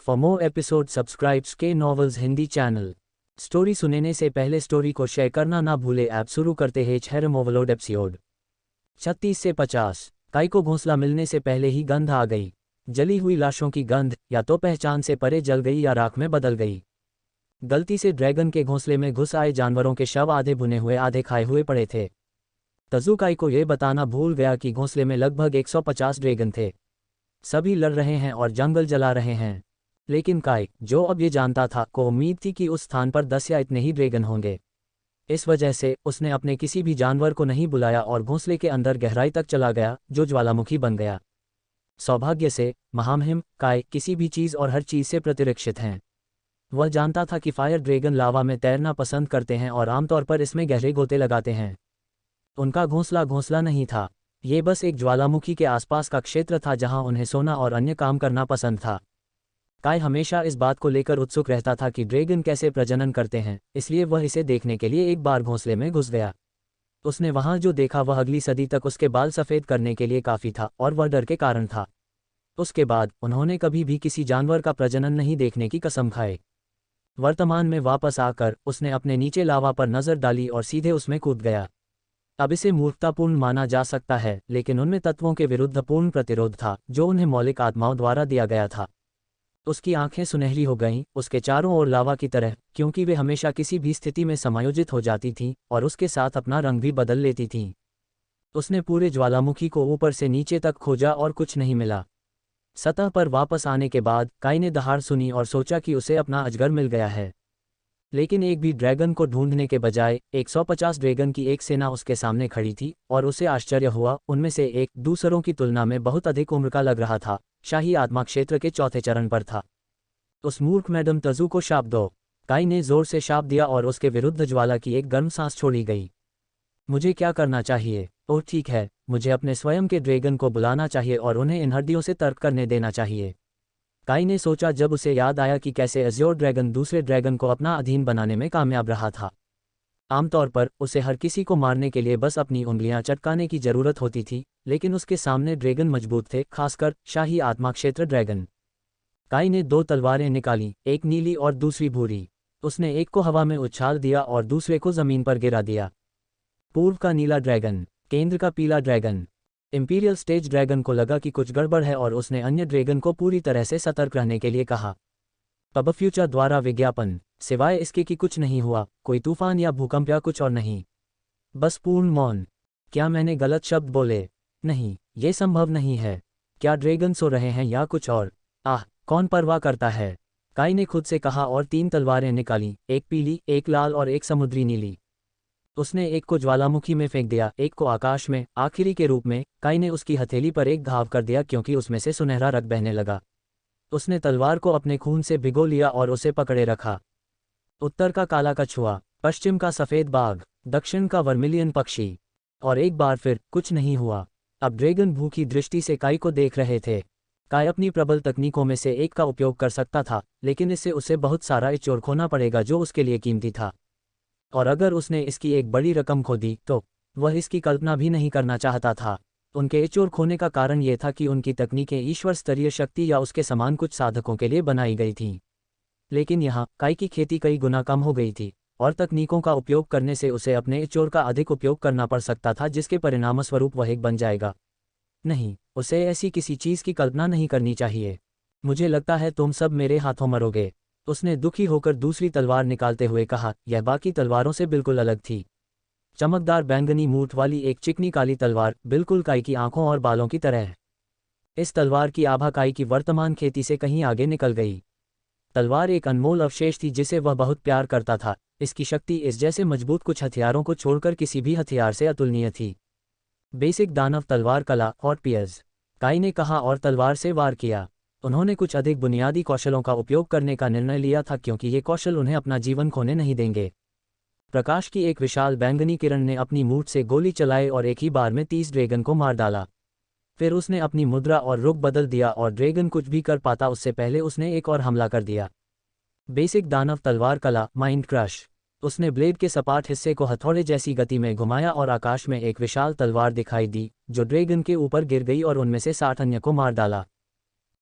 For more episode subscribe के novels Hindi channel. Story सुनने से पहले स्टोरी को शेयर करना ना भूले। ऐप शुरू करते हैं छहरम ओवरलोड एपिसोड 36 से 50। काई को घोंसला मिलने से पहले ही गंध आ गई। जली हुई लाशों की गंध या तो पहचान से परे जल गई या राख में बदल गई। गलती से ड्रैगन के घोंसले में घुस आए जानवरों के शव आधे भुने हुए आधे खाए हुए पड़े थे। तजु काई को यह बताना भूल गया कि घोंसले में लगभग 150 ड्रैगन थे। सभी लड़ रहे हैं और जंगल जला रहे हैं। लेकिन काई, जो अब ये जानता था, को उम्मीद थी कि उस स्थान पर 10 या इतने ही ड्रैगन होंगे। इस वजह से उसने अपने किसी भी जानवर को नहीं बुलाया और घोंसले के अंदर गहराई तक चला गया, जो ज्वालामुखी बन गया। सौभाग्य से महामहिम काई किसी भी चीज़ और हर चीज़ से प्रतिरक्षित हैं। वह जानता था कि फायर ड्रैगन लावा में तैरना पसंद करते हैं और आमतौर पर इसमें गहरे गोते लगाते हैं। उनका घोंसला नहीं था, ये बस एक ज्वालामुखी के आसपास का क्षेत्र था जहां उन्हें सोना और अन्य काम करना पसंद था। काई हमेशा इस बात को लेकर उत्सुक रहता था कि ड्रैगन कैसे प्रजनन करते हैं, इसलिए वह इसे देखने के लिए एक बार घोंसले में घुस गया। उसने वहां जो देखा वह अगली सदी तक उसके बाल सफ़ेद करने के लिए काफ़ी था और वह डर के कारण था। उसके बाद उन्होंने कभी भी किसी जानवर का प्रजनन नहीं देखने की कसम खाई। वर्तमान में वापस आकर उसने अपने नीचे लावा पर नज़र डाली और सीधे उसमें कूद गया। अब इसे मूर्खतापूर्ण माना जा सकता है, लेकिन उनमें तत्वों के विरुद्ध पूर्ण प्रतिरोध था जो उन्हें मौलिक आत्माओं द्वारा दिया गया था। उसकी आंखें सुनहरी हो गईं, उसके चारों ओर लावा की तरह, क्योंकि वे हमेशा किसी भी स्थिति में समायोजित हो जाती थीं और उसके साथ अपना रंग भी बदल लेती थीं। उसने पूरे ज्वालामुखी को ऊपर से नीचे तक खोजा और कुछ नहीं मिला। सतह पर वापस आने के बाद काई ने दहाड़ सुनी और सोचा कि उसे अपना अजगर मिल गया है। लेकिन एक भी ड्रैगन को ढूंढने के बजाय 150 ड्रैगन की एक सेना उसके सामने खड़ी थी और उसे आश्चर्य हुआ। उनमें से एक दूसरों की तुलना में बहुत अधिक उम्र का लग रहा था। शाही आत्मा क्षेत्र के चौथे चरण पर था। उस मूर्ख मैडम तजु को शाप दो। काई ने जोर से शाप दिया और उसके विरुद्ध ज्वाला की एक गर्म सांस छोड़ी गई। मुझे क्या करना चाहिए? ओह ठीक है, मुझे अपने स्वयं के ड्रैगन को बुलाना चाहिए और उन्हें इन हड्डियों से तर्क करने देना चाहिए। काई ने सोचा जब उसे याद आया कि कैसे अज़्योर ड्रैगन दूसरे ड्रैगन को अपना अधीन बनाने में कामयाब रहा था। आमतौर पर उसे हर किसी को मारने के लिए बस अपनी उंगलियां चटकाने की जरूरत होती थी, लेकिन उसके सामने ड्रैगन मजबूत थे, खासकर शाही आत्मा क्षेत्र ड्रैगन। काई ने 2 तलवारें निकाली, एक नीली और दूसरी भूरी। उसने एक को हवा में उछाल दिया और दूसरे को जमीन पर गिरा दिया। पूर्व का नीला ड्रैगन, केंद्र का पीला ड्रैगन। इंपीरियल स्टेज ड्रैगन को लगा कि कुछ गड़बड़ है और उसने अन्य ड्रैगन को पूरी तरह से सतर्क रहने के लिए कहा। पब फ्यूचर द्वारा विज्ञापन, सिवाय इसके कि कुछ नहीं हुआ, कोई तूफान या भूकंप या कुछ और नहीं। बस पूर्ण मौन। क्या मैंने गलत शब्द बोले? नहीं, ये संभव नहीं है। क्या ड्रैगन सो रहे हैं या कुछ और? आह, कौन परवाह करता है? काई ने खुद से कहा और 3 तलवारें निकाली, एक पीली, एक लाल और एक समुद्री नीली। उसने एक को ज्वालामुखी में फेंक दिया, एक को आकाश में। आखिरी के रूप में काई ने उसकी हथेली पर एक घाव कर दिया क्योंकि उसमें से सुनहरा रक्त बहने लगा। उसने तलवार को अपने खून से भिगो लिया और उसे पकड़े रखा। उत्तर का काला कछुआ, पश्चिम का सफ़ेद बाघ, दक्षिण का वर्मिलियन पक्षी। और एक बार फिर कुछ नहीं हुआ। अब ड्रैगन भूखी दृष्टि से काई को देख रहे थे। काई अपनी प्रबल तकनीकों में से एक का उपयोग कर सकता था, लेकिन इससे उसे बहुत सारा इचोर खोना पड़ेगा जो उसके लिए कीमती था। और अगर उसने इसकी एक बड़ी रकम खो दी तो वह इसकी कल्पना भी नहीं करना चाहता था। उनके इचोर खोने का कारण यह था कि उनकी तकनीकें ईश्वर स्तरीय शक्ति या उसके समान कुछ साधकों के लिए बनाई गई थीं। लेकिन यहाँ काई की खेती कई गुना कम हो गई थी और तकनीकों का उपयोग करने से उसे अपने इचोर का अधिक उपयोग करना पड़ सकता था, जिसके परिणामस्वरूप वह एक बन जाएगा। नहीं, उसे ऐसी किसी चीज़ की कल्पना नहीं करनी चाहिए। मुझे लगता है तुम सब मेरे हाथों मरोगे, उसने दुखी होकर दूसरी तलवार निकालते हुए कहा। यह बाकी तलवारों से बिल्कुल अलग थी। चमकदार बैंगनी मूठ वाली एक चिकनी काली तलवार, बिल्कुल काई की आंखों और बालों की तरह। इस तलवार की आभा काई की वर्तमान खेती से कहीं आगे निकल गई। तलवार एक अनमोल अवशेष थी जिसे वह बहुत प्यार करता था। इसकी शक्ति इस जैसे मजबूत कुछ हथियारों को छोड़कर किसी भी हथियार से अतुलनीय थी। बेसिक दानव तलवार कला, हॉट पियर्स, काई ने कहा और तलवार से वार किया। उन्होंने कुछ अधिक बुनियादी कौशलों का उपयोग करने का निर्णय लिया था क्योंकि ये कौशल उन्हें अपना जीवन खोने नहीं देंगे। प्रकाश की एक विशाल बैंगनी किरण ने अपनी मूठ से गोली चलाई और एक ही बार में 30 ड्रैगन को मार डाला। फिर उसने अपनी मुद्रा और रुख बदल दिया और ड्रैगन कुछ भी कर पाता उससे पहले उसने एक और हमला कर दिया। बेसिक दानव तलवार कला, माइंड क्रश। उसने ब्लेड के सपाट हिस्से को हथौड़े जैसी गति में घुमाया और आकाश में एक विशाल तलवार दिखाई दी जो ड्रैगन के ऊपर गिर गई और उनमें से 60 अन्य को मार डाला।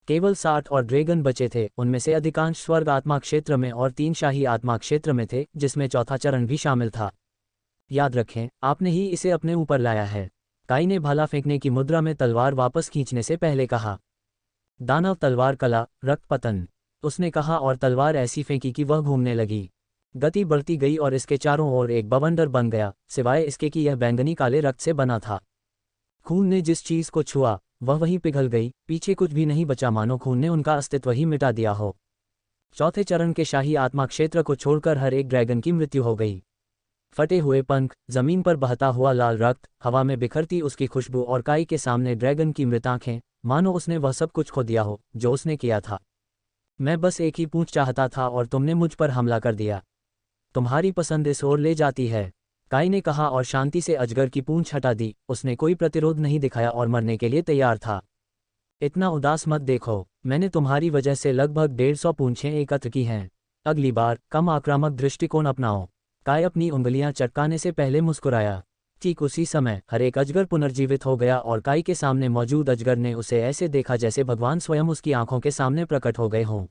केवल 60 और ड्रैगन बचे थे, उनमें से अधिकांश स्वर्ग आत्मा क्षेत्र में और 3 शाही आत्मा क्षेत्र में थे, जिसमें चौथा चरण भी शामिल था। याद रखें, आपने ही इसे अपने ऊपर लाया है। काई ने भाला फेंकने की मुद्रा में तलवार वापस खींचने से पहले कहा। दानव तलवार कला, रक्त पतन, उसने कहा और तलवार ऐसी फेंकी कि वह घूमने लगी। गति बढ़ती गई और इसके चारों ओर एक बवंडर बन गया, सिवाय इसके कि यह बैंगनी काले रक्त से बना था। खून ने जिस चीज को छुआ वह वहीं पिघल गई, पीछे कुछ भी नहीं बचा, मानो खून ने उनका अस्तित्व ही मिटा दिया हो। चौथे चरण के शाही आत्मा क्षेत्र को छोड़कर हर एक ड्रैगन की मृत्यु हो गई। फटे हुए पंख, जमीन पर बहता हुआ लाल रक्त, हवा में बिखरती उसकी खुशबू और काई के सामने ड्रैगन की मृत आंखें, मानो उसने वह सब कुछ खो दिया हो जो उसने किया था। मैं बस एक ही पूंछ चाहता था और तुमने मुझ पर हमला कर दिया। तुम्हारी पसंद इस ओर ले जाती है, काई ने कहा और शांति से अजगर की पूंछ हटा दी। उसने कोई प्रतिरोध नहीं दिखाया और मरने के लिए तैयार था। इतना उदास मत देखो, मैंने तुम्हारी वजह से लगभग 150 पूंछें एकत्र की हैं। अगली बार कम आक्रामक दृष्टिकोण अपनाओ। काई अपनी उंगलियां चटकाने से पहले मुस्कुराया। ठीक उसी समय हर एक अजगर पुनर्जीवित हो गया और काई के सामने मौजूद अजगर ने उसे ऐसे देखा जैसे भगवान स्वयं उसकी आंखों के सामने प्रकट हो गए हों।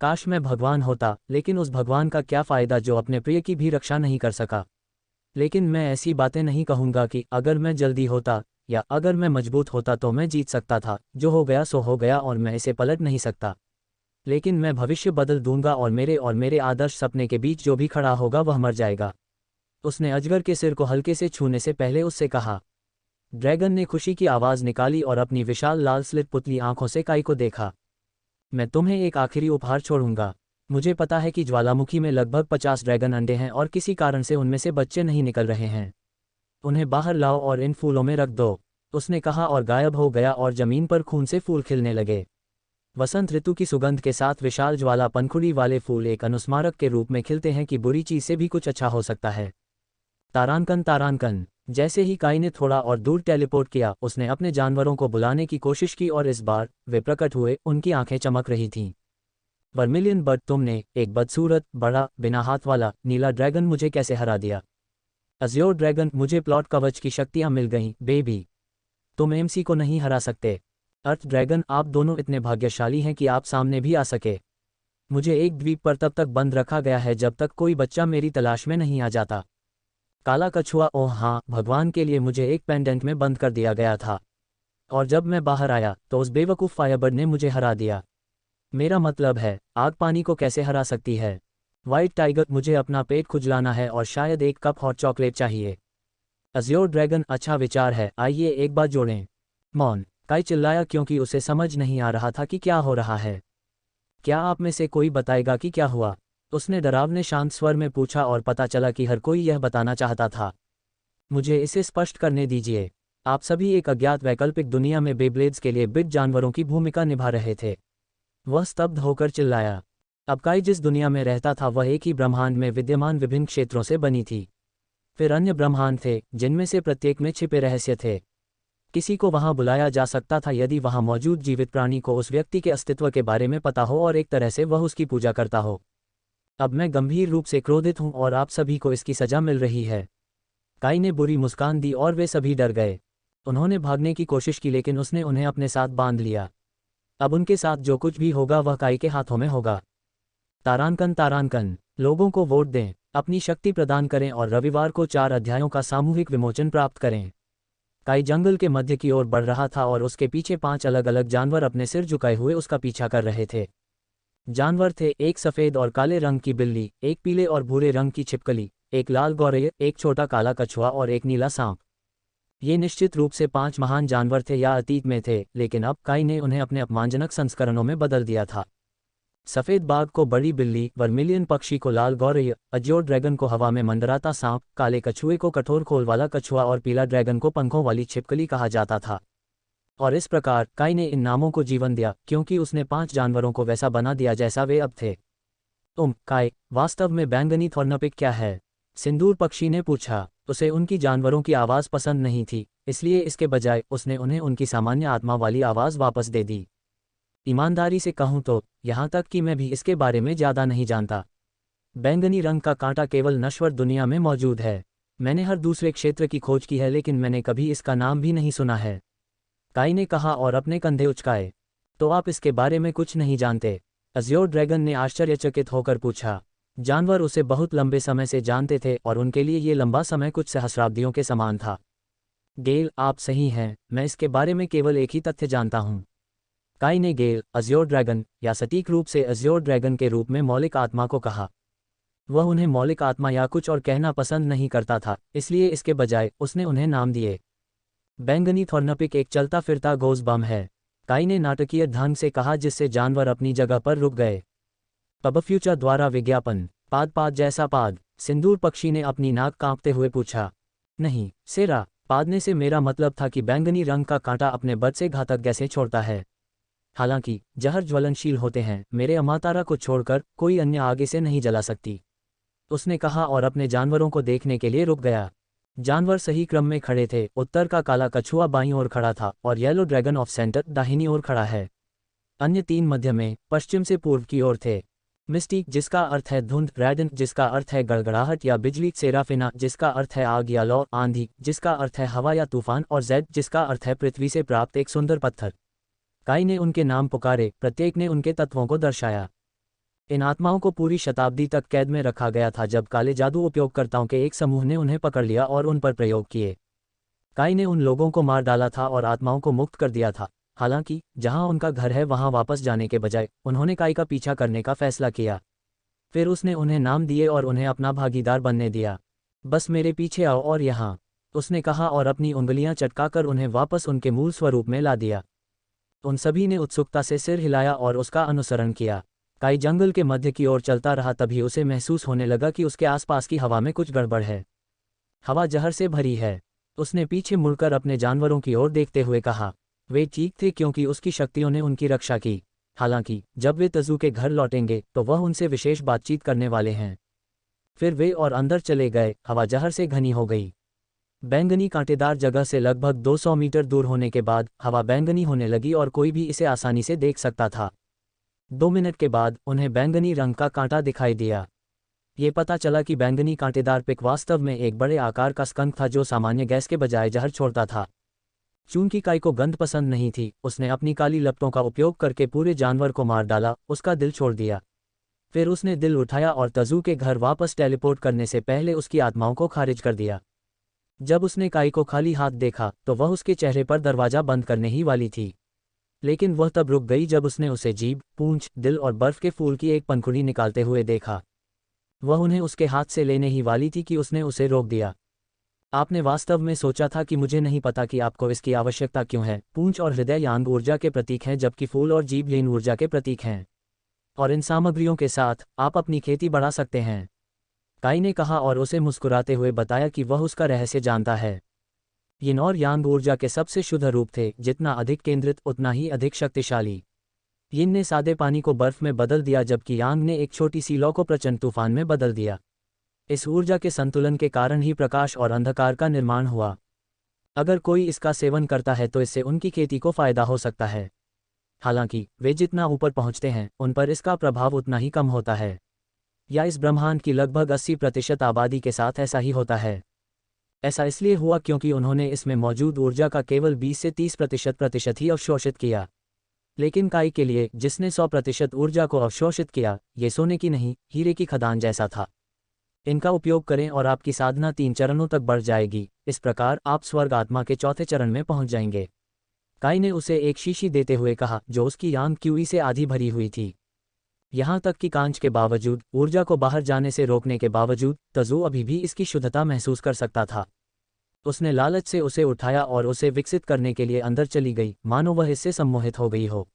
काश मैं भगवान होता, लेकिन उस भगवान का क्या फ़ायदा जो अपने प्रिय की भी रक्षा नहीं कर सका। लेकिन मैं ऐसी बातें नहीं कहूँगा कि अगर मैं जल्दी होता या अगर मैं मजबूत होता तो मैं जीत सकता था। जो हो गया सो हो गया और मैं इसे पलट नहीं सकता। लेकिन मैं भविष्य बदल दूंगा और मेरे आदर्श सपने के बीच जो भी खड़ा होगा वह मर जाएगा। उसने अजगर के सिर को हल्के से छूने से पहले उससे कहा। ड्रैगन ने खुशी की आवाज़ निकाली और अपनी विशाल लाल स्लिट पुतली आंखों से काई को देखा। मैं तुम्हें एक आखिरी उपहार छोड़ूंगा। मुझे पता है कि ज्वालामुखी में लगभग 50 ड्रैगन अंडे हैं और किसी कारण से उनमें से बच्चे नहीं निकल रहे हैं। उन्हें बाहर लाओ और इन फूलों में रख दो, उसने कहा और गायब हो गया और जमीन पर खून से फूल खिलने लगे। वसंत ऋतु की सुगंध के साथ विशाल ज्वाला पंखुड़ी वाले फूल एक अनुस्मारक के रूप में खिलते हैं कि बुरी चीज से भी कुछ अच्छा हो सकता है। तारानकन तारानकन। जैसे ही काई ने थोड़ा और दूर टेलीपोर्ट किया, उसने अपने जानवरों को बुलाने की कोशिश की और इस बार वे प्रकट हुए। उनकी आंखें चमक रही थीं। वर्मिलियन बर्ड, तुमने, एक बदसूरत, बड़ा, बिना हाथ वाला, नीला ड्रैगन मुझे कैसे हरा दिया। अज़्योर ड्रैगन, मुझे प्लॉट कवच की शक्तियां मिल गईं, बेबी। तुम एमसी को नहीं हरा सकते। अर्थ ड्रैगन, आप दोनों इतने भाग्यशाली हैं कि आप सामने भी आ सके। मुझे एक द्वीप पर तब तक बंद रखा गया है जब तक कोई बच्चा मेरी तलाश में नहीं आ जाता। काला कछुआ, ओह हाँ, भगवान के लिए मुझे एक पेंडेंट में बंद कर दिया गया था और जब मैं बाहर आया तो उस बेवकूफ़ फायरबर्ड ने मुझे हरा दिया। मेरा मतलब है, आग पानी को कैसे हरा सकती है। वाइट टाइगर, मुझे अपना पेट खुजलाना है और शायद एक कप हॉट चॉकलेट चाहिए। अज़्योर ड्रैगन, अच्छा विचार है, आइए एक बार जोड़ें। मौन। काई चिल्लाया क्योंकि उसे समझ नहीं आ रहा था कि क्या हो रहा है। क्या आप में से कोई बताएगा कि क्या हुआ? उसने डरावने शांत स्वर में पूछा और पता चला कि हर कोई यह बताना चाहता था। मुझे इसे स्पष्ट करने दीजिए। आप सभी एक अज्ञात वैकल्पिक दुनिया में बेब्लेड्स के लिए बिग जानवरों की भूमिका निभा रहे थे। वह स्तब्ध होकर चिल्लाया। अब काई जिस दुनिया में रहता था वह एक ही ब्रह्मांड में विद्यमान विभिन्न क्षेत्रों से बनी थी। फिर अन्य ब्रह्मांड थे जिनमें से प्रत्येक में छिपे रहस्य थे। किसी को वहां बुलाया जा सकता था यदि वहां मौजूद जीवित प्राणी को उस व्यक्ति के अस्तित्व के बारे में पता हो और एक तरह से वह उसकी पूजा करता हो। अब मैं गंभीर रूप से क्रोधित हूं और आप सभी को इसकी सजा मिल रही है। काई ने बुरी मुस्कान दी और वे सभी डर गए। उन्होंने भागने की कोशिश की लेकिन उसने उन्हें अपने साथ बांध लिया। अब उनके साथ जो कुछ भी होगा वह काई के हाथों में होगा। तारानकन तारानकन, लोगों को वोट दें, अपनी शक्ति प्रदान करें और रविवार को 4 अध्यायों का सामूहिक विमोचन प्राप्त करें। काई जंगल के मध्य की ओर बढ़ रहा था और उसके पीछे 5 अलग अलग जानवर अपने सिर झुकाए हुए उसका पीछा कर रहे थे। जानवर थे एक सफ़ेद और काले रंग की बिल्ली, एक पीले और भूरे रंग की छिपकली, एक लाल गौरैया, एक छोटा काला कछुआ और एक नीला सांप। ये निश्चित रूप से 5 महान जानवर थे या अतीत में थे, लेकिन अब काई ने उन्हें अपने अपमानजनक संस्करणों में बदल दिया था। सफ़ेद बाघ को बड़ी बिल्ली, वर्मिलियन पक्षी को लाल गौरैया, अज़्योर ड्रैगन को हवा में मंडराता सांप, काले कछुए को कठोर खोल वाला कछुआ और पीला ड्रैगन को पंखों वाली छिपकली कहा जाता था। और इस प्रकार काई ने इन नामों को जीवन दिया क्योंकि उसने 5 जानवरों को वैसा बना दिया जैसा वे अब थे। काई, वास्तव में बैंगनी थॉर्नपिक क्या है? सिंदूर पक्षी ने पूछा। उसे उनकी जानवरों की आवाज़ पसंद नहीं थी, इसलिए इसके बजाय उसने उन्हें उनकी सामान्य आत्मा वाली आवाज़ वापस दे दी। ईमानदारी से कहूँ तो यहाँ तक कि मैं भी इसके बारे में ज़्यादा नहीं जानता। बैंगनी रंग का कांटा केवल नश्वर दुनिया में मौजूद है। मैंने हर दूसरे क्षेत्र की खोज की है लेकिन मैंने कभी इसका नाम भी नहीं सुना है, काई ने कहा और अपने कंधे उचकाए। तो आप इसके बारे में कुछ नहीं जानते? अज़्योर ड्रैगन ने आश्चर्यचकित होकर पूछा। जानवर उसे बहुत लंबे समय से जानते थे और उनके लिए ये लंबा समय कुछ सहस्राब्दियों के समान था। गेल, आप सही हैं, मैं इसके बारे में केवल एक ही तथ्य जानता हूँ। काई ने गेल, अज़्योर ड्रैगन, या सटीक रूप से अज़्योर ड्रैगन के रूप में मौलिक आत्मा को कहा। वह उन्हें मौलिक आत्मा या कुछ और कहना पसंद नहीं करता था, इसलिए इसके बजाय उसने उन्हें नाम दिए। बैंगनी थॉर्नपिक एक चलता फिरता गोज़ बम है, काई ने नाटकीय ढंग से कहा, जिससे जानवर अपनी जगह पर रुक गए। पबफ्यूचर द्वारा विज्ञापन। पाद पाद जैसा पाद? सिंदूर पक्षी ने अपनी नाक कांपते हुए पूछा। नहीं सेरा, पादने से मेरा मतलब था कि बैंगनी रंग का कांटा अपने बद से घातक गैसें छोड़ता है। हालांकि जहर ज्वलनशील होते हैं, मेरे अमातारा को छोड़कर कोई अन्य आगे से नहीं जला सकती, उसने कहा और अपने जानवरों को देखने के लिए रुक गया। जानवर सही क्रम में खड़े थे। उत्तर का काला कछुआ बाईं ओर खड़ा था और येलो ड्रैगन ऑफ सेंटर दाहिनी ओर खड़ा है। अन्य तीन मध्य में, पश्चिम से पूर्व की ओर थे। मिस्टी, जिसका अर्थ है धुंध, रैडन, जिसका अर्थ है गड़गड़ाहट या बिजली, सेराफिना, जिसका अर्थ है आग या लौ, आंधी, जिसका अर्थ है हवा या तूफान, और जेड, जिसका अर्थ है पृथ्वी से प्राप्त एक सुंदर पत्थर। काई ने उनके नाम पुकारे, प्रत्येक ने उनके तत्वों को दर्शाया। इन आत्माओं को पूरी शताब्दी तक कैद में रखा गया था, जब काले जादू उपयोगकर्ताओं के एक समूह ने उन्हें पकड़ लिया और उन पर प्रयोग किए। काई ने उन लोगों को मार डाला था और आत्माओं को मुक्त कर दिया था। हालांकि जहां उनका घर है वहां वापस जाने के बजाय उन्होंने काई का पीछा करने का फैसला किया। फिर उसने उन्हें नाम दिए और उन्हें अपना भागीदार बनने दिया। बस मेरे पीछे आओ और यहाँ, उसने कहा और अपनी उंगलियां चटकाकर उन्हें वापस उनके मूल स्वरूप में ला दिया। उन सभी ने उत्सुकता से सिर हिलाया और उसका अनुसरण किया। काई जंगल के मध्य की ओर चलता रहा, तभी उसे महसूस होने लगा कि उसके आसपास की हवा में कुछ गड़बड़ है। हवा जहर से भरी है। उसने पीछे मुड़कर अपने जानवरों की ओर देखते हुए कहा। वे ठीक थे क्योंकि उसकी शक्तियों ने उनकी रक्षा की। हालांकि जब वे तजू के घर लौटेंगे तो वह उनसे विशेष बातचीत करने वाले हैं। फिर वे और अंदर चले गए। हवा जहर से घनी हो गई। बैंगनी कांटेदार जगह से लगभग 200 मीटर दूर होने के बाद हवा बैंगनी होने लगी और कोई भी इसे आसानी से देख सकता था। 2 मिनट के बाद उन्हें बैंगनी रंग का कांटा दिखाई दिया। ये पता चला कि बैंगनी कांटेदार पिक वास्तव में एक बड़े आकार का स्कंक था जो सामान्य गैस के बजाय जहर छोड़ता था। चूंकि काई को गंध पसंद नहीं थी, उसने अपनी काली लपटों का उपयोग करके पूरे जानवर को मार डाला, उसका दिल छोड़ दिया। फिर उसने दिल उठाया और तजू के घर वापस टेलीपोर्ट करने से पहले उसकी आत्माओं को खारिज कर दिया। जब उसने काई को खाली हाथ देखा तो वह उसके चेहरे पर दरवाजा बंद करने ही वाली थी, लेकिन वह तब रुक गई जब उसने उसे जीभ, पूंछ, दिल और बर्फ के फूल की एक पंखुड़ी निकालते हुए देखा। वह उन्हें उसके हाथ से लेने ही वाली थी कि उसने उसे रोक दिया। आपने वास्तव में सोचा था कि मुझे नहीं पता कि आपको इसकी आवश्यकता क्यों है। पूंछ और हृदय यांग ऊर्जा के प्रतीक हैं, जबकि फूल और जीभ यीन ऊर्जा के प्रतीक हैं, और इन सामग्रियों के साथ आप अपनी खेती बढ़ा सकते हैं, काई ने कहा और उसे मुस्कुराते हुए बताया कि वह उसका रहस्य जानता है। यिन और यांग ऊर्जा के सबसे शुद्ध रूप थे, जितना अधिक केंद्रित उतना ही अधिक शक्तिशाली। यिन ने सादे पानी को बर्फ में बदल दिया, जबकि यांग ने एक छोटी सी लौ को प्रचंड तूफान में बदल दिया। इस ऊर्जा के संतुलन के कारण ही प्रकाश और अंधकार का निर्माण हुआ। अगर कोई इसका सेवन करता है तो इससे उनकी खेती को फायदा हो सकता है। हालांकि वे जितना ऊपर पहुंचते हैं उन पर इसका प्रभाव उतना ही कम होता है, या इस ब्रह्मांड की लगभग 80% आबादी के साथ ऐसा ही होता है। ऐसा इसलिए हुआ क्योंकि उन्होंने इसमें मौजूद ऊर्जा का केवल 20 से 30% ही अवशोषित किया। लेकिन काई के लिए, जिसने 100% ऊर्जा को अवशोषित किया, ये सोने की नहीं, हीरे की खदान जैसा था। इनका उपयोग करें और आपकी साधना 3 चरणों तक बढ़ जाएगी। इस प्रकार आप स्वर्ग आत्मा के चौथे चरण में पहुंच जाएंगे। काई ने उसे एक शीशी देते हुए कहा, जो उसकी यांग क्यूई से आधी भरी हुई थी। यहाँ तक कि कांच के बावजूद, ऊर्जा को बाहर जाने से रोकने के बावजूद, तजू अभी भी इसकी शुद्धता महसूस कर सकता था। उसने लालच से उसे उठाया और उसे विकसित करने के लिए अंदर चली गई, मानो वह इससे सम्मोहित हो गई हो।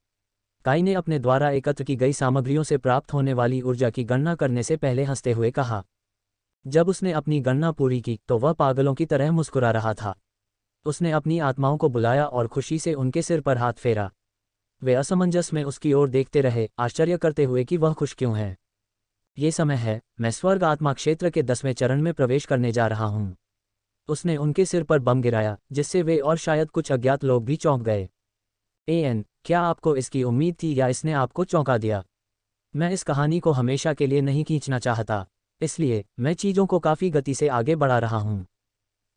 काई ने अपने द्वारा एकत्र की गई सामग्रियों से प्राप्त होने वाली ऊर्जा की गणना करने से पहले हंसते हुए कहा। जब उसने अपनी गणना पूरी की तो वह पागलों की तरह मुस्कुरा रहा था। उसने अपनी आत्माओं को बुलाया और खुशी से उनके सिर पर हाथ फेरा। वे असमंजस में उसकी ओर देखते रहे, आश्चर्य करते हुए कि वह खुश क्यों है। ये समय है, मैं स्वर्ग आत्मा क्षेत्र के 10वें चरण में प्रवेश करने जा रहा हूँ। उसने उनके सिर पर बम गिराया, जिससे वे और शायद कुछ अज्ञात लोग भी चौंक गए। एएन, क्या आपको इसकी उम्मीद थी या इसने आपको चौंका दिया? मैं इस कहानी को हमेशा के लिए नहीं खींचना चाहता, इसलिए मैं चीज़ों को काफ़ी गति से आगे बढ़ा रहा हूँ।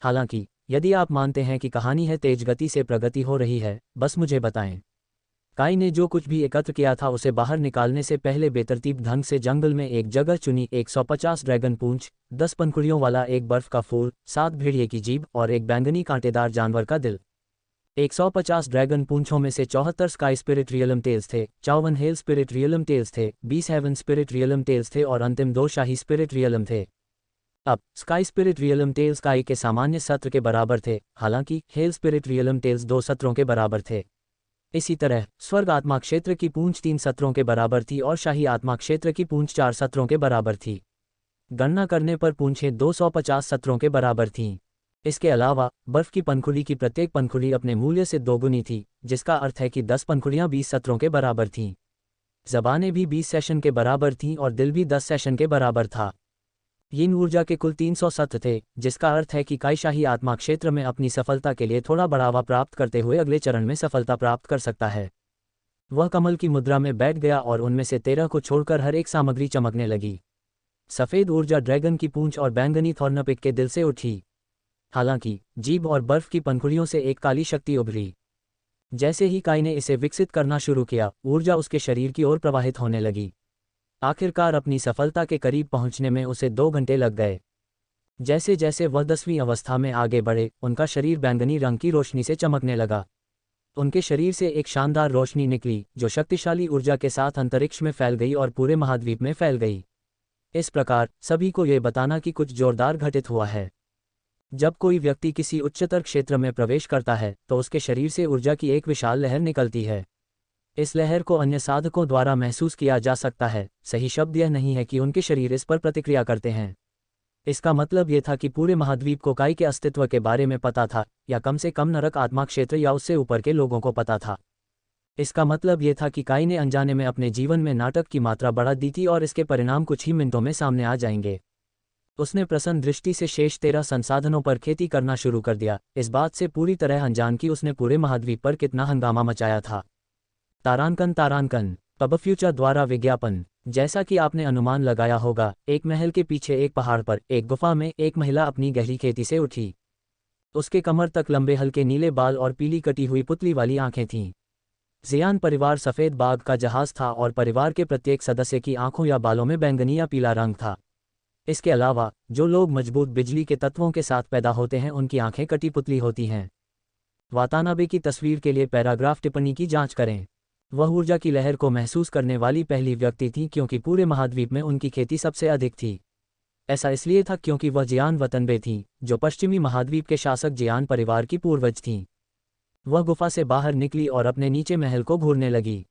हालांकि यदि आप मानते हैं कि कहानी है तेज गति से प्रगति हो रही है, बस मुझे बताएं। काई ने जो कुछ भी एकत्र किया था उसे बाहर निकालने से पहले बेतरतीब ढंग से जंगल में एक जगह चुनी। 150 ड्रैगन पूंछ, 10 पंखुड़ियों वाला एक बर्फ का फूल, 7 भेड़िए की जीभ और एक बैंगनी कांटेदार जानवर का दिल। 150 ड्रैगन पूंछों में से 74 स्काई स्पिरिट रियलम टेल्स थे, 54 हेल स्पिरिट रियलम टेल्स थे, 20 हेवन स्पिरिट रियलम टेल्स थे और अंतिम 2 शाही स्पिरिट रियलम थे। अब स्काई स्पिरिट रियलम टेल्स काई के सामान्य सत्र के बराबर थे, हालांकि हेल स्पिरिट रियलम टेल्स 2 सत्रों के बराबर थे। इसी तरह स्वर्ग आत्मा क्षेत्र की पूंछ 3 सत्रों के बराबर थी और शाही आत्मा क्षेत्र की पूंछ 4 सत्रों के बराबर थी। गणना करने पर पूंछें 250 सत्रों के बराबर थीं। इसके अलावा बर्फ की पंखुड़ी की प्रत्येक पंखुड़ी अपने मूल्य से दोगुनी थी, जिसका अर्थ है कि 10 पंखुड़ियां 20 सत्रों के बराबर थीं। ज़बानें भी 20 सेशन के बराबर थीं और दिल भी 10 सेशन के बराबर था। यिन ऊर्जा के कुल 300 सत्र थे, जिसका अर्थ है कि काई शाही आत्मा क्षेत्र में अपनी सफलता के लिए थोड़ा बढ़ावा प्राप्त करते हुए अगले चरण में सफलता प्राप्त कर सकता है। वह कमल की मुद्रा में बैठ गया और उनमें से 13 को छोड़कर हर एक सामग्री चमकने लगी। सफ़ेद ऊर्जा ड्रैगन की पूंछ और बैंगनी थॉर्नपिक के दिल से उठी। हालांकि जीभ और बर्फ की पंखुड़ियों से एक काली शक्ति उभरी। जैसे ही काई ने इसे विकसित करना शुरू किया, ऊर्जा उसके शरीर की ओर प्रवाहित होने लगी। आखिरकार अपनी सफलता के करीब पहुंचने में उसे 2 घंटे लग गए। जैसे जैसे वह 10वीं अवस्था में आगे बढ़े, उनका शरीर बैंगनी रंग की रोशनी से चमकने लगा। उनके शरीर से एक शानदार रोशनी निकली, जो शक्तिशाली ऊर्जा के साथ अंतरिक्ष में फैल गई और पूरे महाद्वीप में फैल गई। इस प्रकार सभी को ये बताना कि कुछ जोरदार घटित हुआ है। जब कोई व्यक्ति किसी उच्चतर क्षेत्र में प्रवेश करता है, तो उसके शरीर से ऊर्जा की एक विशाल लहर निकलती है। इस लहर को अन्य साधकों द्वारा महसूस किया जा सकता है। सही शब्द यह नहीं है कि उनके शरीर इस पर प्रतिक्रिया करते हैं। इसका मतलब यह था कि पूरे महाद्वीप को काई के अस्तित्व के बारे में पता था, या कम से कम नरक आत्मा क्षेत्र या उससे ऊपर के लोगों को पता था। इसका मतलब यह था कि काई ने अनजाने में अपने जीवन में नाटक की मात्रा बढ़ा दी थी और इसके परिणाम कुछ ही मिनटों में सामने आ जाएंगे। उसने प्रसन्न दृष्टि से शेष 13 संसाधनों पर खेती करना शुरू कर दिया, इस बात से पूरी तरह अनजान कि उसने पूरे महाद्वीप पर कितना हंगामा मचाया था। तारांकन पब फ्यूचर द्वारा विज्ञापन। जैसा कि आपने अनुमान लगाया होगा, एक महल के पीछे एक पहाड़ पर एक गुफा में एक महिला अपनी गहरी खेती से उठी। उसके कमर तक लंबे हल्के नीले बाल और पीली कटी हुई पुतली वाली आंखें थीं। जियान परिवार सफ़ेद बाग का जहाज था और परिवार के प्रत्येक सदस्य की आंखों या बालों में बैंगनी या पीला रंग था। इसके अलावा जो लोग मजबूत बिजली के तत्वों के साथ पैदा होते हैं, उनकी आंखें कटी पुतली होती हैं। वातानाबे की तस्वीर के लिए पैराग्राफ टिप्पणी की जांच करें। वह ऊर्जा की लहर को महसूस करने वाली पहली व्यक्ति थी, क्योंकि पूरे महाद्वीप में उनकी खेती सबसे अधिक थी। ऐसा इसलिए था क्योंकि वह जियान वतनबे थीं, जो पश्चिमी महाद्वीप के शासक जियान परिवार की पूर्वज थीं। वह गुफा से बाहर निकली और अपने नीचे महल को घूरने लगी।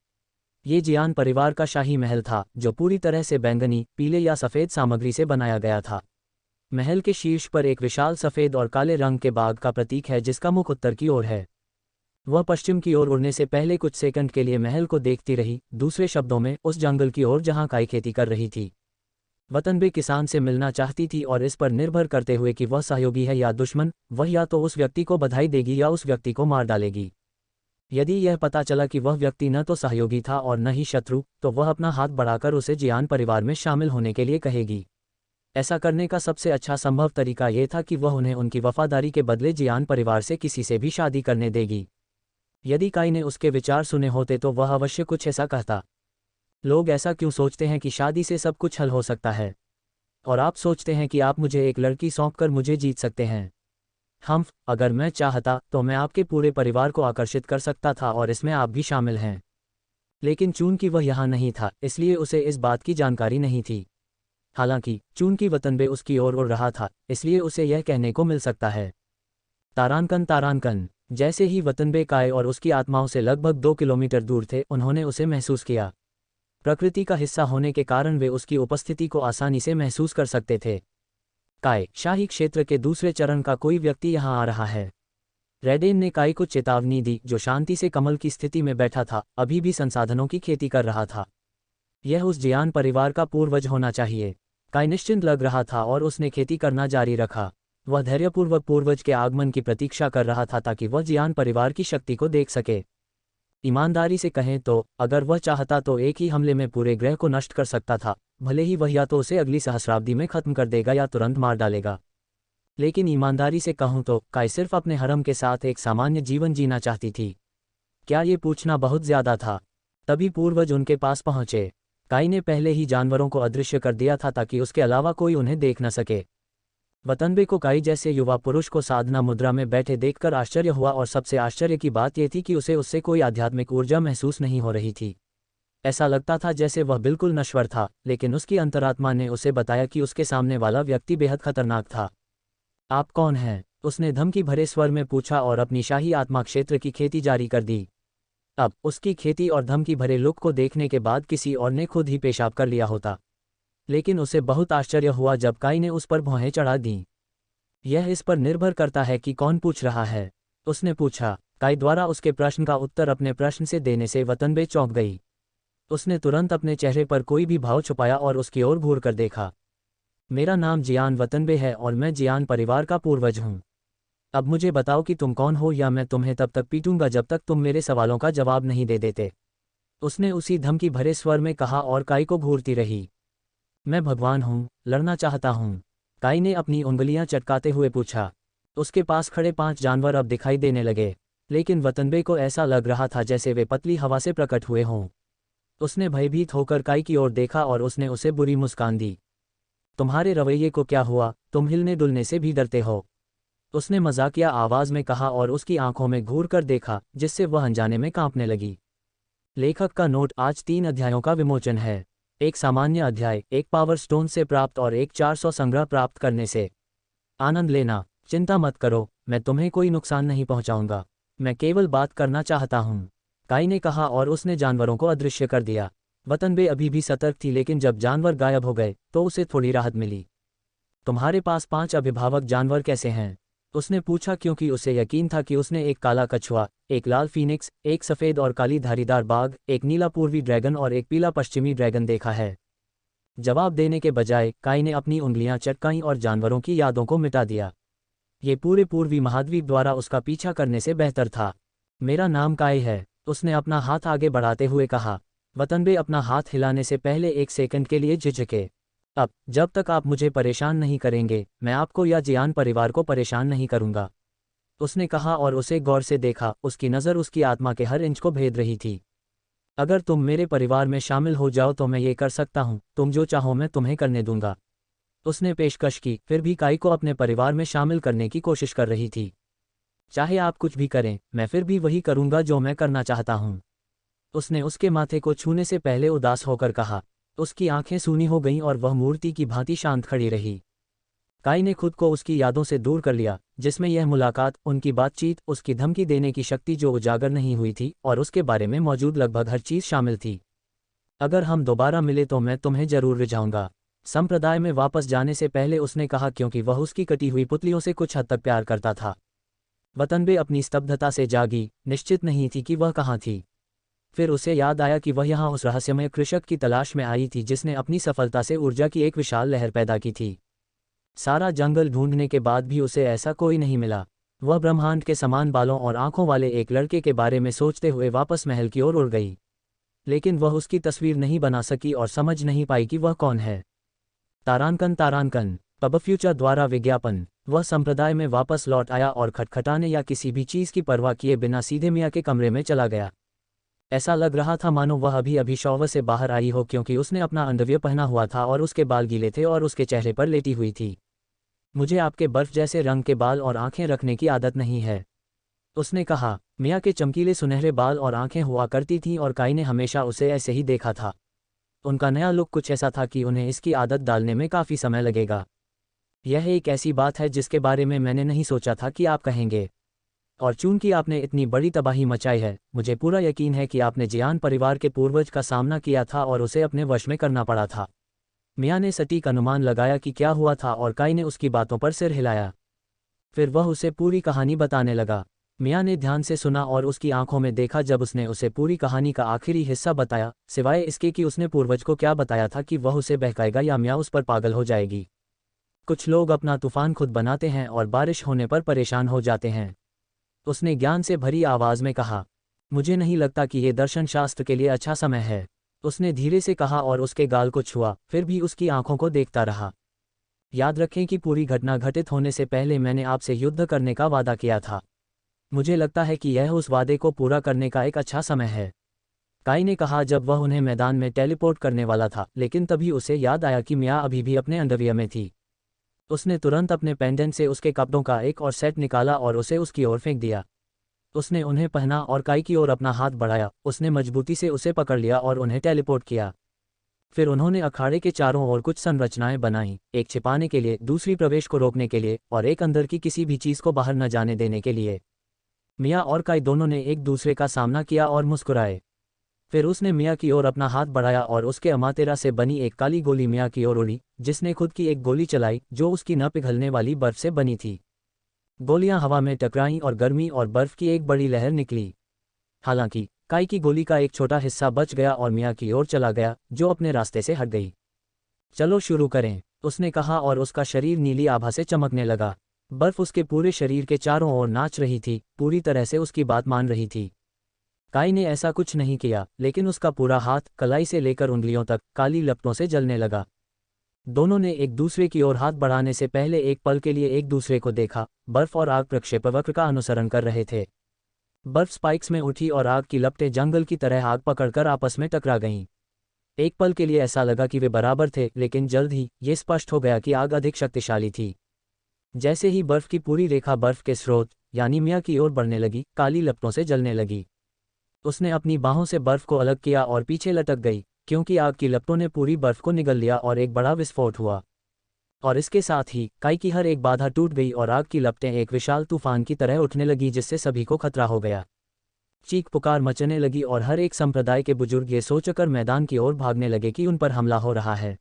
ये जियान परिवार का शाही महल था, जो पूरी तरह से बैंगनी, पीले या सफ़ेद सामग्री से बनाया गया था। महल के शीर्ष पर एक विशाल सफ़ेद और काले रंग के बाग का प्रतीक है, जिसका मुख उत्तर की ओर है। वह पश्चिम की ओर उड़ने से पहले कुछ सेकंड के लिए महल को देखती रही, दूसरे शब्दों में उस जंगल की ओर जहां काई खेती कर रही थी। वतनबे किसान से मिलना चाहती थी और इस पर निर्भर करते हुए कि वह सहयोगी है या दुश्मन, वह या तो उस व्यक्ति को बधाई देगी या उस व्यक्ति को मार डालेगी। यदि यह पता चला कि वह व्यक्ति न तो सहयोगी था और न ही शत्रु, तो वह अपना हाथ बढ़ाकर उसे जियान परिवार में शामिल होने के लिए कहेगी। ऐसा करने का सबसे अच्छा संभव तरीका यह था कि वह उन्हें उनकी वफादारी के बदले जियान परिवार से किसी से भी शादी करने देगी। यदि काई ने उसके विचार सुने होते तो वह अवश्य कुछ ऐसा कहता। लोग ऐसा क्यों सोचते हैं कि शादी से सब कुछ हल हो सकता है? और आप सोचते हैं कि आप मुझे एक लड़की सौंपकर मुझे जीत सकते हैं? अगर मैं चाहता तो मैं आपके पूरे परिवार को आकर्षित कर सकता था और इसमें आप भी शामिल हैं। लेकिन चूंकि वह यहाँ नहीं था, इसलिए उसे इस बात की जानकारी नहीं थी। हालांकि चूंकि वतनबे उसकी ओर उड़ रहा था, इसलिए उसे यह कहने को मिल सकता है। तारांकन। जैसे ही वतनबे काई और उसकी आत्माओं से लगभग 2 किलोमीटर दूर थे, उन्होंने उसे महसूस किया। प्रकृति का हिस्सा होने के कारण वे उसकी उपस्थिति को आसानी से महसूस कर सकते थे। काई, शाही क्षेत्र के दूसरे चरण का कोई व्यक्ति यहाँ आ रहा है। रेडेन ने काई को चेतावनी दी, जो शांति से कमल की स्थिति में बैठा था, अभी भी संसाधनों की खेती कर रहा था। यह उस जियान परिवार का पूर्वज होना चाहिए। काई निश्चिंत लग रहा था और उसने खेती करना जारी रखा। वह धैर्यपूर्वक पूर्वज के आगमन की प्रतीक्षा कर रहा था ताकि वह जियान परिवार की शक्ति को देख सके। ईमानदारी से कहें तो अगर वह चाहता तो एक ही हमले में पूरे ग्रह को नष्ट कर सकता था, भले ही वह या तो उसे अगली सहस्राब्दी में खत्म कर देगा या तुरंत मार डालेगा। लेकिन ईमानदारी से कहूं तो काई सिर्फ अपने हरम के साथ एक सामान्य जीवन जीना चाहती थी। क्या ये पूछना बहुत ज्यादा था? तभी पूर्वज उनके पास पहुंचे। काई ने पहले ही जानवरों को अदृश्य कर दिया था ताकि उसके अलावा कोई उन्हें देख न सके। वतनबे को काई जैसे युवा पुरुष को साधना मुद्रा में बैठे देखकर आश्चर्य हुआ, और सबसे आश्चर्य की बात यह थी कि उसे उससे कोई आध्यात्मिक ऊर्जा महसूस नहीं हो रही थी। ऐसा लगता था जैसे वह बिल्कुल नश्वर था, लेकिन उसकी अंतरात्मा ने उसे बताया कि उसके सामने वाला व्यक्ति बेहद खतरनाक था। आप कौन हैं? उसने धमकी भरे स्वर में पूछा और अपनी शाही आत्मा क्षेत्र की खेती जारी कर दी। अब उसकी खेती और धमकी भरे लुक को देखने के बाद किसी और ने खुद ही पेशाब कर लिया होता, लेकिन उसे बहुत आश्चर्य हुआ जब काई ने उस पर भौहें चढ़ा दीं। यह इस पर निर्भर करता है कि कौन पूछ रहा है, उसने पूछा। काई द्वारा उसके प्रश्न का उत्तर अपने प्रश्न से देने से वतनबे चौंक गई। उसने तुरंत अपने चेहरे पर कोई भी भाव छुपाया और उसकी ओर घूर कर देखा। मेरा नाम जियान वतनबे है और मैं जियान परिवार का पूर्वज हूँ। अब मुझे बताओ कि तुम कौन हो, या मैं तुम्हें तब तक पीटूंगा जब तक तुम मेरे सवालों का जवाब नहीं दे देते, उसने उसी धमकी भरे स्वर में कहा और काई को घूरती रही। मैं भगवान हूँ, लड़ना चाहता हूँ, काई ने अपनी उंगलियां चटकाते हुए पूछा। उसके पास खड़े 5 जानवर अब दिखाई देने लगे, लेकिन वतनबे को ऐसा लग रहा था जैसे वे पतली हवा से प्रकट हुए हों। उसने भयभीत होकर काई की ओर देखा और उसने उसे बुरी मुस्कान दी। तुम्हारे रवैये को क्या हुआ? तुम हिलने डुलने से भी डरते हो, उसने मजाकिया आवाज में कहा और उसकी आंखों में घूर कर देखा, जिससे वह अनजाने में कांपने लगी। लेखक का नोट: आज 3 अध्यायों का विमोचन है। एक सामान्य अध्याय, एक पावर स्टोन से प्राप्त और एक 400 संग्रह प्राप्त करने से। आनंद लेना, चिंता मत करो, मैं तुम्हें कोई नुकसान नहीं पहुंचाऊंगा, मैं केवल बात करना चाहता हूं, काई ने कहा और उसने जानवरों को अदृश्य कर दिया। वतनबे अभी भी सतर्क थी, लेकिन जब जानवर गायब हो गए तो उसे थोड़ी राहत मिली। तुम्हारे पास 5 अभिभावक जानवर कैसे हैं? उसने पूछा, क्योंकि उसे यकीन था कि उसने एक काला कछुआ, एक लाल फीनिक्स, एक सफ़ेद और काली धारीदार बाघ, एक नीला पूर्वी ड्रैगन और एक पीला पश्चिमी ड्रैगन देखा है। जवाब देने के बजाय काई ने अपनी उंगलियां चटकाईं और जानवरों की यादों को मिटा दिया। ये पूरे पूर्वी महाद्वीप द्वारा उसका पीछा करने से बेहतर था। मेरा नाम काई है, उसने अपना हाथ आगे बढ़ाते हुए कहा। वतनबे अपना हाथ हिलाने से पहले 1 सेकंड के लिए झिझके। अब जब तक आप मुझे परेशान नहीं करेंगे, मैं आपको या जियान परिवार को परेशान नहीं करूंगा, उसने कहा और उसे गौर से देखा। उसकी नज़र उसकी आत्मा के हर इंच को भेद रही थी। अगर तुम मेरे परिवार में शामिल हो जाओ तो मैं ये कर सकता हूँ, तुम जो चाहो मैं तुम्हें करने दूंगा, उसने पेशकश की। फिर भी काई को अपने परिवार में शामिल करने की कोशिश कर रही थी। चाहे आप कुछ भी करें, मैं फिर भी वही करूंगा जो मैं करना चाहता हूँ, उसने उसके माथे को छूने से पहले उदास होकर कहा। उसकी आंखें सूनी हो गईं और वह मूर्ति की भांति शांत खड़ी रही। काई ने खुद को उसकी यादों से दूर कर लिया, जिसमें यह मुलाकात, उनकी बातचीत, उसकी धमकी देने की शक्ति जो उजागर नहीं हुई थी, और उसके बारे में मौजूद लगभग हर चीज़ शामिल थी। अगर हम दोबारा मिले तो मैं तुम्हें जरूर रिझाऊंगा, संप्रदाय में वापस जाने से पहले उसने कहा, क्योंकि वह उसकी कटी हुई पुतलियों से कुछ हद तक प्यार करता था। वतनबे अपनी स्तब्धता से जागी, निश्चित नहीं थी कि वह कहाँ थी। फिर उसे याद आया कि वह यहाँ उस रहस्यमय कृषक की तलाश में आई थी जिसने अपनी सफलता से ऊर्जा की एक विशाल लहर पैदा की थी। सारा जंगल ढूंढने के बाद भी उसे ऐसा कोई नहीं मिला। वह ब्रह्मांड के समान बालों और आंखों वाले एक लड़के के बारे में सोचते हुए वापस महल की ओर उड़ गई, लेकिन वह उसकी तस्वीर नहीं बना सकी और समझ नहीं पाई कि वह कौन है। तारांकन पब फ्यूचर द्वारा विज्ञापन। वह संप्रदाय में वापस लौट आया और खटखटाने या किसी भी चीज़ की परवाह किए बिना सीधे मियाँ के कमरे में चला गया। ऐसा लग रहा था मानो वह अभी शौवर से बाहर आई हो, क्योंकि उसने अपना अंडरवियर पहना हुआ था और उसके बाल गीले थे और उसके चेहरे पर लेटी हुई थी। मुझे आपके बर्फ जैसे रंग के बाल और आंखें रखने की आदत नहीं है, उसने कहा। मिया के चमकीले सुनहरे बाल और आंखें हुआ करती थीं और काई ने हमेशा उसे ऐसे ही देखा था। उनका नया लुक कुछ ऐसा था कि उन्हें इसकी आदत डालने में काफ़ी समय लगेगा। यह एक ऐसी बात है जिसके बारे में मैंने नहीं सोचा था कि आप कहेंगे, और चूंकि आपने इतनी बड़ी तबाही मचाई है, मुझे पूरा यकीन है कि आपने जियान परिवार के पूर्वज का सामना किया था और उसे अपने वश में करना पड़ा था। मिया ने सटीक अनुमान लगाया कि क्या हुआ था और काई ने उसकी बातों पर सिर हिलाया। फिर वह उसे पूरी कहानी बताने लगा। मिया ने ध्यान से सुना और उसकी आंखों में देखा जब उसने उसे पूरी कहानी का आखिरी हिस्सा बताया, सिवाय इसके कि उसने पूर्वज को क्या बताया था कि वह उसे बहकाएगा या मिया उस पर पागल हो जाएगी। कुछ लोग अपना तूफान खुद बनाते हैं और बारिश होने पर परेशान हो जाते हैं, उसने ज्ञान से भरी आवाज में कहा। मुझे नहीं लगता कि ये दर्शन शास्त्र के लिए अच्छा समय है, उसने धीरे से कहा और उसके गाल को छुआ, फिर भी उसकी आंखों को देखता रहा। याद रखें कि पूरी घटना घटित होने से पहले मैंने आपसे युद्ध करने का वादा किया था। मुझे लगता है कि यह उस वादे को पूरा करने का एक अच्छा समय है, काई ने कहा जब वह उन्हें मैदान में टेलीपोर्ट करने वाला था, लेकिन तभी उसे याद आया कि मिया अभी भी अपने अंडरवियर में थी। उसने तुरंत अपने पेंडेंट से उसके कपड़ों का एक और सेट निकाला और उसे उसकी ओर फेंक दिया। उसने उन्हें पहना और काई की ओर अपना हाथ बढ़ाया, उसने मजबूती से उसे पकड़ लिया और उन्हें टेलीपोर्ट किया। फिर उन्होंने अखाड़े के चारों ओर कुछ संरचनाएं बनाईं, एक छिपाने के लिए, दूसरी प्रवेश को रोकने के लिए, और एक अंदर की किसी भी चीज़ को बाहर न जाने देने के लिए। मिया और काई दोनों ने एक दूसरे का सामना किया और मुस्कुराए। फिर उसने मिया की ओर अपना हाथ बढ़ाया और उसके अमातेरा से बनी एक काली गोली मिया की ओर उड़ी, जिसने खुद की एक गोली चलाई जो उसकी न पिघलने वाली बर्फ से बनी थी। गोलियां हवा में टकराईं और गर्मी और बर्फ की एक बड़ी लहर निकली। हालांकि काई की गोली का एक छोटा हिस्सा बच गया और मिया की ओर चला गया, जो अपने रास्ते से हट गई। चलो शुरू करें, उसने कहा और उसका शरीर नीली आभा से चमकने लगा। बर्फ उसके पूरे शरीर के चारों ओर नाच रही थी, पूरी तरह से उसकी बात मान रही थी। काई ने ऐसा कुछ नहीं किया, लेकिन उसका पूरा हाथ, कलाई से लेकर उंगलियों तक, काली लपटों से जलने लगा। दोनों ने एक दूसरे की ओर हाथ बढ़ाने से पहले एक पल के लिए एक दूसरे को देखा। बर्फ और आग प्रक्षेपवक्र का अनुसरण कर रहे थे। बर्फ स्पाइक्स में उठी और आग की लपटें जंगल की तरह आग पकड़कर आपस में टकरा गईं। एक पल के लिए ऐसा लगा कि वे बराबर थे, लेकिन जल्द ही ये स्पष्ट हो गया कि आग अधिक शक्तिशाली थी। जैसे ही बर्फ की पूरी रेखा बर्फ के स्रोत यानी मिया की ओर बढ़ने लगी, काली लपटों से जलने लगी। उसने अपनी बाहों से बर्फ को अलग किया और पीछे लटक गई, क्योंकि आग की लपटों ने पूरी बर्फ को निगल लिया और एक बड़ा विस्फोट हुआ। और इसके साथ ही काई की हर एक बाधा टूट गई और आग की लपटें एक विशाल तूफान की तरह उठने लगी, जिससे सभी को खतरा हो गया। चीख पुकार मचने लगी और हर एक संप्रदाय के बुजुर्ग ये सोचकर मैदान की ओर भागने लगे कि उन पर हमला हो रहा है।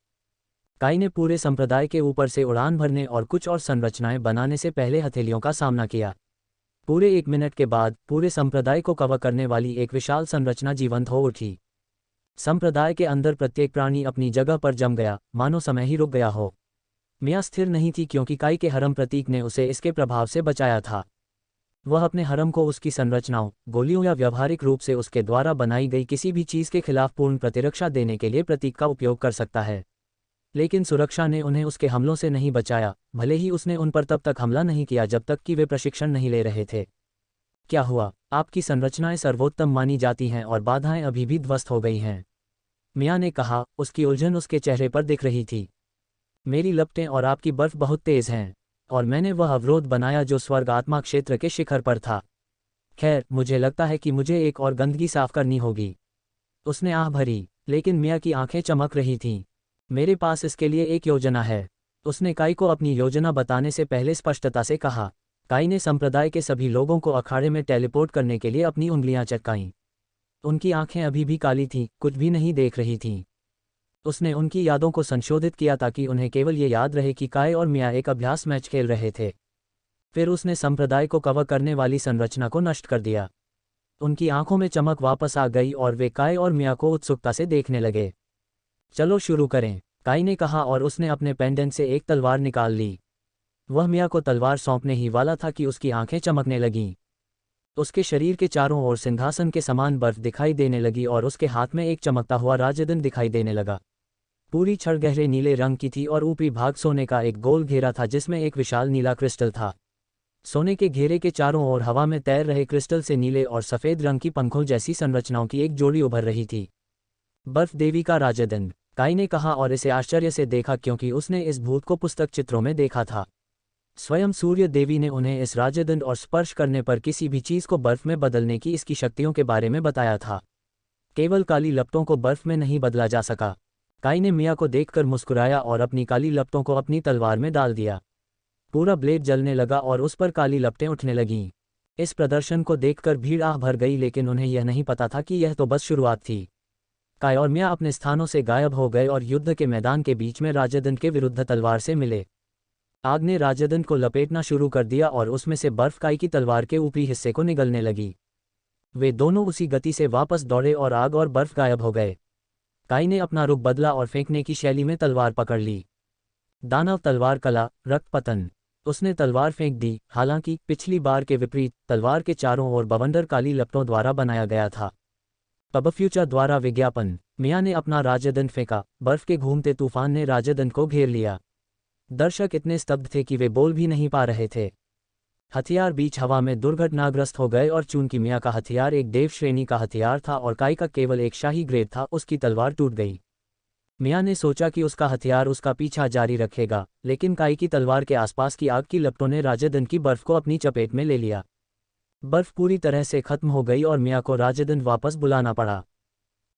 काई ने पूरे संप्रदाय के ऊपर से उड़ान भरने और कुछ और संरचनाएं बनाने से पहले हथेलियों का सामना किया। पूरे 1 मिनट के बाद पूरे संप्रदाय को कवर करने वाली एक विशाल संरचना जीवंत हो उठी। संप्रदाय के अंदर प्रत्येक प्राणी अपनी जगह पर जम गया, मानो समय ही रुक गया हो। मिया स्थिर नहीं थी क्योंकि काई के हरम प्रतीक ने उसे इसके प्रभाव से बचाया था। वह अपने हरम को उसकी संरचनाओं, गोलियों या व्यावहारिक रूप से उसके द्वारा बनाई गई किसी भी चीज़ के खिलाफ पूर्ण प्रतिरक्षा देने के लिए प्रतीक का उपयोग कर सकता है। लेकिन सुरक्षा ने उन्हें उसके हमलों से नहीं बचाया, भले ही उसने उन पर तब तक हमला नहीं किया जब तक कि वे प्रशिक्षण नहीं ले रहे थे। क्या हुआ? आपकी संरचनाएं सर्वोत्तम मानी जाती हैं और बाधाएं अभी भी ध्वस्त हो गई हैं, मिया ने कहा, उसकी उलझन उसके चेहरे पर दिख रही थी। मेरी लपटें और आपकी बर्फ बहुत तेज हैं, और मैंने वह अवरोध बनाया जो स्वर्ग आत्मा क्षेत्र के शिखर पर था। खैर, मुझे लगता है कि मुझे एक और गंदगी साफ करनी होगी। उसने आह भरी, लेकिन मिया की आंखें चमक रही थीं। मेरे पास इसके लिए एक योजना है, उसने काई को अपनी योजना बताने से पहले स्पष्टता से कहा। काई ने संप्रदाय के सभी लोगों को अखाड़े में टेलीपोर्ट करने के लिए अपनी उंगलियां चटकाईं। उनकी आंखें अभी भी काली थीं, कुछ भी नहीं देख रही थीं। उसने उनकी यादों को संशोधित किया ताकि उन्हें केवल ये याद रहे कि काई और मिया एक अभ्यास मैच खेल रहे थे। फिर उसने संप्रदाय को कवर करने वाली संरचना को नष्ट कर दिया। उनकी आंखों में चमक वापस आ गई और वे काई और मिया को उत्सुकता से देखने लगे। चलो शुरू करें, काई ने कहा और उसने अपने पेंडेंट से एक तलवार निकाल ली। वह मिया को तलवार सौंपने ही वाला था कि उसकी आंखें चमकने लगीं। उसके शरीर के चारों ओर सिंहासन के समान बर्फ दिखाई देने लगी और उसके हाथ में एक चमकता हुआ राजदंड दिखाई देने लगा। पूरी छड़ गहरे नीले रंग की थी और ऊपरी भाग सोने का एक गोल घेरा था जिसमें एक विशाल नीला क्रिस्टल था। सोने के घेरे के चारों ओर हवा में तैर रहे क्रिस्टल से नीले और सफ़ेद रंग की पंखों जैसी संरचनाओं की एक जोड़ी उभर रही थी। बर्फ देवी का राजदंड, काई ने कहा और इसे आश्चर्य से देखा क्योंकि उसने इस भूत को पुस्तक चित्रों में देखा था। स्वयं सूर्य देवी ने उन्हें इस राजदंड और स्पर्श करने पर किसी भी चीज़ को बर्फ में बदलने की इसकी शक्तियों के बारे में बताया था। केवल काली लपटों को बर्फ में नहीं बदला जा सका। काई ने मिया को देखकर मुस्कुराया और अपनी काली लपटों को अपनी तलवार में डाल दिया। पूरा ब्लेड जलने लगा और उस पर काली लपटें उठने लगीं। इस प्रदर्शन को देखकर भीड़ आह भर गई, लेकिन उन्हें यह नहीं पता था कि यह तो बस शुरुआत थी। काई और मिया अपने स्थानों से गायब हो गए और युद्ध के मैदान के बीच में राजदंड के विरुद्ध तलवार से मिले। आग ने राजदंड को लपेटना शुरू कर दिया और उसमें से बर्फ काई की तलवार के ऊपरी हिस्से को निगलने लगी। वे दोनों उसी गति से वापस दौड़े और आग और बर्फ गायब हो गए। काई ने अपना रुख बदला और फेंकने की शैली में तलवार पकड़ ली। दानव तलवार कला, रक्त पतन। उसने तलवार फेंक दी। हालांकि पिछली बार के विपरीत तलवार के चारों ओर बवंडर काली लपटों द्वारा बनाया गया था। पबफ्यूचर द्वारा विज्ञापन। मिया ने अपना राजदंड फेंका। बर्फ के घूमते तूफान ने राजदंड को घेर लिया। दर्शक इतने स्तब्ध थे कि वे बोल भी नहीं पा रहे थे। हथियार बीच हवा में दुर्घटनाग्रस्त हो गए और चूंकि मियाँ का हथियार एक देव श्रेणी का हथियार था और काई का केवल एक शाही ग्रेड था, उसकी तलवार टूट गई। मियाँ ने सोचा कि उसका हथियार उसका पीछा जारी रखेगा, लेकिन काई की तलवार के आसपास की आग की लपटों ने राजदंड की बर्फ को अपनी चपेट में ले लिया। बर्फ पूरी तरह से खत्म हो गई और मियाँ को राजदंड वापस बुलाना पड़ा।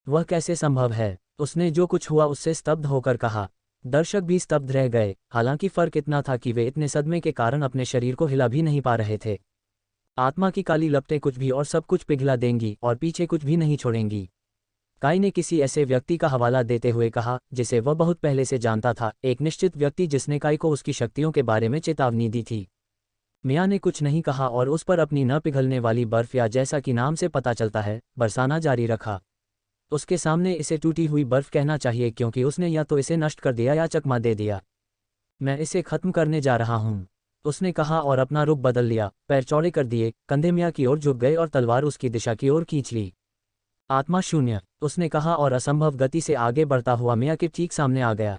वह कैसे संभव है? उसने जो कुछ हुआ उससे स्तब्ध होकर कहा। दर्शक भी स्तब्ध रह गए, हालांकि फर्क इतना था कि वे इतने सदमे के कारण अपने शरीर को हिला भी नहीं पा रहे थे। आत्मा की काली लपटें कुछ भी और सब कुछ पिघला देंगी और पीछे कुछ भी नहीं छोड़ेंगी। काई ने किसी ऐसे व्यक्ति का हवाला देते हुए कहा जिसे वह बहुत पहले से जानता था, एक निश्चित व्यक्ति जिसने काई को उसकी शक्तियों के बारे में चेतावनी दी थी। मियाँ ने कुछ नहीं कहा और उस पर अपनी न पिघलने वाली बर्फ, या जैसा कि नाम से पता चलता है, बरसाना जारी रखा। उसके सामने इसे टूटी हुई बर्फ कहना चाहिए, क्योंकि उसने या तो इसे नष्ट कर दिया या चकमा दे दिया। मैं इसे खत्म करने जा रहा हूँ, उसने कहा और अपना रुख बदल लिया। पैर चौड़े कर दिए, कंधे मियाँ की ओर झुक गए और तलवार उसकी दिशा की ओर खींच ली। आत्मा शून्य, उसने कहा और असंभव गति से आगे बढ़ता हुआ मियाँ के ठीक सामने आ गया।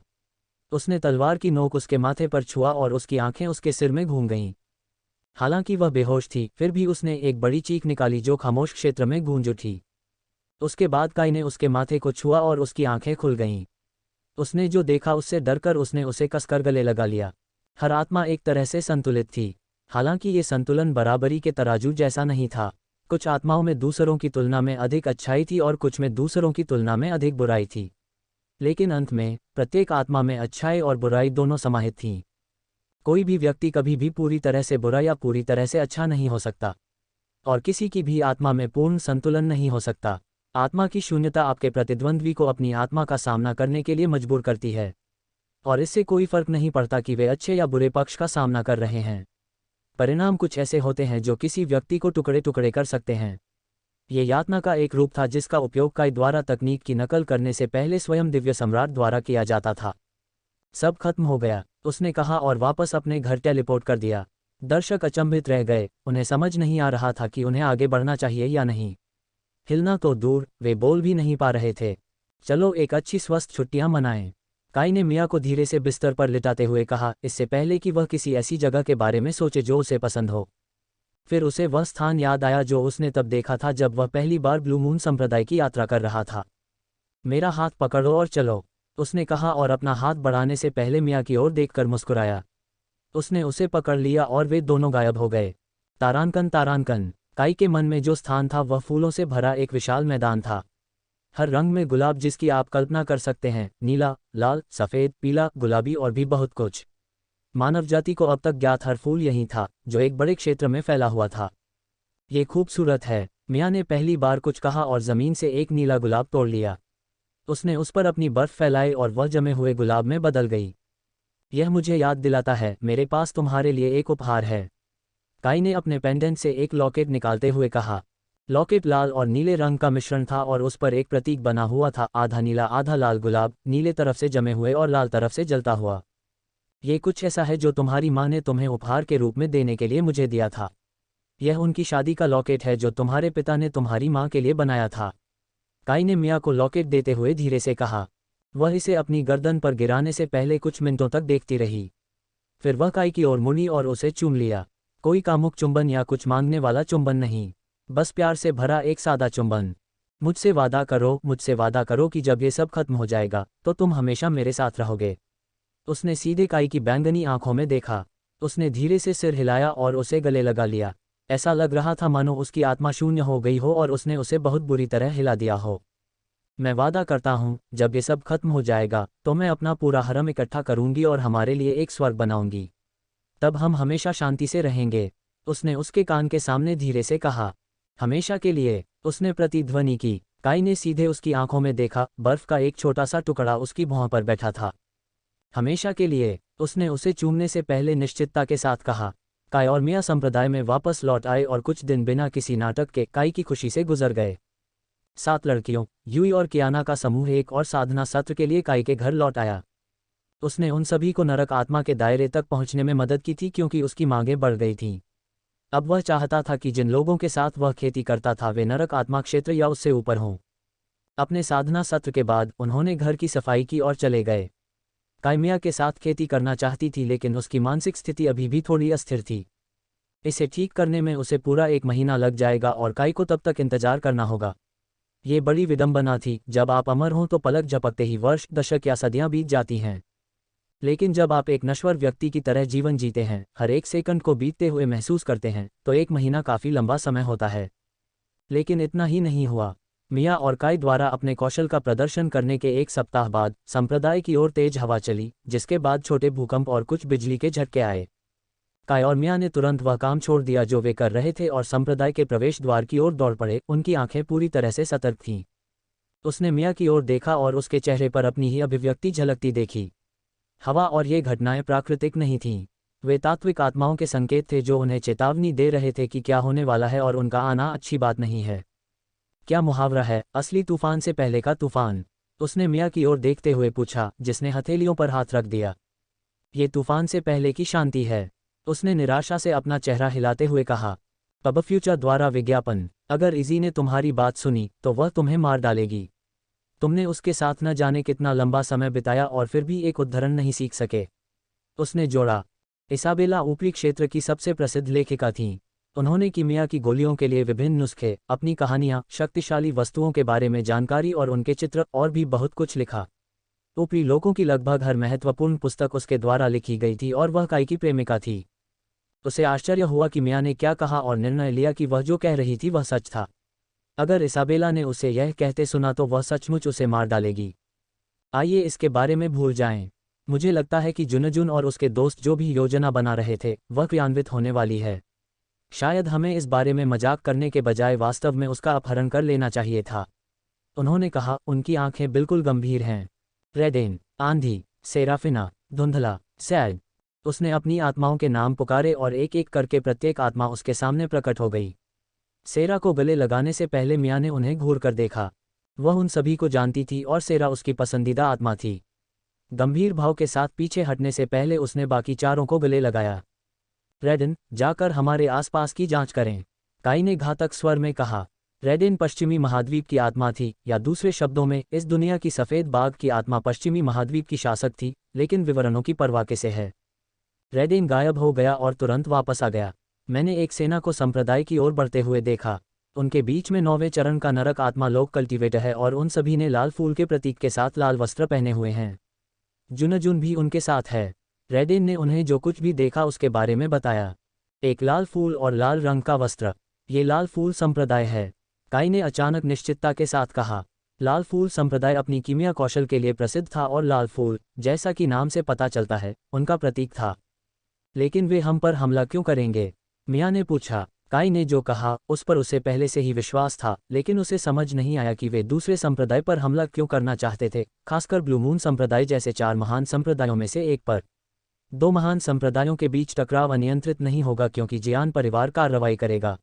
उसने तलवार की नोक उसके माथे पर छुआ और उसकी आंखें उसके सिर में घूम गईं। हालांकि वह बेहोश थी, फिर भी उसने एक बड़ी चीख निकाली जो खामोश क्षेत्र में गूंज उठी। उसके बाद काई ने उसके माथे को छुआ और उसकी आंखें खुल गईं। उसने जो देखा उससे डरकर उसने उसे कसकर गले लगा लिया। हर आत्मा एक तरह से संतुलित थी, हालांकि ये संतुलन बराबरी के तराजू जैसा नहीं था। कुछ आत्माओं में दूसरों की तुलना में अधिक अच्छाई थी और कुछ में दूसरों की तुलना में अधिक बुराई थी, लेकिन अंत में प्रत्येक आत्मा में अच्छाई और बुराई दोनों समाहित थीं। कोई भी व्यक्ति कभी भी पूरी तरह से बुरा या पूरी तरह से अच्छा नहीं हो सकता, और किसी की भी आत्मा में पूर्ण संतुलन नहीं हो सकता। आत्मा की शून्यता आपके प्रतिद्वंद्वी को अपनी आत्मा का सामना करने के लिए मजबूर करती है, और इससे कोई फर्क नहीं पड़ता कि वे अच्छे या बुरे पक्ष का सामना कर रहे हैं। परिणाम कुछ ऐसे होते हैं जो किसी व्यक्ति को टुकड़े टुकड़े कर सकते हैं। ये यातना का एक रूप था जिसका उपयोग काई द्वारा तकनीक की नकल करने से पहले स्वयं दिव्य सम्राट द्वारा किया जाता था। सब खत्म हो गया, उसने कहा और वापस अपने घर टेलीपोर्ट कर दिया। दर्शक अचंभित रह गए, उन्हें समझ नहीं आ रहा था कि उन्हें आगे बढ़ना चाहिए या नहीं। हिलना तो दूर, वे बोल भी नहीं पा रहे थे। चलो एक अच्छी स्वस्थ छुट्टियां मनाएं, काई ने मियाँ को धीरे से बिस्तर पर लिटाते हुए कहा, इससे पहले कि वह किसी ऐसी जगह के बारे में सोचे जो उसे पसंद हो। फिर उसे वह स्थान याद आया जो उसने तब देखा था जब वह पहली बार ब्लू मून संप्रदाय की यात्रा कर रहा था। मेरा हाथ पकड़ो और चलो, उसने कहा और अपना हाथ बढ़ाने से पहले मियाँ की ओर देखकर मुस्कुराया। उसने उसे पकड़ लिया और वे दोनों गायब हो गए। तारांकन तारांकन, काई के मन में जो स्थान था वह फूलों से भरा एक विशाल मैदान था। हर रंग में गुलाब जिसकी आप कल्पना कर सकते हैं, नीला, लाल, सफ़ेद, पीला, गुलाबी और भी बहुत कुछ। मानव जाति को अब तक ज्ञात हर फूल यही था, जो एक बड़े क्षेत्र में फैला हुआ था। ये खूबसूरत है, मियाँ ने पहली बार कुछ कहा और ज़मीन से एक नीला गुलाब तोड़ लिया। उसने उस पर अपनी बर्फ फैलाई और वह जमे हुए गुलाब में बदल गई। यह मुझे याद दिलाता है, मेरे पास तुम्हारे लिए एक उपहार है, काई ने अपने पेंडेंट से एक लॉकेट निकालते हुए कहा। लॉकेट लाल और नीले रंग का मिश्रण था और उस पर एक प्रतीक बना हुआ था, आधा नीला आधा लाल गुलाब, नीले तरफ से जमे हुए और लाल तरफ से जलता हुआ। ये कुछ ऐसा है जो तुम्हारी माँ ने तुम्हें उपहार के रूप में देने के लिए मुझे दिया था। यह उनकी शादी का लॉकेट है जो तुम्हारे पिता ने तुम्हारी माँ के लिए बनाया था। काई ने मियाँ को लॉकेट देते हुए धीरे से कहा। वह इसे अपनी गर्दन पर गिराने से पहले कुछ मिनटों तक देखती रही। फिर वह काई की ओर मुड़ी और उसे चूम लिया। कोई कामुक चुंबन या कुछ मांगने वाला चुंबन नहीं, बस प्यार से भरा एक सादा चुंबन। मुझसे वादा करो कि जब ये सब खत्म हो जाएगा तो तुम हमेशा मेरे साथ रहोगे। उसने सीधे काई की बैंगनी आंखों में देखा। उसने धीरे से सिर हिलाया और उसे गले लगा लिया। ऐसा लग रहा था मानो उसकी आत्मा शून्य हो गई हो और उसने उसे बहुत बुरी तरह हिला दिया हो। मैं वादा करता हूँ, जब ये सब खत्म हो जाएगा तो मैं अपना पूरा हरम इकट्ठा करूंगी और हमारे लिए एक स्वर्ग बनाऊंगी। तब हम हमेशा शांति से रहेंगे, उसने उसके कान के सामने धीरे से कहा। हमेशा के लिए, उसने प्रतिध्वनि की। काई ने सीधे उसकी आंखों में देखा। बर्फ का एक छोटा सा टुकड़ा उसकी भौं पर बैठा था। हमेशा के लिए, उसने उसे चूमने से पहले निश्चितता के साथ कहा। काई और मियाँ संप्रदाय में वापस लौट आए और कुछ दिन बिना किसी नाटक के काई की खुशी से गुजर गए। 7 लड़कियों, यूई और कियाना का समूह एक और साधना सत्र के लिए काई के घर लौट आया। उसने उन सभी को नरक आत्मा के दायरे तक पहुंचने में मदद की थी क्योंकि उसकी मांगें बढ़ गई थीं। अब वह चाहता था कि जिन लोगों के साथ वह खेती करता था वे नरक आत्मा क्षेत्र या उससे ऊपर हों। अपने साधना सत्र के बाद उन्होंने घर की सफाई की और चले गए। काई मियाँ के साथ खेती करना चाहती थी लेकिन उसकी मानसिक स्थिति अभी भी थोड़ी अस्थिर थी। इसे ठीक करने में उसे पूरा 1 महीना लग जाएगा और काई को तब तक इंतजार करना होगा। ये बड़ी विडंबना थी, जब आप अमर हों तो पलक झपकते ही वर्ष, दशक या सदियां बीत जाती हैं। लेकिन जब आप एक नश्वर व्यक्ति की तरह जीवन जीते हैं, हर एक सेकंड को बीतते हुए महसूस करते हैं, तो 1 महीना काफ़ी लंबा समय होता है। लेकिन इतना ही नहीं हुआ। मिया और काई द्वारा अपने कौशल का प्रदर्शन करने के 1 सप्ताह बाद संप्रदाय की ओर तेज हवा चली, जिसके बाद छोटे भूकंप और कुछ बिजली के झटके आए। काई और मिया ने तुरंत वह काम छोड़ दिया जो वे कर रहे थे और संप्रदाय के प्रवेश द्वार की ओर दौड़ पड़े। उनकी आंखें पूरी तरह से सतर्क थीं। उसने मिया की ओर देखा और उसके चेहरे पर अपनी ही अभिव्यक्ति झलकती देखी। हवा और ये घटनाएं प्राकृतिक नहीं थीं। वे तात्विक आत्माओं के संकेत थे जो उन्हें चेतावनी दे रहे थे कि क्या होने वाला है और उनका आना अच्छी बात नहीं है। क्या मुहावरा है, असली तूफान से पहले का तूफान? उसने मिया की ओर देखते हुए पूछा, जिसने हथेलियों पर हाथ रख दिया। ये तूफान से पहले की शांति है, उसने निराशा से अपना चेहरा हिलाते हुए कहा। पब फ्यूचर द्वारा विज्ञापन। अगर इजी ने तुम्हारी बात सुनी तो वह तुम्हें मार डालेगी। तुमने उसके साथ न जाने कितना लंबा समय बिताया और फिर भी एक उद्धरण नहीं सीख सके, उसने जोड़ा। इसाबेला ऊपरी क्षेत्र की सबसे प्रसिद्ध लेखिका थीं। उन्होंने कीमिया की गोलियों के लिए विभिन्न नुस्खे, अपनी कहानियाँ, शक्तिशाली वस्तुओं के बारे में जानकारी और उनके चित्र और भी बहुत कुछ लिखा। ऊपरी लोगों की लगभग हर महत्वपूर्ण पुस्तक उसके द्वारा लिखी गई थी और वह काई की प्रेमिका थी। उसे आश्चर्य हुआ कि मिया ने क्या कहा और निर्णय लिया कि वह जो कह रही थी वह सच था। अगर इसाबेला ने उसे यह कहते सुना तो वह सचमुच उसे मार डालेगी। आइए इसके बारे में भूल जाएं। मुझे लगता है कि जुनजुन और उसके दोस्त जो भी योजना बना रहे थे वह क्रियान्वित होने वाली है। शायद हमें इस बारे में मजाक करने के बजाय वास्तव में उसका अपहरण कर लेना चाहिए था, उन्होंने कहा। उनकी आंखें बिल्कुल गंभीर हैं। रेडेन, आंधी, सेराफिना, धुंधला, सैड। उसने अपनी आत्माओं के नाम पुकारे और एक एक करके प्रत्येक आत्मा उसके सामने प्रकट हो गई। सेरा को गले लगाने से पहले मिया ने उन्हें घूर कर देखा। वह उन सभी को जानती थी और सेरा उसकी पसंदीदा आत्मा थी। गंभीर भाव के साथ पीछे हटने से पहले उसने बाकी चारों को गले लगाया। रेडन, जाकर हमारे आसपास की जांच करें, काई ने घातक स्वर में कहा। रेडन पश्चिमी महाद्वीप की आत्मा थी, या दूसरे शब्दों में इस दुनिया की सफ़ेद बाघ की आत्मा पश्चिमी महाद्वीप की शासक थी, लेकिन विवरणों की परवाह कैसे है। रेडन गायब हो गया और तुरंत वापस आ गया। मैंने एक सेना को संप्रदाय की ओर बढ़ते हुए देखा। उनके बीच में 9वें चरण का नरक आत्मा लोक कल्टिवेटर है और उन सभी ने लाल फूल के प्रतीक के साथ लाल वस्त्र पहने हुए हैं। जुनजुन भी उनके साथ है। रेडेन ने उन्हें जो कुछ भी देखा उसके बारे में बताया। एक लाल फूल और लाल रंग का वस्त्र, ये लाल फूल संप्रदाय है, काई ने अचानक निश्चितता के साथ कहा। लाल फूल संप्रदाय अपनी कीमिया कौशल के लिए प्रसिद्ध था और लाल फूल, जैसा कि नाम से पता चलता है, उनका प्रतीक था। लेकिन वे हम पर हमला क्यों करेंगे? मिया ने पूछा। काई ने जो कहा उस पर उसे पहले से ही विश्वास था, लेकिन उसे समझ नहीं आया कि वे दूसरे संप्रदाय पर हमला क्यों करना चाहते थे, खासकर ब्लू मून संप्रदाय जैसे 4 महान संप्रदायों में से एक पर। 2 महान संप्रदायों के बीच टकराव अनियंत्रित नहीं होगा क्योंकि जियान परिवार कार्रवाई करेगा।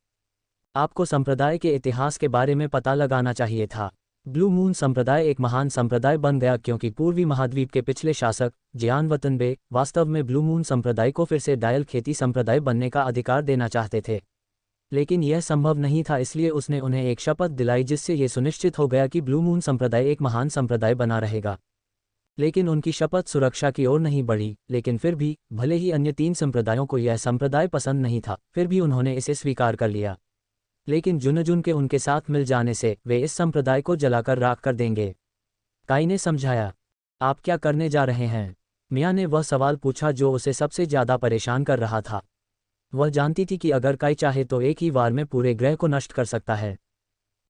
आपको संप्रदाय के इतिहास के बारे में पता लगाना चाहिए था। ब्लू मून संप्रदाय एक महान संप्रदाय बन गया क्योंकि पूर्वी महाद्वीप के पिछले शासक जियान वतनबे वास्तव में ब्लू मून संप्रदाय को फिर से डायल खेती संप्रदाय बनने का अधिकार देना चाहते थे। लेकिन यह संभव नहीं था, इसलिए उसने उन्हें एक शपथ दिलाई जिससे ये सुनिश्चित हो गया कि ब्लू मून संप्रदाय एक महान संप्रदाय बना रहेगा। लेकिन उनकी शपथ सुरक्षा की ओर नहीं बढ़ी, लेकिन फिर भी, भले ही अन्य 3 संप्रदायों को यह संप्रदाय पसंद नहीं था, फिर भी उन्होंने इसे स्वीकार कर लिया। लेकिन जुनजुन के उनके साथ मिल जाने से वे इस संप्रदाय को जलाकर राख कर देंगे, काई ने समझाया। आप क्या करने जा रहे हैं? मिया ने वह सवाल पूछा जो उसे सबसे ज्यादा परेशान कर रहा था। वह जानती थी कि अगर काई चाहे तो एक ही वार में पूरे ग्रह को नष्ट कर सकता है,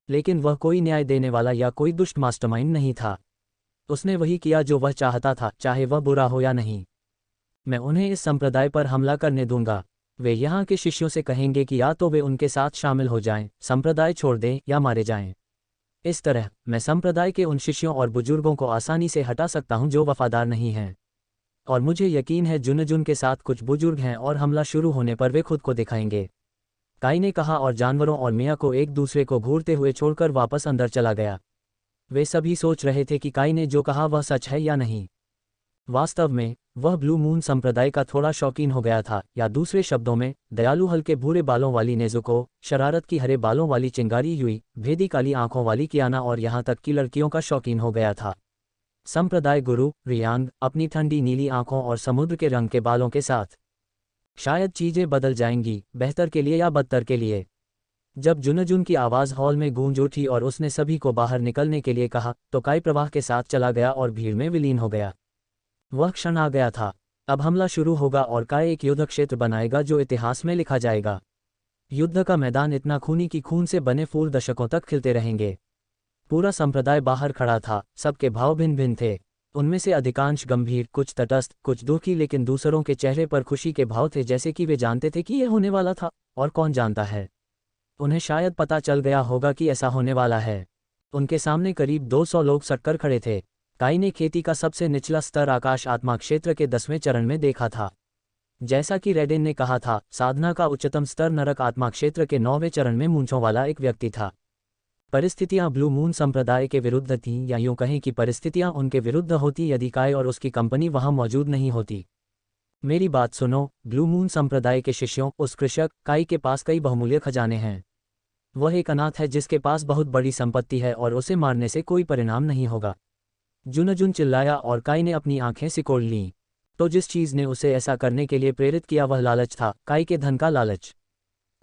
लेकिन वह कोई न्याय देने वाला या कोई दुष्ट मास्टरमाइंड नहीं था। उसने वही किया जो वह चाहता था, चाहे वह बुरा हो या नहीं। मैं उन्हें इस संप्रदाय पर हमला करने दूंगा। वे यहाँ के शिष्यों से कहेंगे कि या तो वे उनके साथ शामिल हो जाएं, संप्रदाय छोड़ दें या मारे जाएं। इस तरह मैं संप्रदाय के उन शिष्यों और बुजुर्गों को आसानी से हटा सकता हूं जो वफादार नहीं हैं। और मुझे यकीन है जुनजुन के साथ कुछ बुजुर्ग हैं और हमला शुरू होने पर वे खुद को दिखाएंगे, काई ने कहा और जानवरों और मिया को एक दूसरे को घूरते हुए छोड़कर वापस अंदर चला गया। वे सभी सोच रहे थे कि काई ने जो कहा वह सच है या नहीं। वास्तव में वह ब्लू मून संप्रदाय का थोड़ा शौकीन हो गया था, या दूसरे शब्दों में दयालु हल्के भूरे बालों वाली नेजुको, शरारत की हरे बालों वाली चिंगारी युई, भेदी काली आंखों वाली कियाना और यहाँ तक कि लड़कियों का शौकीन हो गया था। संप्रदाय गुरु रियांग अपनी ठंडी नीली आंखों और समुद्र के रंग के बालों के साथ। शायद चीजें बदल जाएंगी, बेहतर के लिए या बदतर के लिए। जब जुनजुन की आवाज़ हॉल में गूंज उठी और उसने सभी को बाहर निकलने के लिए कहा, तो काई प्रवाह के साथ चला गया और भीड़ में विलीन हो गया। वह क्षण आ गया था। अब हमला शुरू होगा और काई एक युद्ध क्षेत्र बनाएगा जो इतिहास में लिखा जाएगा। युद्ध का मैदान इतना खूनी कि खून से बने फूल दशकों तक खिलते रहेंगे। पूरा संप्रदाय बाहर खड़ा था, सबके भाव भिन्न भिन्न थे। उनमें से अधिकांश गंभीर, कुछ तटस्थ, कुछ दुखी, लेकिन दूसरों के चेहरे पर खुशी के भाव थे, जैसे कि वे जानते थे कि यह होने वाला था। और कौन जानता है, उन्हें शायद पता चल गया होगा कि ऐसा होने वाला है। उनके सामने करीब 200 लोग सटकर खड़े थे। काई ने खेती का सबसे निचला स्तर आकाश आत्मा क्षेत्र के 10वें चरण में देखा था। जैसा कि रेडिन ने कहा था, साधना का उच्चतम स्तर नरक आत्मा क्षेत्र के 9वें चरण में मूंछों वाला एक व्यक्ति था। परिस्थितियां ब्लू मून संप्रदाय के विरुद्ध थीं, या यूं कहें कि परिस्थितियां उनके विरुद्ध होती यदि काई और उसकी कंपनी वहां मौजूद नहीं होती। मेरी बात सुनो, ब्लू मून संप्रदाय के शिष्यों, उस कृषक काई के पास कई बहुमूल्य खजाने हैं। वह एक अनाथ है जिसके पास बहुत बड़ी संपत्ति है और उसे मारने से कोई परिणाम नहीं होगा। जुनजुन चिल्लाया और काई ने अपनी आंखें सिकोड़ लीं। तो जिस चीज़ ने उसे ऐसा करने के लिए प्रेरित किया वह लालच था, काई के धन का लालच।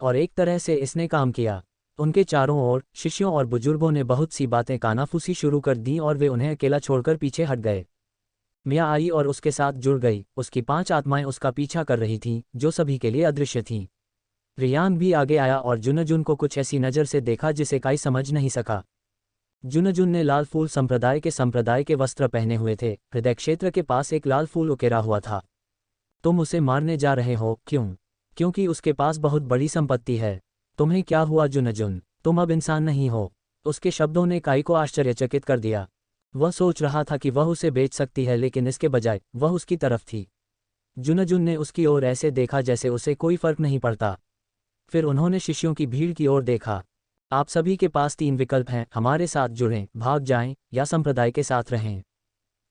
और एक तरह से इसने काम किया। उनके चारों ओर शिष्यों और बुजुर्गों ने बहुत सी बातें कानाफूसी शुरू कर दी और वे उन्हें अकेला छोड़कर पीछे हट गए। मिया आई और उसके साथ जुड़ गई। उसकी 5 आत्माएं उसका पीछा कर रही थीं, जो सभी के लिए अदृश्य थीं। रियान भी आगे आया और जुनजुन को कुछ ऐसी नज़र से देखा जिसे काई समझ नहीं सका। जुनजुन ने लाल फूल संप्रदाय के वस्त्र पहने हुए थे। हृदय क्षेत्र के पास एक लाल फूल उकेरा हुआ था। तुम उसे मारने जा रहे हो, क्यों? क्योंकि उसके पास बहुत बड़ी संपत्ति है। तुम्हें क्या हुआ जुनजुन? तुम अब इंसान नहीं हो। उसके शब्दों ने काई को आश्चर्यचकित कर दिया। वह सोच रहा था कि वह उसे बेच सकती है, लेकिन इसके बजाय वह उसकी तरफ थी। जुनजुन ने उसकी ओर ऐसे देखा जैसे उसे कोई फर्क नहीं पड़ता। फिर उन्होंने शिष्यों की भीड़ की ओर देखा। आप सभी के पास 3 विकल्प हैं, हमारे साथ जुड़ें, भाग जाएं, या संप्रदाय के साथ रहें।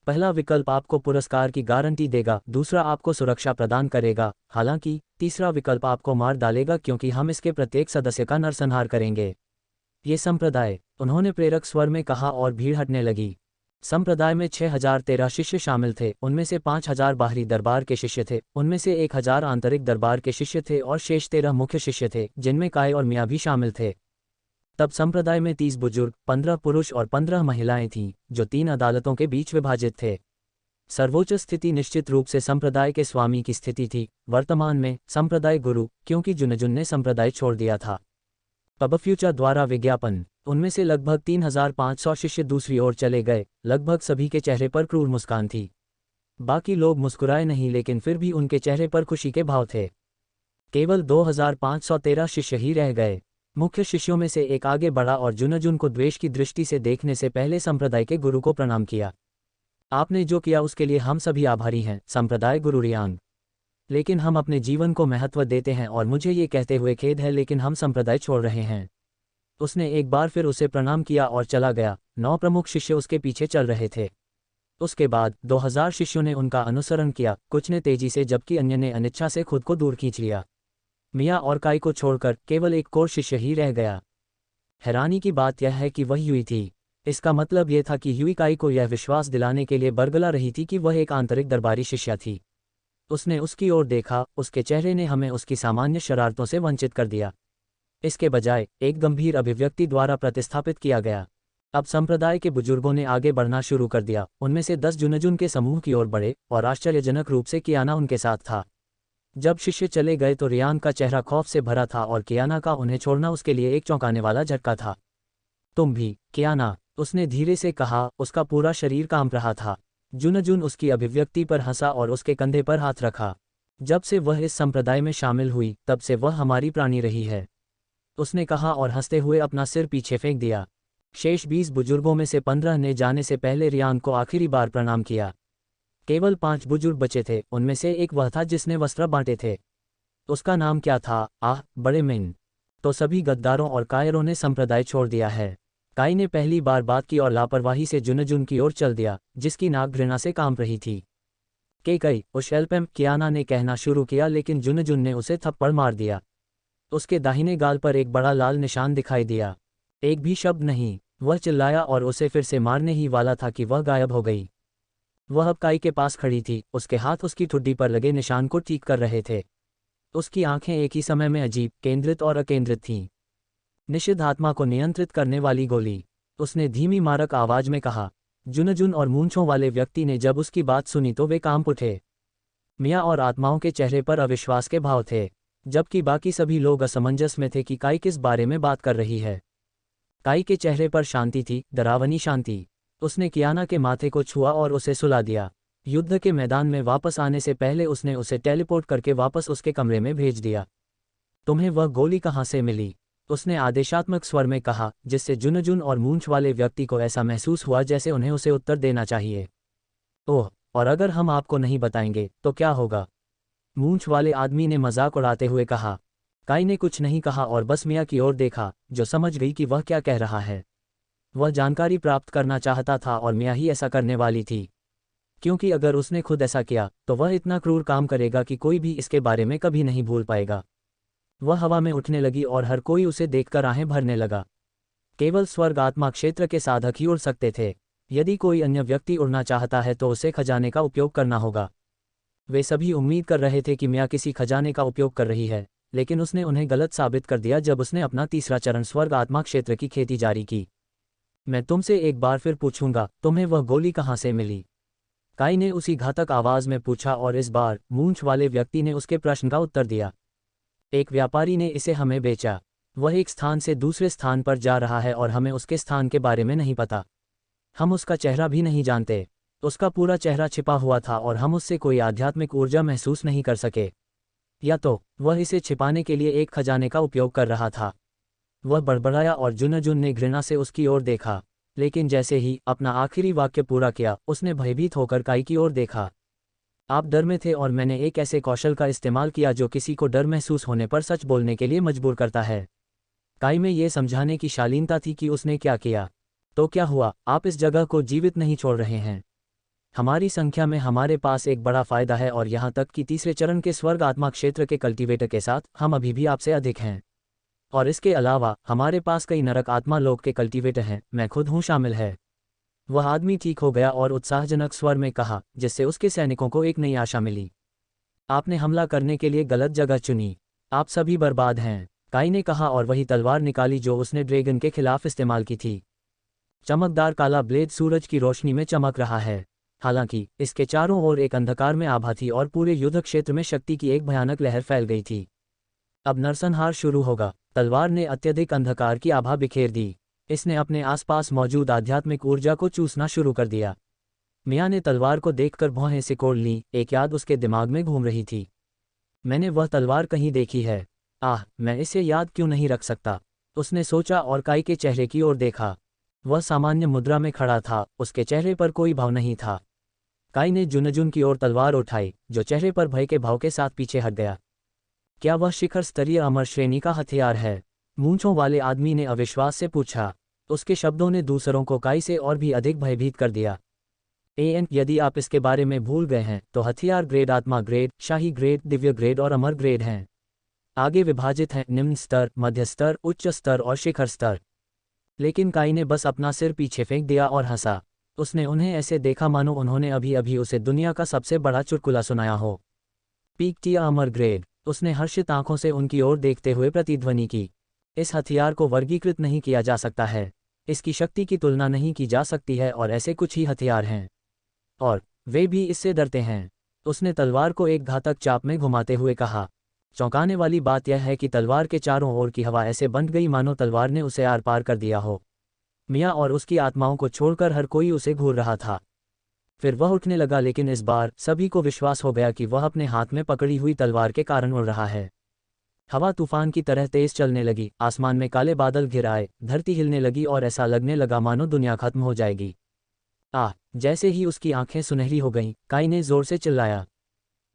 पहला विकल्प आपको पुरस्कार की गारंटी देगा, दूसरा आपको सुरक्षा प्रदान करेगा, हालांकि तीसरा विकल्प आपको मार डालेगा क्योंकि हम इसके प्रत्येक सदस्य का नरसंहार करेंगे। ये संप्रदाय, उन्होंने प्रेरक स्वर में कहा और भीड़ हटने लगी। संप्रदाय में 6013 शिष्य शामिल थे। उनमें से 5000 बाहरी दरबार के शिष्य थे, उनमें से 1000 आंतरिक दरबार के शिष्य थे और शेष 13 मुख्य शिष्य थे, जिनमें काई और मिया भी शामिल थे। तब संप्रदाय में 30 बुजुर्ग, 15 पुरुष और 15 महिलाएं थीं, जो 3 अदालतों के बीच विभाजित थे। सर्वोच्च स्थिति निश्चित रूप से संप्रदाय के स्वामी की स्थिति थी, वर्तमान में संप्रदाय गुरु, क्योंकि जुनजुन ने संप्रदाय छोड़ दिया था। पबफ्यूचा द्वारा विज्ञापन। उनमें से लगभग 3500 शिष्य दूसरी ओर चले गए। लगभग सभी के चेहरे पर क्रूर मुस्कान थी। बाकी लोग मुस्कुराए नहीं, लेकिन फिर भी उनके चेहरे पर खुशी के भाव थे। केवल 2513 शिष्य ही रह गए। मुख्य शिष्यों में से एक आगे बढ़ा और जुनजुन को द्वेष की दृष्टि से देखने से पहले संप्रदाय के गुरु को प्रणाम किया। आपने जो किया उसके लिए हम सभी आभारी हैं, संप्रदाय गुरु रियांग। लेकिन हम अपने जीवन को महत्व देते हैं और मुझे ये कहते हुए खेद है, लेकिन हम संप्रदाय छोड़ रहे हैं। उसने एक बार फिर उसे प्रणाम किया और चला गया। 9 प्रमुख शिष्य उसके पीछे चल रहे थे। उसके बाद 2000 शिष्यों ने उनका अनुसरण किया, कुछ ने तेजी से जबकि अन्य ने अनिच्छा से खुद को दूर खींच लिया। मिया और काई को छोड़कर केवल एक और शिष्य ही रह गया। हैरानी की बात यह है कि वह यूई थी। इसका मतलब यह था कि यूई काई को यह विश्वास दिलाने के लिए बरगला रही थी कि वह एक आंतरिक दरबारी शिष्या थी। उसने उसकी ओर देखा, उसके चेहरे ने हमें उसकी सामान्य शरारतों से वंचित कर दिया। इसके बजाय एक गंभीर अभिव्यक्ति द्वारा प्रतिस्थापित किया गया। अब संप्रदाय के बुजुर्गों ने आगे बढ़ना शुरू कर दिया। उनमें से 10 जुनजुन के समूह की ओर बढ़े और आश्चर्यजनक रूप से कियाना उनके साथ था। जब शिष्य चले गए तो रियान का चेहरा खौफ से भरा था और कियाना का उन्हें छोड़ना उसके लिए एक चौंकाने वाला झटका था। तुम भी, कियाना, उसने धीरे से कहा। उसका पूरा शरीर कांप रहा था। जुनजुन उसकी अभिव्यक्ति पर हंसा और उसके कंधे पर हाथ रखा। जब से वह इस संप्रदाय में शामिल हुई तब से वह हमारी प्राणी रही है, उसने कहा और हंसते हुए अपना सिर पीछे फेंक दिया। शेष 20 बुजुर्गों में से 15 ने जाने से पहले रियान को आखिरी बार प्रणाम किया। केवल 5 बुजुर्ग बचे थे। उनमें से एक वह था जिसने वस्त्र बांटे थे। उसका नाम क्या था? आह, बड़े मिन। तो सभी गद्दारों और कायरों ने संप्रदाय छोड़ दिया है। काई ने पहली बार बात की और लापरवाही से जुनजुन की ओर चल दिया, जिसकी नाक घृणा से कांप रही थी। कई उशेल्पेम, कियाना ने कहना शुरू किया, लेकिन जुनजुन ने उसे थप्पड़ मार दिया। उसके दाहिने गाल पर एक बड़ा लाल निशान दिखाई दिया। एक भी शब्द नहीं। वह चिल्लाया और उसे फिर से मारने ही वाला था कि वह गायब हो गई। वह अब काई के पास खड़ी थी, उसके हाथ उसकी ठुड्डी पर लगे निशान को ठीक कर रहे थे। उसकी आंखें एक ही समय में अजीब, केंद्रित और अकेंद्रित थीं। निषिद्ध आत्मा को नियंत्रित करने वाली गोली, उसने धीमी मारक आवाज में कहा। जुनजुन और मूंछों वाले व्यक्ति ने जब उसकी बात सुनी तो वे कांप उठे। मिया और आत्माओं के चेहरे पर अविश्वास के भाव थे, जबकि बाकी सभी लोग असमंजस में थे कि काई किस बारे में बात कर रही है। काई के चेहरे पर शांति थी, डरावनी शांति। उसने कियाना के माथे को छुआ और उसे सुला दिया। युद्ध के मैदान में वापस आने से पहले उसने उसे टेलीपोर्ट करके वापस उसके कमरे में भेज दिया। तुम्हें वह गोली कहाँ से मिली? उसने आदेशात्मक स्वर में कहा, जिससे जुनजुन और मूंछ वाले व्यक्ति को ऐसा महसूस हुआ जैसे उन्हें उसे उत्तर देना चाहिए। ओह, और अगर हम आपको नहीं बताएंगे तो क्या होगा? मूंछ वाले आदमी ने मजाक उड़ाते हुए कहा। काई ने कुछ नहीं कहा और बस मिया की ओर देखा, जो समझ गई कि वह क्या कह रहा है। वह जानकारी प्राप्त करना चाहता था और मिया ही ऐसा करने वाली थी, क्योंकि अगर उसने खुद ऐसा किया तो वह इतना क्रूर काम करेगा कि कोई भी इसके बारे में कभी नहीं भूल पाएगा। वह हवा में उठने लगी और हर कोई उसे देखकर आहें भरने लगा। केवल स्वर्ग आत्मा क्षेत्र के साधक ही उड़ सकते थे। यदि कोई अन्य व्यक्ति उड़ना चाहता है तो उसे खजाने का उपयोग करना होगा। वे सभी उम्मीद कर रहे थे कि मिया किसी खजाने का उपयोग कर रही है, लेकिन उसने उन्हें गलत साबित कर दिया जब उसने अपना तीसरा चरण स्वर्ग आत्मा क्षेत्र की खेती जारी की। मैं तुमसे एक बार फिर पूछूंगा, तुम्हें वह गोली कहाँ से मिली? काई ने उसी घातक आवाज में पूछा और इस बार मूंछ वाले व्यक्ति ने उसके प्रश्न का उत्तर दिया। एक व्यापारी ने इसे हमें बेचा। वह एक स्थान से दूसरे स्थान पर जा रहा है और हमें उसके स्थान के बारे में नहीं पता। हम उसका चेहरा भी नहीं जानते। उसका पूरा चेहरा छिपा हुआ था और हम उससे कोई आध्यात्मिक ऊर्जा महसूस नहीं कर सके। या तो वह इसे छिपाने के लिए एक खजाने का उपयोग कर रहा था। वह बड़बड़ाया और जुनजुन ने घृणा से उसकी ओर देखा, लेकिन जैसे ही अपना आखिरी वाक्य पूरा किया उसने भयभीत होकर काई की ओर देखा। आप डर में थे और मैंने एक ऐसे कौशल का इस्तेमाल किया जो किसी को डर महसूस होने पर सच बोलने के लिए मजबूर करता है। काई में ये समझाने की शालीनता थी कि उसने क्या किया। तो क्या हुआ? आप इस जगह को जीवित नहीं छोड़ रहे हैं। हमारी संख्या में हमारे पास एक बड़ा फायदा है और यहाँ तक कि तीसरे चरण के स्वर्ग आत्मा क्षेत्र के कल्टीवेटर के साथ हम अभी भी आपसे अधिक हैं। और इसके अलावा हमारे पास कई नरक आत्मा लोक के कल्टीवेटर हैं, मैं खुद हूँ शामिल है। वह आदमी ठीक हो गया और उत्साहजनक स्वर में कहा, जिससे उसके सैनिकों को एक नई आशा मिली। आपने हमला करने के लिए गलत जगह चुनी। आप सभी बर्बाद हैं, काई ने कहा और वही तलवार निकाली जो उसने ड्रैगन के खिलाफ इस्तेमाल की थी। चमकदार काला ब्लेड सूरज की रोशनी में चमक रहा है। हालांकि इसके चारों ओर एक अंधकार में आभा थी और पूरे युद्ध क्षेत्र में शक्ति की एक भयानक लहर फैल गई थी। अब नरसंहार शुरू होगा। तलवार ने अत्यधिक अंधकार की आभा बिखेर दी। इसने अपने आसपास मौजूद आध्यात्मिक ऊर्जा को चूसना शुरू कर दिया। मिया ने तलवार को देखकर भौहें सिकोड़ लीं, एक याद उसके दिमाग में घूम रही थी। मैंने वह तलवार कहीं देखी है। मैं इसे याद क्यों नहीं रख सकता? उसने सोचा और काई के चेहरे की ओर देखा। वह सामान्य मुद्रा में खड़ा था, उसके चेहरे पर कोई भाव नहीं था। काई ने जुनजुन की ओर तलवार उठाई, जो चेहरे पर भय के भाव के साथ पीछे हट गया। क्या वह शिखर स्तरीय अमर श्रेणी का हथियार है? मूंछों वाले आदमी ने अविश्वास से पूछा। उसके शब्दों ने दूसरों को काई से और भी अधिक भयभीत कर दिया। यदि आप इसके बारे में भूल गए हैं तो हथियार ग्रेड, आत्मा ग्रेड, शाही ग्रेड, दिव्य ग्रेड और अमर ग्रेड हैं। आगे विभाजित हैं निम्न स्तर, मध्य स्तर, उच्च स्तर और शिखर स्तर। लेकिन काई ने बस अपना सिर पीछे फेंक दिया और हंसा। उसने उन्हें ऐसे देखा मानो उन्होंने अभी अभी उसे दुनिया का सबसे बड़ा चुटकुला सुनाया हो। पीक टिया अमर ग्रेड। उसने हर्षित आंखों से उनकी ओर देखते हुए प्रतिध्वनि की। इस हथियार को वर्गीकृत नहीं किया जा सकता है। इसकी शक्ति की तुलना नहीं की जा सकती है और ऐसे कुछ ही हथियार हैं, और वे भी इससे डरते हैं। उसने तलवार को एक घातक चाप में घुमाते हुए कहा। चौंकाने वाली बात यह है कि तलवार के चारों ओर की हवा ऐसे बंध गई मानो तलवार ने उसे आर पार कर दिया हो। मिया और उसकी आत्माओं को छोड़कर हर कोई उसे घूर रहा था। फिर वह उठने लगा, लेकिन इस बार सभी को विश्वास हो गया कि वह अपने हाथ में पकड़ी हुई तलवार के कारण उड़ रहा है। हवा तूफान की तरह तेज चलने लगी, आसमान में काले बादल घिर आए, धरती हिलने लगी और ऐसा लगने लगा मानो दुनिया खत्म हो जाएगी। जैसे ही उसकी आंखें सुनहरी हो गईं, काई ने जोर से चिल्लाया।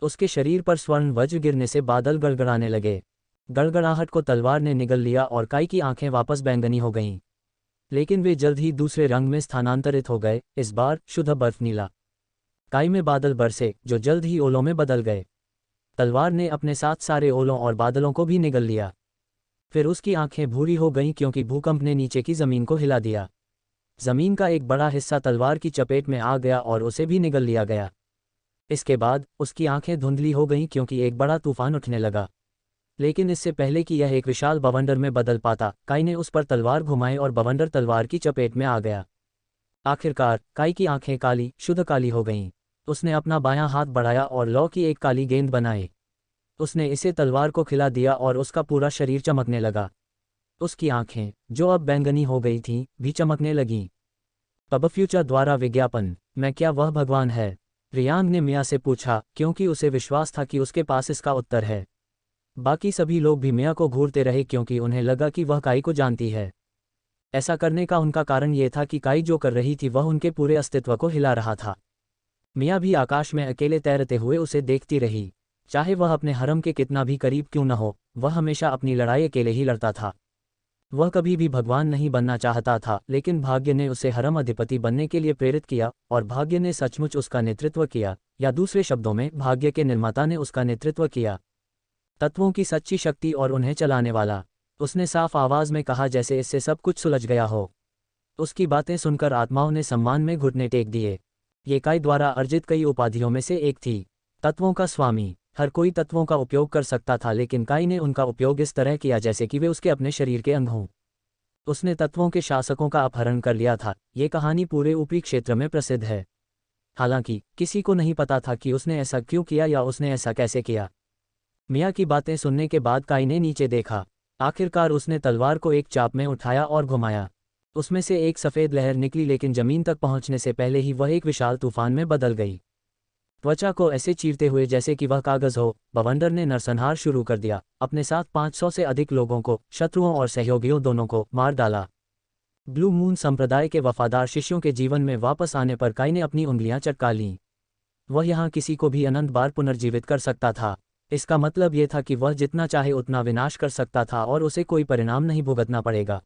उसके शरीर पर स्वर्ण वज्र गिरने से बादल गड़गड़ाने लगे। गड़गड़ाहट को तलवार ने निगल लिया और काई की आंखें वापस बैंगनी हो गईं। लेकिन वे जल्द ही दूसरे रंग में स्थानांतरित हो गए, इस बार शुद्ध बर्फ नीला। काई में बादल बरसे जो जल्द ही ओलों में बदल गए। तलवार ने अपने साथ सारे ओलों और बादलों को भी निगल लिया। फिर उसकी आंखें भूरी हो गईं क्योंकि भूकंप ने नीचे की जमीन को हिला दिया। जमीन का एक बड़ा हिस्सा तलवार की चपेट में आ गया और उसे भी निगल लिया गया। इसके बाद उसकी आंखें धुंधली हो गईं क्योंकि एक बड़ा तूफान उठने लगा। लेकिन इससे पहले कि यह एक विशाल बवंडर में बदल पाता, काई ने उस पर तलवार घुमाई और बवंडर तलवार की चपेट में आ गया। आखिरकार काई की आंखें काली शुद्ध काली हो गईं। उसने अपना बायां हाथ बढ़ाया और लौ की एक काली गेंद बनाई। उसने इसे तलवार को खिला दिया और उसका पूरा शरीर चमकने लगा। उसकी आंखें, जो अब बैंगनी हो गई थीं, भी चमकने लगीं। पब फ्यूचर द्वारा विज्ञापन, मैं क्या वह भगवान है? रियांग ने मिया से पूछा, क्योंकि उसे विश्वास था कि उसके पास इसका उत्तर है। बाकी सभी लोग भी मिया को घूरते रहे क्योंकि उन्हें लगा कि वह काई को जानती है। ऐसा करने का उनका कारण ये था कि काई जो कर रही थी वह उनके पूरे अस्तित्व को हिला रहा था। मिया भी आकाश में अकेले तैरते हुए उसे देखती रही। चाहे वह अपने हरम के कितना भी करीब क्यों न हो, वह हमेशा अपनी लड़ाई अकेले ही लड़ता था। वह कभी भी भगवान नहीं बनना चाहता था, लेकिन भाग्य ने उसे हरम अधिपति बनने के लिए प्रेरित किया, और भाग्य ने सचमुच उसका नेतृत्व किया, या दूसरे शब्दों में भाग्य के निर्माता ने उसका नेतृत्व किया। तत्वों की सच्ची शक्ति और उन्हें चलाने वाला, उसने साफ आवाज में कहा, जैसे इससे सब कुछ सुलझ गया हो। उसकी बातें सुनकर आत्माओं ने सम्मान में घुटने टेक दिए। ये काई द्वारा अर्जित कई उपाधियों में से एक थी, तत्वों का स्वामी। हर कोई तत्वों का उपयोग कर सकता था, लेकिन काई ने उनका उपयोग इस तरह किया जैसे कि वे उसके अपने शरीर के अंग हों। उसने तत्वों के शासकों का अपहरण कर लिया था। ये कहानी पूरे ऊपरी क्षेत्र में प्रसिद्ध है। हालांकि किसी को नहीं पता था कि उसने ऐसा क्यों किया या उसने ऐसा कैसे किया। मिया की बातें सुनने के बाद काई ने नीचे देखा। आखिरकार उसने तलवार को एक चाप में उठाया और घुमाया। उसमें से एक सफ़ेद लहर निकली, लेकिन जमीन तक पहुंचने से पहले ही वह एक विशाल तूफान में बदल गई, त्वचा को ऐसे चीरते हुए जैसे कि वह कागज हो। बवंडर ने नरसंहार शुरू कर दिया, अपने साथ 500 से अधिक लोगों को, शत्रुओं और सहयोगियों दोनों को, मार डाला। ब्लू मून संप्रदाय के वफादार शिष्यों के जीवन में वापस आने पर काई ने अपनी उंगलियां चटका लीं। वह यहाँ किसी को भी अनंत बार पुनर्जीवित कर सकता था। इसका मतलब यह था कि वह जितना चाहे उतना विनाश कर सकता था और उसे कोई परिणाम नहीं भुगतना पड़ेगा।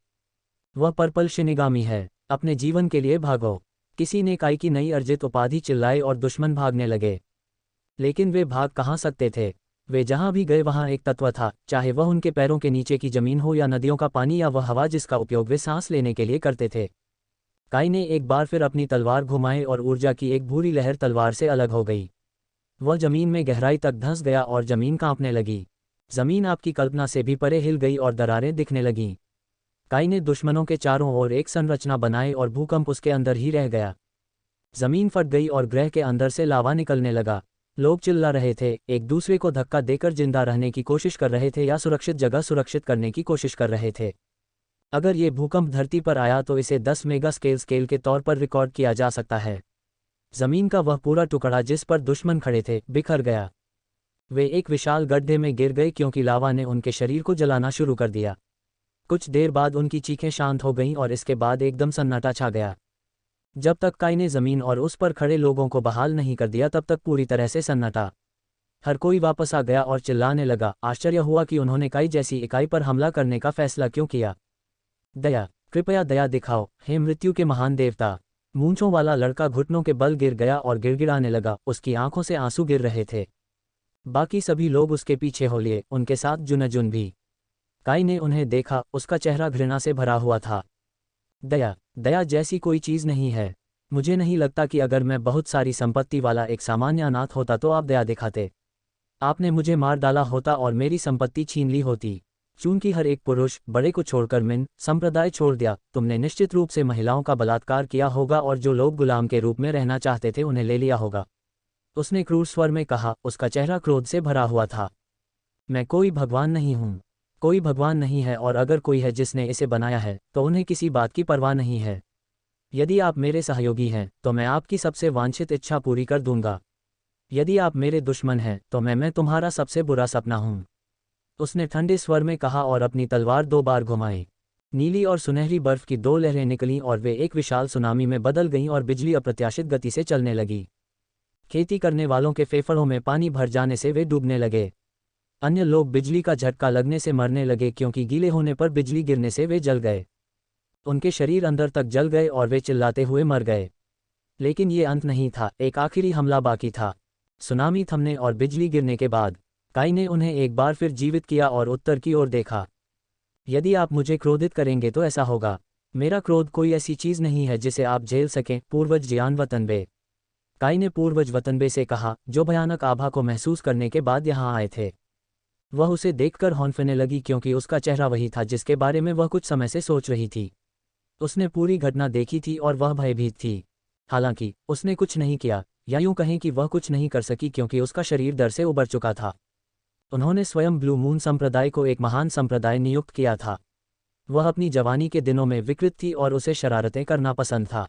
वह पर्पल शिनिगामी है, अपने जीवन के लिए भागो। किसी ने काई की नई अर्जित उपाधि चिल्लाई और दुश्मन भागने लगे। लेकिन वे भाग कहाँ सकते थे? वे जहाँ भी गए वहाँ एक तत्व था, चाहे वह उनके पैरों के नीचे की जमीन हो या नदियों का पानी या वह हवा जिसका उपयोग वे सांस लेने के लिए करते थे। काई ने एक बार फिर अपनी तलवार घुमाई और ऊर्जा की एक भूरी लहर तलवार से अलग हो गई। वह जमीन में गहराई तक धंस गया और जमीन कांपने लगी। जमीन आपकी कल्पना से भी परे हिल गई और दरारें दिखने लगीं। काई ने दुश्मनों के चारों ओर एक संरचना बनाई और भूकंप उसके अंदर ही रह गया। जमीन फट गई और ग्रह के अंदर से लावा निकलने लगा। लोग चिल्ला रहे थे, एक दूसरे को धक्का देकर जिंदा रहने की कोशिश कर रहे थे या सुरक्षित जगह सुरक्षित करने की कोशिश कर रहे थे। अगर ये भूकंप धरती पर आया तो इसे 10 मेगा स्केल के तौर पर रिकॉर्ड किया जा सकता है। जमीन का वह पूरा टुकड़ा जिस पर दुश्मन खड़े थे बिखर गया। वे एक विशाल गड्ढे में गिर गए क्योंकि लावा ने उनके शरीर को जलाना शुरू कर दिया। कुछ देर बाद उनकी चीखें शांत हो गईं और इसके बाद एकदम सन्नाटा छा गया। जब तक काई ने जमीन और उस पर खड़े लोगों को बहाल नहीं कर दिया तब तक पूरी तरह से सन्नाटा। हर कोई वापस आ गया और चिल्लाने लगा। आश्चर्य हुआ कि उन्होंने काई जैसी इकाई पर हमला करने का फैसला क्यों किया। दया, कृपया दया दिखाओ, हे मृत्यु के महान देवता। मूंछों वाला लड़का घुटनों के बल गिर गया और गिड़गिड़ाने लगा। उसकी आंखों से आंसू गिर रहे थे। बाकी सभी लोग उसके पीछे हो लिए, उनके साथ जुनजुन भी। काई ने उन्हें देखा, उसका चेहरा घृणा से भरा हुआ था। दया, दया जैसी कोई चीज़ नहीं है। मुझे नहीं लगता कि अगर मैं बहुत सारी संपत्ति वाला एक सामान्य अनाथ होता तो आप दया दिखाते। आपने मुझे मार डाला होता और मेरी संपत्ति छीन ली होती। चूंकि हर एक पुरुष बड़े को छोड़कर मिन संप्रदाय छोड़ दिया, तुमने निश्चित रूप से महिलाओं का बलात्कार किया होगा और जो लोग गुलाम के रूप में रहना चाहते थे उन्हें ले लिया होगा। उसने क्रूर स्वर में कहा, उसका चेहरा क्रोध से भरा हुआ था। मैं कोई भगवान नहीं हूँ। कोई भगवान नहीं है, और अगर कोई है जिसने इसे बनाया है तो उन्हें किसी बात की परवाह नहीं है। यदि आप मेरे सहयोगी हैं तो मैं आपकी सबसे वांछित इच्छा पूरी कर दूंगा। यदि आप मेरे दुश्मन हैं तो मैं तुम्हारा सबसे बुरा सपना हूँ। उसने ठंडे स्वर में कहा और अपनी तलवार 2 बार घुमाई। नीली और सुनहरी बर्फ की 2 लहरें निकलीं और वे एक विशाल सुनामी में बदल गईं और बिजली अप्रत्याशित गति से चलने लगी। खेती करने वालों के फेफड़ों में पानी भर जाने से वे डूबने लगे। अन्य लोग बिजली का झटका लगने से मरने लगे क्योंकि गीले होने पर बिजली गिरने से वे जल गए। उनके शरीर अंदर तक जल गए और वे चिल्लाते हुए मर गए। लेकिन ये अंत नहीं था, एक आखिरी हमला बाकी था। सुनामी थमने और बिजली गिरने के बाद काई ने उन्हें एक बार फिर जीवित किया और उत्तर की ओर देखा। यदि आप मुझे क्रोधित करेंगे तो ऐसा होगा। मेरा क्रोध कोई ऐसी चीज़ नहीं है जिसे आप झेल सकें। पूर्वज जियान वतनबे, काई ने पूर्वज वतनबे से कहा, जो भयानक आभा को महसूस करने के बाद यहाँ आए थे। वह उसे देखकर हौंफने लगी क्योंकि उसका चेहरा वही था जिसके बारे में वह कुछ समय से सोच रही थी। उसने पूरी घटना देखी थी और वह भयभीत थी। हालांकि उसने कुछ नहीं किया, या यूं कहें कि वह कुछ नहीं कर सकी क्योंकि उसका शरीर डर से उबर चुका था। उन्होंने स्वयं ब्लू मून संप्रदाय को एक महान संप्रदाय नियुक्त किया था। वह अपनी जवानी के दिनों में विकृत थी और उसे शरारतें करना पसंद था।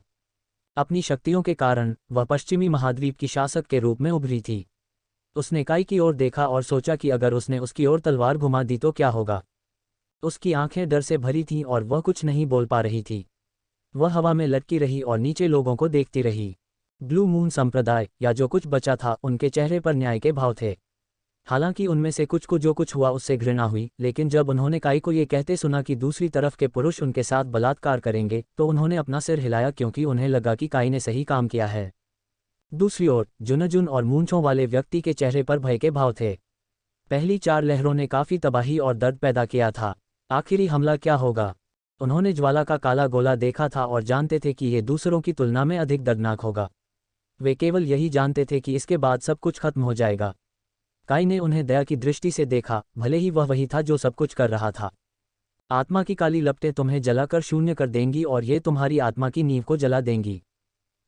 अपनी शक्तियों के कारण वह पश्चिमी महाद्वीप की शासक के रूप में उभरी थी। उसने काई की ओर देखा और सोचा कि अगर उसने उसकी ओर तलवार घुमा दी तो क्या होगा। उसकी आंखें डर से भरी थीं और वह कुछ नहीं बोल पा रही थी। वह हवा में लटकी रही और नीचे लोगों को देखती रही। ब्लू मून संप्रदाय, या जो कुछ बचा था, उनके चेहरे पर न्याय के भाव थे। हालांकि उनमें से कुछ को जो कुछ हुआ उससे घृणा हुई, लेकिन जब उन्होंने काई को ये कहते सुना कि दूसरी तरफ के पुरुष उनके साथ बलात्कार करेंगे तो उन्होंने अपना सिर हिलाया क्योंकि उन्हें लगा कि काई ने सही काम किया है। दूसरी ओर जुनजुन और मूंछों वाले व्यक्ति के चेहरे पर भय के भाव थे। पहली 4 लहरों ने काफी तबाही और दर्द पैदा किया था। आखिरी हमला क्या होगा? उन्होंने ज्वाला का काला गोला देखा था और जानते थे कि यह दूसरों की तुलना में अधिक दर्दनाक होगा। वे केवल यही जानते थे कि इसके बाद सब कुछ खत्म हो जाएगा। काई ने उन्हें दया की दृष्टि से देखा, भले ही वह वही था जो सब कुछ कर रहा था। आत्मा की काली लपटें तुम्हें जलाकर शून्य कर देंगी और ये तुम्हारी आत्मा की नींव को जला देंगी।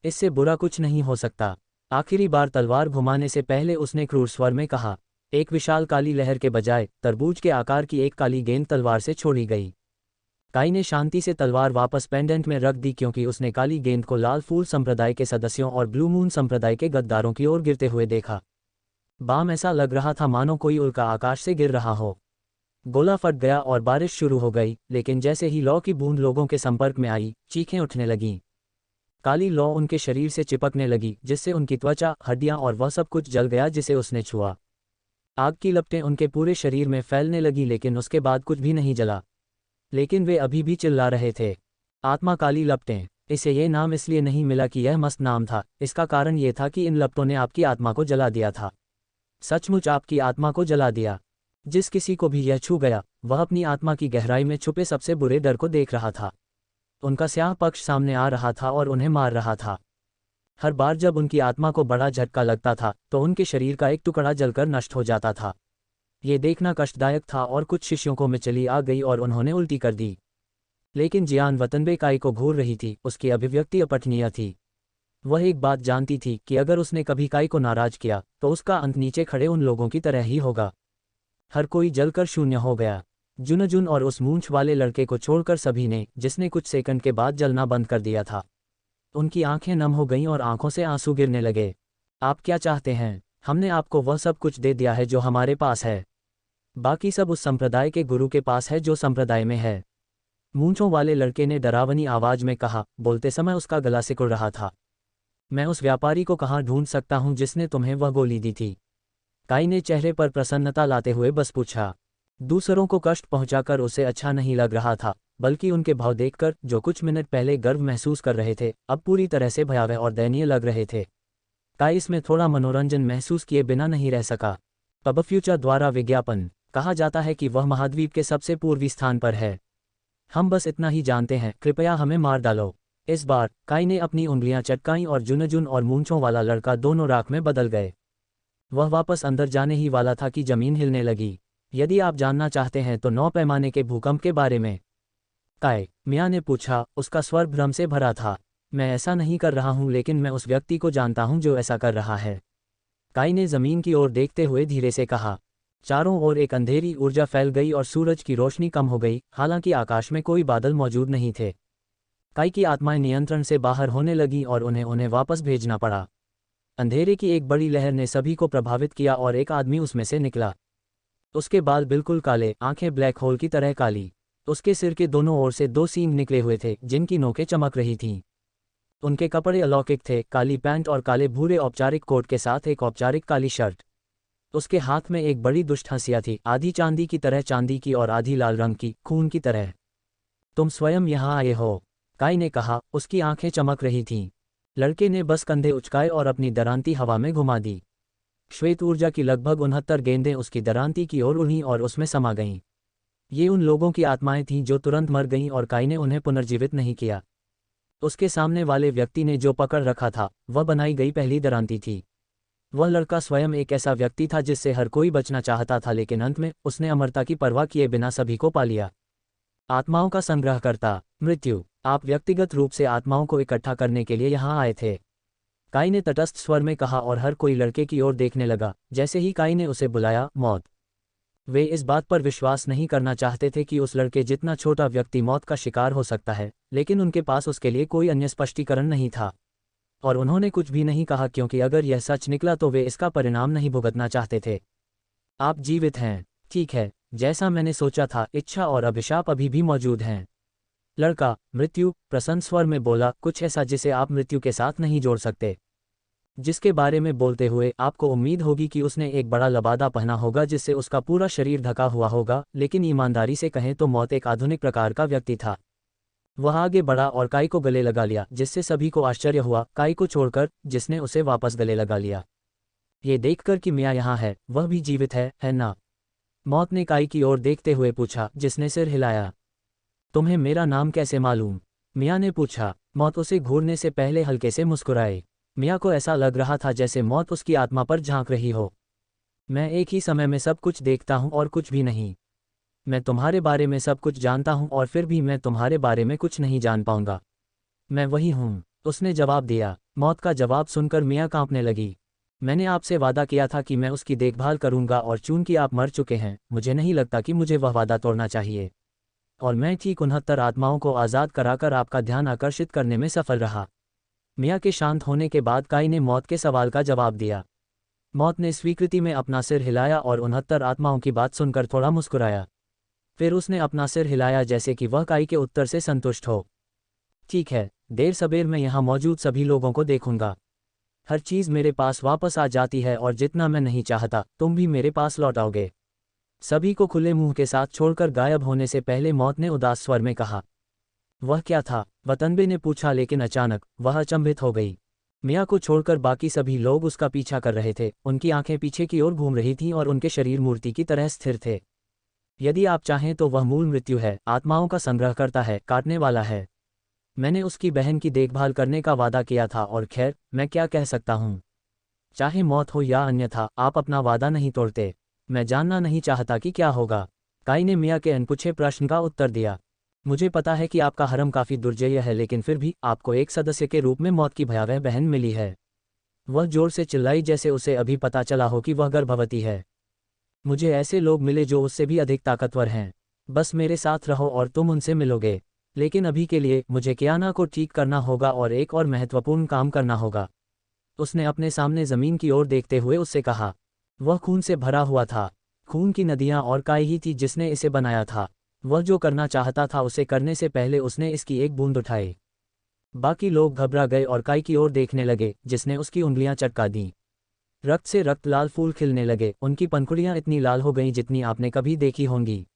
इससे बुरा कुछ नहीं हो सकता। आखिरी बार तलवार घुमाने से पहले उसने क्रूर स्वर में कहा। एक विशाल काली लहर के बजाय तरबूज के आकार की एक काली गेंद तलवार से छोड़ी गई। काई ने शांति से तलवार वापस पेंडेंट में रख दी क्योंकि उसने काली गेंद को लाल फूल संप्रदाय के सदस्यों और ब्लू मून संप्रदाय के गद्दारों की ओर गिरते हुए देखा। बाम ऐसा लग रहा था मानो कोई उल्का आकाश से गिर रहा हो। गोला फट गया और बारिश शुरू हो गई, लेकिन जैसे ही लौ की बूंद लोगों के संपर्क में आई, चीखें उठने लगीं। काली लौ उनके शरीर से चिपकने लगी, जिससे उनकी त्वचा, हड्डियां और वह सब कुछ जल गया जिसे उसने छुआ। आग की लपटें उनके पूरे शरीर में फैलने लगी, लेकिन उसके बाद कुछ भी नहीं जला। लेकिन वे अभी भी चिल्ला रहे थे। आत्मा काली लपटें। इसे ये नाम इसलिए नहीं मिला कि यह मस्त नाम था, इसका कारण ये था कि इन लपटों ने आपकी आत्मा को जला दिया था। सचमुच आपकी आत्मा को जला दिया। जिस किसी को भी यह छू गया, वह अपनी आत्मा की गहराई में छुपे सबसे बुरे डर को देख रहा था। उनका स्याह पक्ष सामने आ रहा था और उन्हें मार रहा था। हर बार जब उनकी आत्मा को बड़ा झटका लगता था तो उनके शरीर का एक टुकड़ा जलकर नष्ट हो जाता था। ये देखना कष्टदायक था और कुछ शिष्यों को मिचली आ गई और उन्होंने उल्टी कर दी। लेकिन जियान वतनबे काई को घूर रही थी, उसकी अभिव्यक्ति अपठनीय थी। वह एक बात जानती थी कि अगर उसने कभी काई को नाराज किया तो उसका अंत नीचे खड़े उन लोगों की तरह ही होगा। हर कोई जलकर शून्य हो गया। जुनजुन और उस मूंछ वाले लड़के को छोड़कर सभी ने, जिसने कुछ सेकंड के बाद जलना बंद कर दिया था। उनकी आंखें नम हो गईं और आंखों से आंसू गिरने लगे। आप क्या चाहते हैं? हमने आपको वह सब कुछ दे दिया है जो हमारे पास है। बाकी सब उस संप्रदाय के गुरु के पास है जो संप्रदाय में है। मूंछों वाले लड़के ने डरावनी आवाज में कहा, बोलते समय उसका गला सिकुड़ रहा था। मैं उस व्यापारी को कहाँ ढूंढ सकता हूँ जिसने तुम्हें वह गोली दी थी? काई ने चेहरे पर प्रसन्नता लाते हुए बस पूछा। दूसरों को कष्ट पहुंचाकर उसे अच्छा नहीं लग रहा था, बल्कि उनके भाव देखकर, जो कुछ मिनट पहले गर्व महसूस कर रहे थे, अब पूरी तरह से भयावह और दयनीय लग रहे थे। काई इसमें थोड़ा मनोरंजन महसूस किए बिना नहीं रह सका। पबफ्यूचर द्वारा विज्ञापन। कहा जाता है कि वह महाद्वीप के सबसे पूर्वी स्थान पर है। हम बस इतना ही जानते हैं, कृपया हमें मार डालो। इस बार काई ने अपनी उंगलियां चटकाईं और जुनजुन और मूंछों वाला लड़का दोनों राख में बदल गए। वह वापस अंदर जाने ही वाला था कि जमीन हिलने लगी। यदि आप जानना चाहते हैं तो 9 पैमाने के भूकंप के बारे में, काई मियाँ ने पूछा। उसका स्वर भ्रम से भरा था। मैं ऐसा नहीं कर रहा हूँ, लेकिन मैं उस व्यक्ति को जानता हूँ जो ऐसा कर रहा है। काई ने जमीन की ओर देखते हुए धीरे से कहा। चारों ओर एक अंधेरी ऊर्जा फैल गई और सूरज की रोशनी कम हो गई, हालांकि आकाश में कोई बादल मौजूद नहीं थे। काई की आत्माएं नियंत्रण से बाहर होने लगीं और उन्हें वापस भेजना पड़ा। अंधेरे की एक बड़ी लहर ने सभी को प्रभावित किया और एक आदमी उसमें से निकला। उसके बाल बिल्कुल काले, आंखें ब्लैक होल की तरह काली। उसके सिर के दोनों ओर से 2 सींग निकले हुए थे जिनकी नोकें चमक रही थीं। उनके कपड़े अलौकिक थे, काली पैंट और काले भूरे औपचारिक कोट के साथ एक औपचारिक काली शर्ट। उसके हाथ में एक बड़ी दुष्ट हंसिया थी, आधी चांदी की तरह चांदी की और आधी लाल रंग की, खून की तरह। तुम स्वयं यहाँ आए हो? काई ने कहा। उसकी आंखें चमक रही थीं। लड़के ने बस कंधे उचकाए और अपनी दरांती हवा में घुमा दी। श्वेत ऊर्जा की लगभग 69 गेंदें उसकी दरांती की ओर उड़ीं और उसमें समा गईं। ये उन लोगों की आत्माएं थीं जो तुरंत मर गईं और काई ने उन्हें पुनर्जीवित नहीं किया। उसके सामने वाले व्यक्ति ने जो पकड़ रखा था, वह बनाई गई पहली दरांती थी। वह लड़का स्वयं एक ऐसा व्यक्ति था जिससे हर कोई बचना चाहता था, लेकिन अंत में उसने अमरता की परवाह किए बिना सभी को पा लिया। आत्माओं का संग्रहकर्ता मृत्यु, आप व्यक्तिगत रूप से आत्माओं को इकट्ठा करने के लिए यहाँ आए थे, काई ने तटस्थ स्वर में कहा, और हर कोई लड़के की ओर देखने लगा। जैसे ही काई ने उसे बुलाया, मौत। वे इस बात पर विश्वास नहीं करना चाहते थे कि उस लड़के जितना छोटा व्यक्ति मौत का शिकार हो सकता है, लेकिन उनके पास उसके लिए कोई अन्य स्पष्टीकरण नहीं था। और उन्होंने कुछ भी नहीं कहा, क्योंकि अगर यह सच निकला तो वे इसका परिणाम नहीं भुगतना चाहते थे। आप जीवित हैं, ठीक है, जैसा मैंने सोचा था, इच्छा और अभिशाप अभी भी मौजूद हैं। लड़का मृत्यु प्रसन्न स्वर में बोला, कुछ ऐसा जिसे आप मृत्यु के साथ नहीं जोड़ सकते, जिसके बारे में बोलते हुए आपको उम्मीद होगी कि उसने एक बड़ा लबादा पहना होगा जिससे उसका पूरा शरीर ढका हुआ होगा। लेकिन ईमानदारी से कहें तो मौत एक आधुनिक प्रकार का व्यक्ति था। वह आगे बढ़ा और काई को गले लगा लिया, जिससे सभी को आश्चर्य हुआ, काई को छोड़कर, जिसने उसे वापस गले लगा लिया। ये देखकर कि मिया यहाँ है, वह भी जीवित है ना? मौत ने काई की ओर देखते हुए पूछा, जिसने सिर हिलाया। तुम्हें मेरा नाम कैसे मालूम? मिया ने पूछा। मौत उसे घूरने से पहले हल्के से मुस्कुराए। मिया को ऐसा लग रहा था जैसे मौत उसकी आत्मा पर झांक रही हो। मैं एक ही समय में सब कुछ देखता हूँ और कुछ भी नहीं। मैं तुम्हारे बारे में सब कुछ जानता हूँ और फिर भी मैं तुम्हारे बारे में कुछ नहीं जान पाऊंगा। मैं वही हूँ, उसने जवाब दिया। मौत का जवाब सुनकर मिया कांपने लगी। मैंने आपसे वादा किया था कि मैं उसकी देखभाल करूंगा, और चूंकि आप मर चुके हैं, मुझे नहीं लगता कि मुझे वह वादा तोड़ना चाहिए। और मैं ठीक 69 आत्माओं को आज़ाद कराकर आपका ध्यान आकर्षित करने में सफल रहा। मिया के शांत होने के बाद काई ने मौत के सवाल का जवाब दिया। मौत ने स्वीकृति में अपना सिर हिलाया और 69 आत्माओं की बात सुनकर थोड़ा मुस्कुराया। फिर उसने अपना सिर हिलाया जैसे कि वह काई के उत्तर से संतुष्ट हो। ठीक है, देर सबेर मैं यहाँ मौजूद सभी लोगों को देखूंगा। हर चीज़ मेरे पास वापस आ जाती है, और जितना मैं नहीं चाहता, तुम भी मेरे पास लौट आओगे। सभी को खुले मुंह के साथ छोड़कर गायब होने से पहले मौत ने उदास स्वर में कहा। वह क्या था? वतनबे ने पूछा, लेकिन अचानक वह अचंभित हो गई। मिया को छोड़कर बाकी सभी लोग उसका पीछा कर रहे थे। उनकी आंखें पीछे की ओर घूम रही थीं और उनके शरीर मूर्ति की तरह स्थिर थे। यदि आप चाहें तो वह मूल मृत्यु है, आत्माओं का संग्रह करता है, काटने वाला है। मैंने उसकी बहन की देखभाल करने का वादा किया था, और खैर, मैं क्या कह सकता हूँ। चाहे मौत हो या अन्यथा, आप अपना वादा नहीं तोड़ते। मैं जानना नहीं चाहता कि क्या होगा। काई ने मिया के अनपूछे प्रश्न का उत्तर दिया। मुझे पता है कि आपका हरम काफ़ी दुर्जय है, लेकिन फिर भी आपको एक सदस्य के रूप में मौत की भयावह बहन मिली है। वह जोर से चिल्लाई जैसे उसे अभी पता चला हो कि वह गर्भवती है। मुझे ऐसे लोग मिले जो उससे भी अधिक ताकतवर हैं। बस मेरे साथ रहो और तुम उनसे मिलोगे। लेकिन अभी के लिए मुझे कियाना को ठीक करना होगा और एक और महत्वपूर्ण काम करना होगा। उसने अपने सामने ज़मीन की ओर देखते हुए उससे कहा। वह खून से भरा हुआ था। खून की नदियाँ, और काई ही थी जिसने इसे बनाया था। वह जो करना चाहता था उसे करने से पहले उसने इसकी एक बूंद उठाई। बाकी लोग घबरा गए और काई की ओर देखने लगे, जिसने उसकी उंगलियां चटका दीं। रक्त से रक्त लाल फूल खिलने लगे। उनकी पंखुड़ियां इतनी लाल हो गईं जितनी आपने कभी देखी होंगी।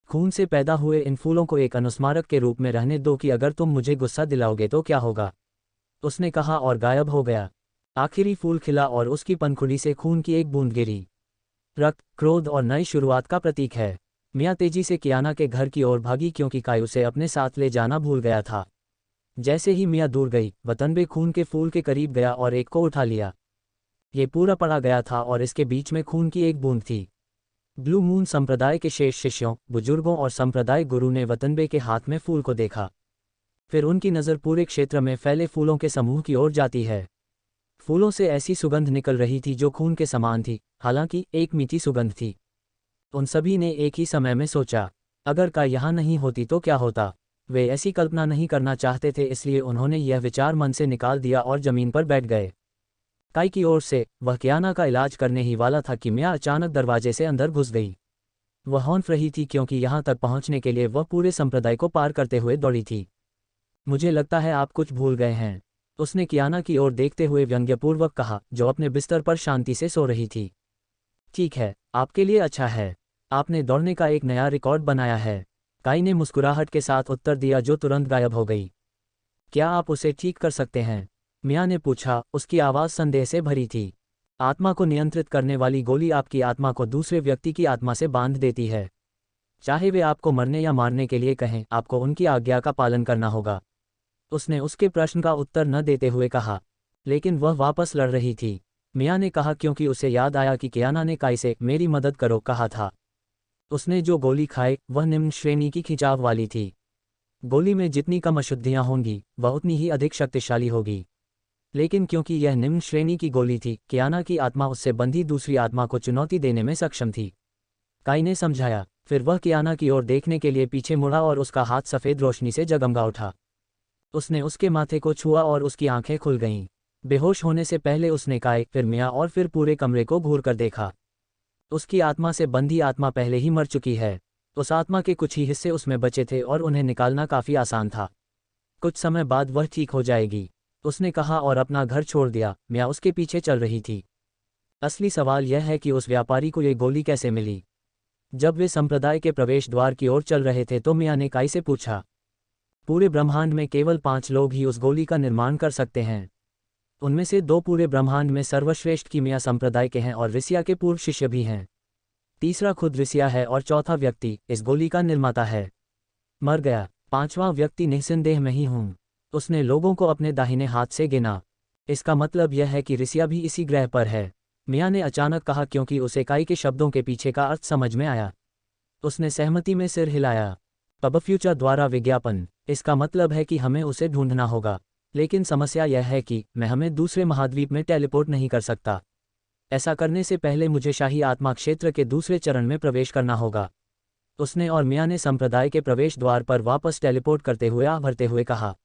खून से पैदा हुए इन फूलों को एक अनुस्मारक के रूप में रहने दो कि अगर तुम मुझे गुस्सा दिलाओगे तो क्या होगा, उसने कहा और गायब हो गया। आखिरी फूल खिला और उसकी पंखुड़ी से खून की एक बूंद गिरी। रक्त, क्रोध और नई शुरुआत का प्रतीक है। मिया तेजी से कियाना के घर की ओर भागी, क्योंकि काई उसे अपने साथ ले जाना भूल गया था। जैसे ही मिया दूर गई, वतनबे खून के फूल के करीब गया और एक को उठा लिया। ये पूरा पड़ा गया था और इसके बीच में खून की एक बूंद थी। ब्लू मून संप्रदाय के शेष शिष्यों, बुजुर्गों और संप्रदाय गुरु ने वतनबे के हाथ में फूल को देखा। फिर उनकी नज़र पूरे क्षेत्र में फैले फूलों के समूह की ओर जाती है। फूलों से ऐसी सुगंध निकल रही थी जो खून के समान थी, हालांकि एक मीठी सुगंध थी। उन सभी ने एक ही समय में सोचा, अगर काई यहाँ नहीं होती तो क्या होता। वे ऐसी कल्पना नहीं करना चाहते थे, इसलिए उन्होंने यह विचार मन से निकाल दिया और जमीन पर बैठ गए। काई की ओर से वह कियाना का इलाज करने ही वाला था कि मिया अचानक दरवाजे से अंदर घुस गई। वह हौंफ रही थी, क्योंकि यहाँ तक पहुँचने के लिए वह पूरे संप्रदाय को पार करते हुए दौड़ी थी। मुझे लगता है आप कुछ भूल गए हैं, उसने कियाना की ओर देखते हुए व्यंग्यपूर्वक कहा, जो अपने बिस्तर पर शांति से सो रही थी। ठीक है, आपके लिए अच्छा है। आपने दौड़ने का एक नया रिकॉर्ड बनाया है। काई ने मुस्कुराहट के साथ उत्तर दिया, जो तुरंत गायब हो गई। क्या आप उसे ठीक कर सकते हैं? मिया ने पूछा। उसकी आवाज़ संदेह से भरी थी। आत्मा को नियंत्रित करने वाली गोली आपकी आत्मा को दूसरे व्यक्ति की आत्मा से बांध देती है। चाहे वे आपको मरने या मारने के लिए कहें, आपको उनकी आज्ञा का पालन करना होगा। उसने उसके प्रश्न का उत्तर न देते हुए कहा। लेकिन वह वापस लड़ रही थी। मियाँ ने कहा क्योंकि उसे याद आया कि कियाना ने काई से मेरी मदद करो कहा था। उसने जो गोली खाई वह निम्न श्रेणी की खिंचाव वाली थी। गोली में जितनी कम अशुद्धियाँ होंगी वह उतनी ही अधिक शक्तिशाली होगी। लेकिन क्योंकि यह निम्न श्रेणी की गोली थी, कियाना की आत्मा उससे बंधी दूसरी आत्मा को चुनौती देने में सक्षम थी। काई ने समझाया। फिर वह कियाना की ओर देखने के लिए पीछे मुड़ा और उसका हाथ सफ़ेद रोशनी से जगमगा उठा। उसने उसके माथे को छुआ और उसकी आंखें खुल गईं। बेहोश होने से पहले उसने काई, फिर मियाँ और फिर पूरे कमरे को घूर कर देखा। उसकी आत्मा से बंधी आत्मा पहले ही मर चुकी है। उस आत्मा के कुछ ही हिस्से उसमें बचे थे और उन्हें निकालना काफ़ी आसान था। कुछ समय बाद वह ठीक हो जाएगी, उसने कहा और अपना घर छोड़ दिया। मियाँ उसके पीछे चल रही थी। असली सवाल यह है कि उस व्यापारी को ये गोली कैसे मिली। जब वे संप्रदाय के प्रवेश द्वार की ओर चल रहे थे तो मियाँ ने काई से पूछा, पूरे ब्रह्मांड में केवल 5 लोग ही उस गोली का निर्माण कर सकते हैं। उनमें से 2 पूरे ब्रह्मांड में सर्वश्रेष्ठ कीमिया संप्रदाय के हैं और रिसिया के पूर्व शिष्य भी हैं। तीसरा खुद रिसिया है और चौथा व्यक्ति इस गोली का निर्माता है। मर गया। 5वां व्यक्ति निस्संदेह मैं ही हूँ। उसने लोगों को अपने दाहिने हाथ से गिना। इसका मतलब यह है कि रिसिया भी इसी ग्रह पर है, मियाँ ने अचानक कहा क्योंकि उसे काई के शब्दों के पीछे का अर्थ समझ में आया। उसने सहमति में सिर हिलाया। पबफ्यूचा द्वारा विज्ञापन, इसका मतलब है कि हमें उसे ढूंढना होगा। लेकिन समस्या यह है कि मैं हमें दूसरे महाद्वीप में टेलीपोर्ट नहीं कर सकता। ऐसा करने से पहले मुझे शाही आत्मा क्षेत्र के दूसरे चरण में प्रवेश करना होगा। उसने और मियाँ ने संप्रदाय के प्रवेश द्वार पर वापस टेलीपोर्ट करते हुए आह भरते हुए कहा।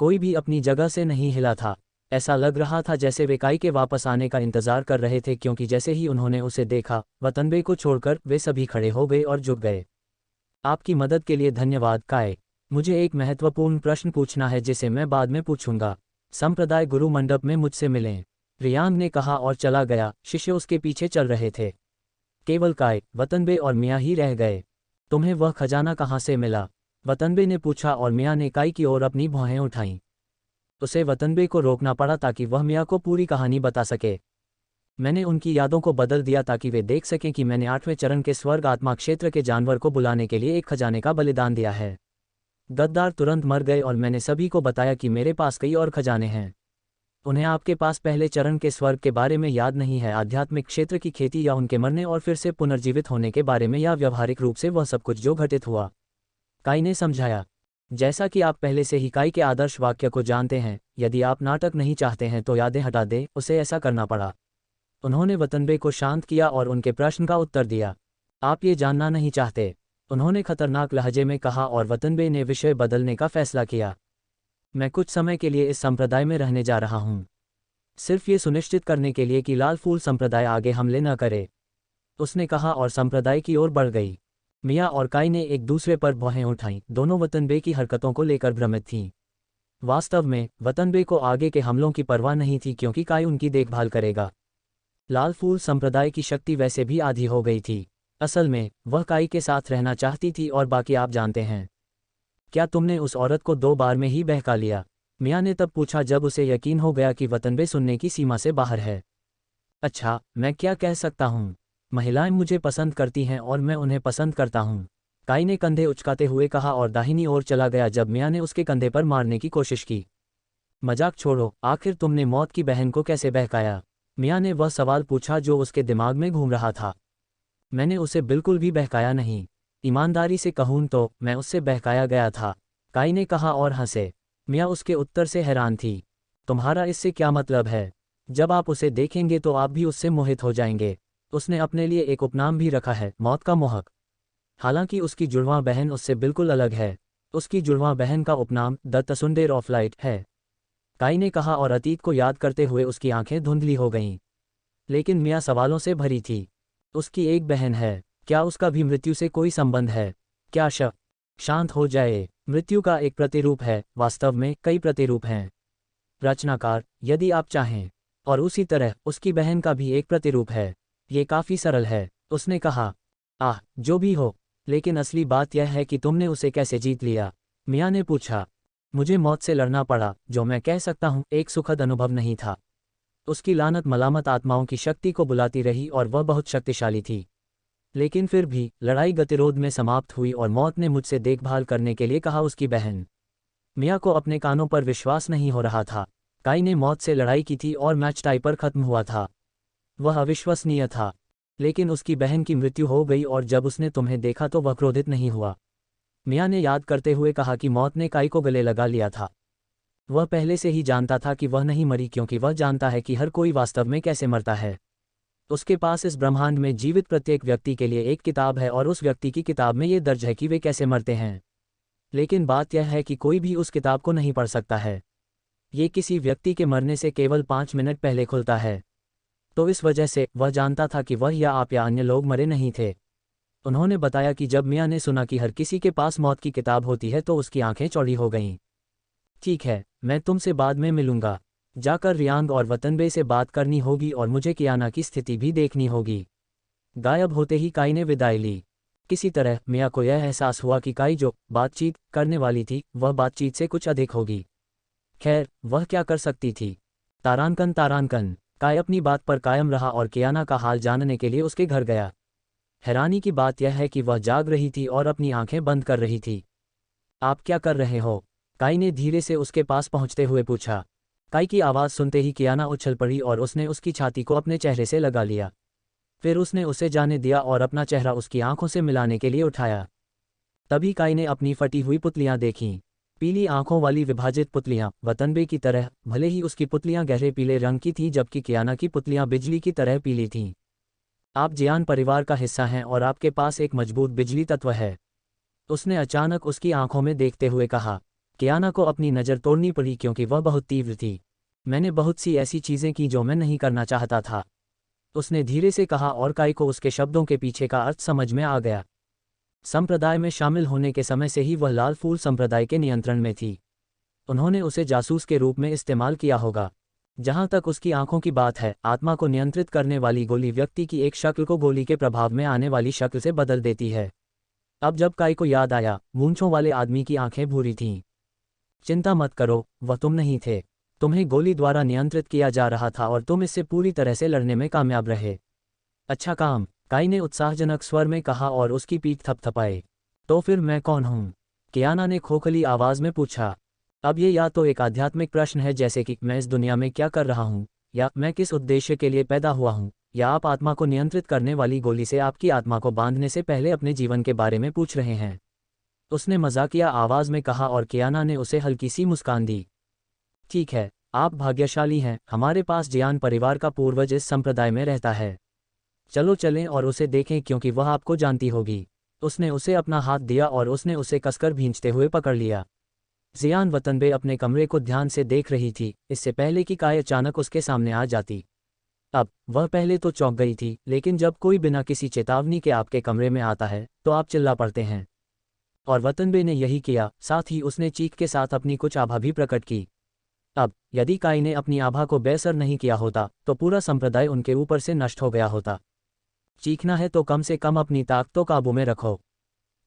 कोई भी अपनी जगह से नहीं हिला था। ऐसा लग रहा था जैसे वे काई के वापस आने का इंतजार कर रहे थे, क्योंकि जैसे ही उन्होंने उसे देखा वतनबे को छोड़कर वे सभी खड़े हो गए और झुक गए। आपकी मदद के लिए धन्यवाद काई। मुझे एक महत्वपूर्ण प्रश्न पूछना है जिसे मैं बाद में पूछूंगा। संप्रदाय गुरु मंडप में मुझसे मिलें, रियांग ने कहा और चला गया। शिष्य उसके पीछे चल रहे थे। केवल काई, वतनबे और मियाँ ही रह गए। तुम्हें वह खजाना कहाँ से मिला? वतनबे ने पूछा और मियाँ ने काई की ओर अपनी भौहें उठाईं। उसे वतनबे को रोकना पड़ा ताकि वह मियाँ को पूरी कहानी बता सके। मैंने उनकी यादों को बदल दिया ताकि वे देख सकें कि मैंने 8वें चरण के स्वर्ग आत्मा क्षेत्र के जानवर को बुलाने के लिए एक खजाने का बलिदान दिया है। गद्दार तुरंत मर गए और मैंने सभी को बताया कि मेरे पास कई और खजाने हैं। उन्हें आपके पास पहले चरण के स्वर्ग के बारे में याद नहीं है, आध्यात्मिक क्षेत्र की खेती या उनके मरने और फिर से पुनर्जीवित होने के बारे में, या व्यावहारिक रूप से वह सब कुछ जो घटित हुआ। काई ने समझाया। जैसा कि आप पहले से ही काई के आदर्श वाक्य को जानते हैं, यदि आप नाटक नहीं चाहते हैं तो यादें हटा दें। उसे ऐसा करना पड़ा। उन्होंने वतनबे को शांत किया और उनके प्रश्न का उत्तर दिया। आप ये जानना नहीं चाहते, उन्होंने खतरनाक लहजे में कहा और वतनबे ने विषय बदलने का फैसला किया। मैं कुछ समय के लिए इस संप्रदाय में रहने जा रहा हूँ, सिर्फ ये सुनिश्चित करने के लिए कि लाल फूल संप्रदाय आगे हमले न करे, उसने कहा और संप्रदाय की ओर बढ़ गई। मियाँ और काई ने एक दूसरे पर भौहें उठाईं। दोनों वतनबे की हरकतों को लेकर भ्रमित थीं। वास्तव में वतनबे को आगे के हमलों की परवाह नहीं थी, क्योंकि काई उनकी देखभाल करेगा। लाल फूल संप्रदाय की शक्ति वैसे भी आधी हो गई थी। असल में वह काई के साथ रहना चाहती थी और बाकी आप जानते हैं। क्या तुमने उस औरत को 2 बार में ही बहका लिया? मियाँ ने तब पूछा जब उसे यकीन हो गया कि वतनबे सुनने की सीमा से बाहर है। अच्छा, मैं क्या कह सकता हूँ? महिलाएं मुझे पसंद करती हैं और मैं उन्हें पसंद करता हूँ, काई ने कंधे उचकाते हुए कहा और दाहिनी ओर चला गया जब मियाँ ने उसके कंधे पर मारने की कोशिश की। मजाक छोड़ो, आखिर तुमने मौत की बहन को कैसे बहकाया? मियाँ ने वह सवाल पूछा जो उसके दिमाग में घूम रहा था। मैंने उसे बिल्कुल भी बहकाया नहीं। ईमानदारी से कहूँ तो मैं उससे बहकाया गया था, काई ने कहा और हंसे। मियाँ उसके उत्तर से हैरान थी। तुम्हारा इससे क्या मतलब है? जब आप उसे देखेंगे तो आप भी उससे मोहित हो जाएंगे। उसने अपने लिए एक उपनाम भी रखा है, मौत का मोहक। हालांकि उसकी जुड़वां बहन उससे बिल्कुल अलग है। उसकी जुड़वां बहन का उपनाम द तसुंडेर ऑफ लाइट है, काई ने कहा और अतीत को याद करते हुए उसकी आंखें धुंधली हो गईं। लेकिन मियाँ सवालों से भरी थी। उसकी एक बहन है, क्या उसका भी मृत्यु से कोई संबंध है? क्या शांत हो जाए। मृत्यु का एक प्रतिरूप है, वास्तव में कई प्रतिरूप हैं। रचनाकार, यदि आप चाहें। और उसी तरह उसकी बहन का भी एक प्रतिरूप है। ये काफ़ी सरल है, उसने कहा। जो भी हो, लेकिन असली बात यह है कि तुमने उसे कैसे जीत लिया? मियाँ ने पूछा। मुझे मौत से लड़ना पड़ा, जो मैं कह सकता हूँ एक सुखद अनुभव नहीं था। उसकी लानत मलामत आत्माओं की शक्ति को बुलाती रही और वह बहुत शक्तिशाली थी। लेकिन फिर भी लड़ाई गतिरोध में समाप्त हुई और मौत ने मुझसे देखभाल करने के लिए कहा। उसकी बहन। मियाँ को अपने कानों पर विश्वास नहीं हो रहा था। काई ने मौत से लड़ाई की थी और मैच टाई पर खत्म हुआ था। वह अविश्वसनीय था। लेकिन उसकी बहन की मृत्यु हो गई और जब उसने तुम्हें देखा तो वह क्रोधित नहीं हुआ। मिया ने याद करते हुए कहा कि मौत ने काई को गले लगा लिया था। वह पहले से ही जानता था कि वह नहीं मरी क्योंकि वह जानता है कि हर कोई वास्तव में कैसे मरता है। उसके पास इस ब्रह्मांड में जीवित प्रत्येक व्यक्ति के लिए एक किताब है और उस व्यक्ति की किताब में ये दर्ज है कि वे कैसे मरते हैं। लेकिन बात यह है कि कोई भी उस किताब को नहीं पढ़ सकता है। ये किसी व्यक्ति के मरने से केवल 5 मिनट पहले खुलता है। तो इस वजह से वह जानता था कि वह या आप या अन्य लोग मरे नहीं थे। उन्होंने बताया कि जब मिया ने सुना कि हर किसी के पास मौत की किताब होती है तो उसकी आंखें चौड़ी हो गईं। ठीक है, मैं तुमसे बाद में मिलूंगा। जाकर रियांग और वतनबे से बात करनी होगी और मुझे कियाना की स्थिति भी देखनी होगी। गायब होते ही काई ने विदाई ली। किसी तरह मिया को यह एहसास हुआ कि काई जो बातचीत करने वाली थी वह बातचीत से कुछ अधिक होगी। खैर, वह क्या कर सकती थी। तारानकन। काई अपनी बात पर कायम रहा और कियाना का हाल जानने के लिए उसके घर गया। हैरानी की बात यह है कि वह जाग रही थी और अपनी आंखें बंद कर रही थी। आप क्या कर रहे हो? काई ने धीरे से उसके पास पहुंचते हुए पूछा। काई की आवाज़ सुनते ही कियाना उछल पड़ी और उसने उसकी छाती को अपने चेहरे से लगा लिया। फिर उसने उसे जाने दिया और अपना चेहरा उसकी आंखों से मिलाने के लिए उठाया। तभी काई ने अपनी फटी हुई पुतलियां देखीं। पीली आंखों वाली विभाजित पुतलियां, वतनबे की तरह, भले ही उसकी पुतलियां गहरे पीले रंग की थीं जबकि कियाना की पुतलियां बिजली की तरह पीली थीं। आप जियान परिवार का हिस्सा हैं और आपके पास एक मजबूत बिजली तत्व है, उसने अचानक उसकी आंखों में देखते हुए कहा। कियाना को अपनी नज़र तोड़नी पड़ी क्योंकि वह बहुत तीव्र थी। मैंने बहुत सी ऐसी चीज़ें की जो मैं नहीं करना चाहता था, उसने धीरे से कहा और काई को उसके शब्दों के पीछे का अर्थ समझ में आ गया। संप्रदाय में शामिल होने के समय से ही वह लाल फूल संप्रदाय के नियंत्रण में थी। उन्होंने उसे जासूस के रूप में इस्तेमाल किया होगा। जहां तक उसकी आंखों की बात है, आत्मा को नियंत्रित करने वाली गोली व्यक्ति की एक शक्ल को गोली के प्रभाव में आने वाली शक्ल से बदल देती है। अब जब काई को याद आया, मूंछों वाले आदमी की आंखें भूरी थीं। चिंता मत करो, वह तुम नहीं थे। तुम्हें गोली द्वारा नियंत्रित किया जा रहा था और तुम इससे पूरी तरह से लड़ने में कामयाब रहे। अच्छा काम, काई ने उत्साहजनक स्वर में कहा और उसकी पीठ थपथपाई। तो फिर मैं कौन हूँ? कियाना ने खोखली आवाज में पूछा। अब ये या तो एक आध्यात्मिक प्रश्न है जैसे कि मैं इस दुनिया में क्या कर रहा हूँ, या मैं किस उद्देश्य के लिए पैदा हुआ हूँ, या आप आत्मा को नियंत्रित करने वाली गोली से आपकी आत्मा को बांधने से पहले अपने जीवन के बारे में पूछ रहे हैं, उसने मजाकिया आवाज में कहा और कियाना ने उसे हल्की सी मुस्कान दी। ठीक है, आप भाग्यशाली हैं, हमारे पास जियान परिवार का पूर्वज इस संप्रदाय में रहता है। चलो चलें और उसे देखें क्योंकि वह आपको जानती होगी। उसने उसे अपना हाथ दिया और उसने उसे कसकर भींचते हुए पकड़ लिया। जियान वतनबे अपने कमरे को ध्यान से देख रही थी, इससे पहले कि काई अचानक उसके सामने आ जाती। अब वह पहले तो चौंक गई थी, लेकिन जब कोई बिना किसी चेतावनी के आपके कमरे में आता है तो आप चिल्ला पड़ते हैं। और वतनबे ने यही किया, साथ ही उसने चीख के साथ अपनी कुछ आभा भी प्रकट की। अब यदि काई ने अपनी आभा को बेअसर नहीं किया होता तो पूरा संप्रदाय उनके ऊपर से नष्ट हो गया होता। चीखना है तो कम से कम अपनी ताकत तो काबू में रखो,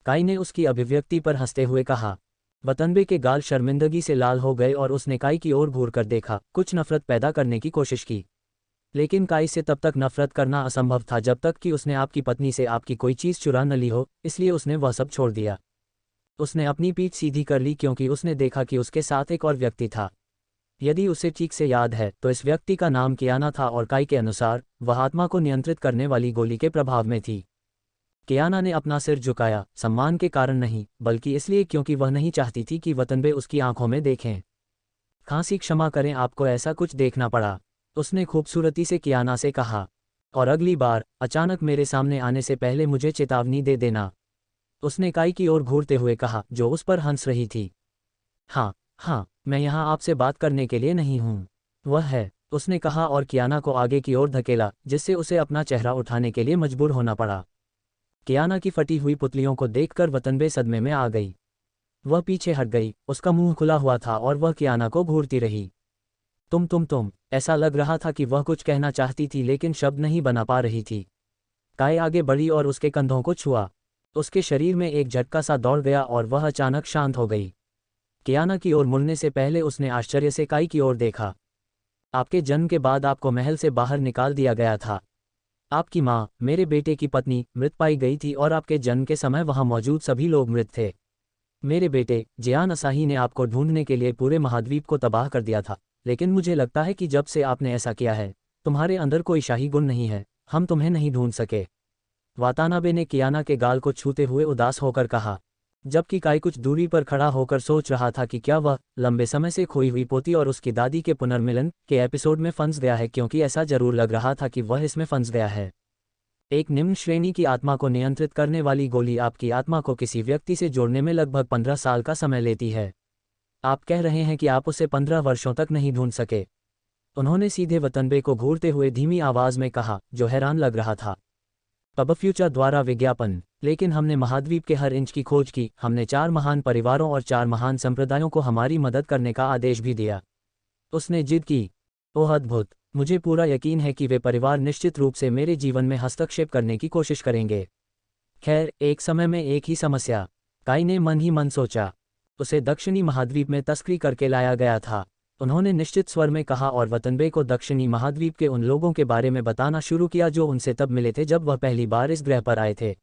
काई ने उसकी अभिव्यक्ति पर हंसते हुए कहा। वतनबे के गाल शर्मिंदगी से लाल हो गए और उसने काई की ओर घूर कर देखा, कुछ नफरत पैदा करने की कोशिश की। लेकिन काई से तब तक नफरत करना असंभव था जब तक कि उसने आपकी पत्नी से आपकी कोई चीज़ चुरा न ली हो, इसलिए उसने वह सब छोड़ दिया। उसने अपनी पीठ सीधी कर ली क्योंकि उसने देखा कि उसके साथ एक और व्यक्ति था। यदि उसे ठीक से याद है तो इस व्यक्ति का नाम कियाना था और काई के अनुसार वह आत्मा को नियंत्रित करने वाली गोली के प्रभाव में थी। कियाना ने अपना सिर झुकाया, सम्मान के कारण नहीं बल्कि इसलिए क्योंकि वह नहीं चाहती थी कि वतनबे उसकी आंखों में देखें। खांसी क्षमा करें, आपको ऐसा कुछ देखना पड़ा, उसने खूबसूरती से कियाना से कहा। और अगली बार अचानक मेरे सामने आने से पहले मुझे चेतावनी दे देना, उसने काई की ओर घूरते हुए कहा जो उस पर हंस रही थी। हाँ, मैं यहाँ आपसे बात करने के लिए नहीं हूँ। वह है, उसने कहा और कियाना को आगे की ओर धकेला जिससे उसे अपना चेहरा उठाने के लिए मजबूर होना पड़ा। कियाना की फटी हुई पुतलियों को देखकर वतनबे सदमे में आ गई। वह पीछे हट गई, उसका मुंह खुला हुआ था और वह कियाना को घूरती रही। तुम ऐसा लग रहा था कि वह कुछ कहना चाहती थी लेकिन शब्द नहीं बना पा रही थी। काई आगे बढ़ी और उसके कंधों को छुआ। उसके शरीर में एक झटका सा दौड़ गया और वह अचानक शांत हो गई। कियाना की ओर मुड़ने से पहले उसने आश्चर्य से काई की ओर देखा। आपके जन्म के बाद आपको महल से बाहर निकाल दिया गया था। आपकी माँ, मेरे बेटे की पत्नी, मृत पाई गई थी और आपके जन्म के समय वहां मौजूद सभी लोग मृत थे। मेरे बेटे जियान असाही ने आपको ढूंढने के लिए पूरे महाद्वीप को तबाह कर दिया था। लेकिन मुझे लगता है कि जब से आपने ऐसा किया है, तुम्हारे अंदर कोई शाही गुण नहीं है, हम तुम्हें नहीं ढूंढ सके। वातानाबे ने कियाना के गाल को छूते हुए उदास होकर कहा, जबकि काई कुछ दूरी पर खड़ा होकर सोच रहा था कि क्या वह लंबे समय से खोई हुई पोती और उसकी दादी के पुनर्मिलन के एपिसोड में फंस गया है, क्योंकि ऐसा जरूर लग रहा था कि वह इसमें फंस गया है। एक निम्न श्रेणी की आत्मा को नियंत्रित करने वाली गोली आपकी आत्मा को किसी व्यक्ति से जोड़ने में लगभग 15 साल का समय लेती है। आप कह रहे हैं कि आप उसे 15 वर्षों तक नहीं ढूंढ सके? उन्होंने सीधे वतनबे को घूरते हुए धीमी आवाज में कहा, जो हैरान लग रहा था। पबफ्यूचर द्वारा विज्ञापन। लेकिन हमने महाद्वीप के हर इंच की खोज की, हमने 4 महान परिवारों और 4 महान संप्रदायों को हमारी मदद करने का आदेश भी दिया। उसने जिद की। ओह अद्भुत, मुझे पूरा यकीन है कि वे परिवार निश्चित रूप से मेरे जीवन में हस्तक्षेप करने की कोशिश करेंगे। खैर, एक समय में एक ही समस्या, काई ने मन ही मन सोचा। उसे दक्षिणी महाद्वीप में तस्करी करके लाया गया था, उन्होंने निश्चित स्वर में कहा, और वतनबे को दक्षिणी महाद्वीप के उन लोगों के बारे में बताना शुरू किया जो उनसे तब मिले थे जब वह पहली बार इस ग्रह पर आए थे।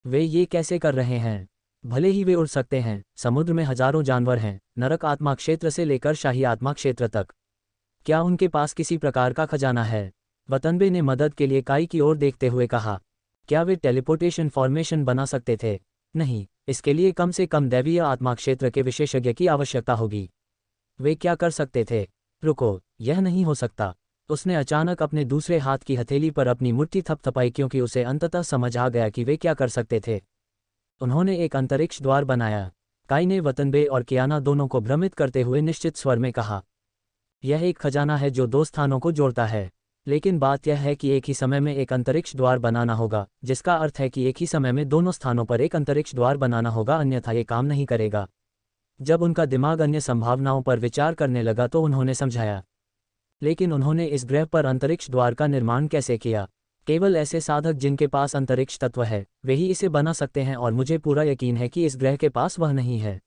वे ये कैसे कर रहे हैं? भले ही वे उड़ सकते हैं, समुद्र में हजारों जानवर हैं, नरक आत्मा क्षेत्र से लेकर शाही आत्मा क्षेत्र तक। क्या उनके पास किसी प्रकार का खजाना है? वतनबे ने मदद के लिए काई की ओर देखते हुए कहा। क्या वे टेलीपोर्टेशन फॉर्मेशन बना सकते थे? नहीं, इसके लिए कम से कम दैवीय आत्मा क्षेत्र के विशेषज्ञ की आवश्यकता होगी। वे क्या कर सकते थे? रुको, यह नहीं हो सकता। उसने अचानक अपने दूसरे हाथ की हथेली पर अपनी मुट्ठी थपथपाई, क्योंकि उसे अंततः समझ आ गया कि वे क्या कर सकते थे। उन्होंने एक अंतरिक्ष द्वार बनाया। काई ने वतनबे और कियाना दोनों को भ्रमित करते हुए निश्चित स्वर में कहा, यह एक खजाना है जो 2 स्थानों को जोड़ता है। लेकिन बात यह है कि एक ही समय में एक अंतरिक्ष द्वार बनाना होगा, जिसका अर्थ है कि एक ही समय में दोनों स्थानों पर एक अंतरिक्ष द्वार बनाना होगा, अन्यथा ये काम नहीं करेगा। जब उनका दिमाग अन्य संभावनाओं पर विचार करने लगा तो उन्होंने समझाया। लेकिन उन्होंने इस ग्रह पर अंतरिक्ष द्वार का निर्माण कैसे किया? केवल ऐसे साधक जिनके पास अंतरिक्ष तत्व है, वे ही इसे बना सकते हैं, और मुझे पूरा यकीन है कि इस ग्रह के पास वह नहीं है।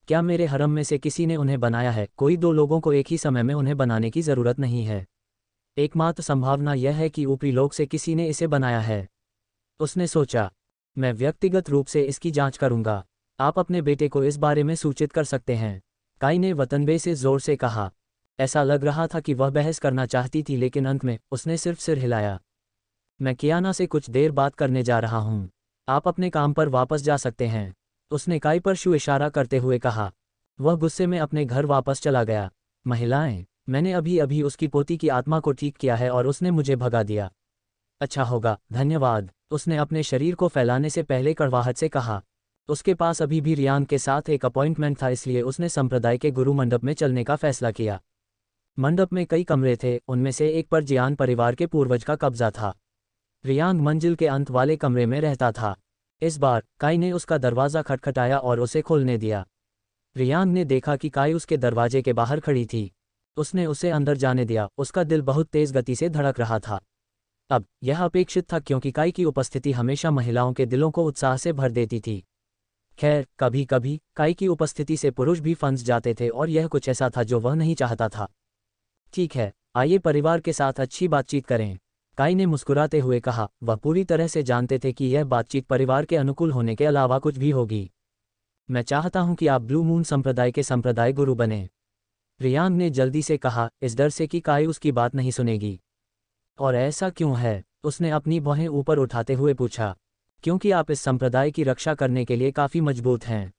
क्या मेरे हरम में से किसी ने उन्हें बनाया है? कोई 2 लोगों को एक ही समय में उन्हें बनाने की जरूरत नहीं है। एकमात्र संभावना यह है कि ऊपरी लोक से किसी ने इसे बनाया है। उसने सोचा, मैं व्यक्तिगत रूप से इसकी जांच करूंगा। आप अपने बेटे को इस बारे में सूचित कर सकते हैं। काई ने वतनबे से जोर से कहा। ऐसा लग रहा था कि वह बहस करना चाहती थी, लेकिन अंत में उसने सिर्फ सिर हिलाया। मैं कियाना से कुछ देर बात करने जा रहा हूं, आप अपने काम पर वापस जा सकते हैं, उसने काई पर शू इशारा करते हुए कहा। वह गुस्से में अपने घर वापस चला गया। महिलाएं, मैंने अभी अभी उसकी पोती की आत्मा को ठीक किया है और उसने मुझे भगा दिया। अच्छा होगा, धन्यवाद, उसने अपने शरीर को फैलाने से पहले कड़वाहट से कहा। उसके पास अभी भी रियान के साथ एक अपॉइंटमेंट था, इसलिए उसने संप्रदाय के गुरु मंडप में चलने का फैसला किया। मंडप में कई कमरे थे, उनमें से एक पर जियान परिवार के पूर्वज का कब्जा था। रियांग मंजिल के अंत वाले कमरे में रहता था। इस बार काई ने उसका दरवाज़ा खटखटाया और उसे खोलने दिया। रियांग ने देखा कि काई उसके दरवाजे के बाहर खड़ी थी। उसने उसे अंदर जाने दिया। उसका दिल बहुत तेज गति से धड़क रहा था। अब यह अपेक्षित था, क्योंकि काई की उपस्थिति हमेशा महिलाओं के दिलों को उत्साह से भर देती थी। खैर, कभी कभी काई की उपस्थिति से पुरुष भी फंस जाते थे, और यह कुछ ऐसा था जो वह नहीं चाहता था। ठीक है, आइए परिवार के साथ अच्छी बातचीत करें, काई ने मुस्कुराते हुए कहा। वह पूरी तरह से जानते थे कि यह बातचीत परिवार के अनुकूल होने के अलावा कुछ भी होगी। मैं चाहता हूं कि आप ब्लू मून संप्रदाय के संप्रदाय गुरु बने, रियांग ने जल्दी से कहा, इस डर से कि काई उसकी बात नहीं सुनेगी। और ऐसा क्यों है? उसने अपनी भौहें ऊपर उठाते हुए पूछा। क्योंकि आप इस संप्रदाय की रक्षा करने के लिए काफ़ी मजबूत हैं।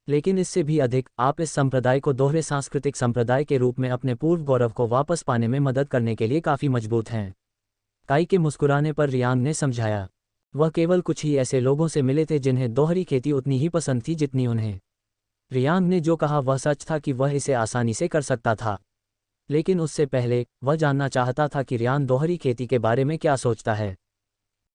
लेकिन इससे भी अधिक, आप इस संप्रदाय को दोहरे सांस्कृतिक संप्रदाय के रूप में अपने पूर्व गौरव को वापस पाने में मदद करने के लिए काफ़ी मजबूत हैं। काई के मुस्कुराने पर रियांग ने समझाया। वह केवल कुछ ही ऐसे लोगों से मिले थे जिन्हें दोहरी खेती उतनी ही पसंद थी जितनी उन्हें। रियांग ने जो कहा वह सच था कि वह इसे आसानी से कर सकता था। लेकिन उससे पहले वह जानना चाहता था कि रियांग दोहरी खेती के बारे में क्या सोचता है।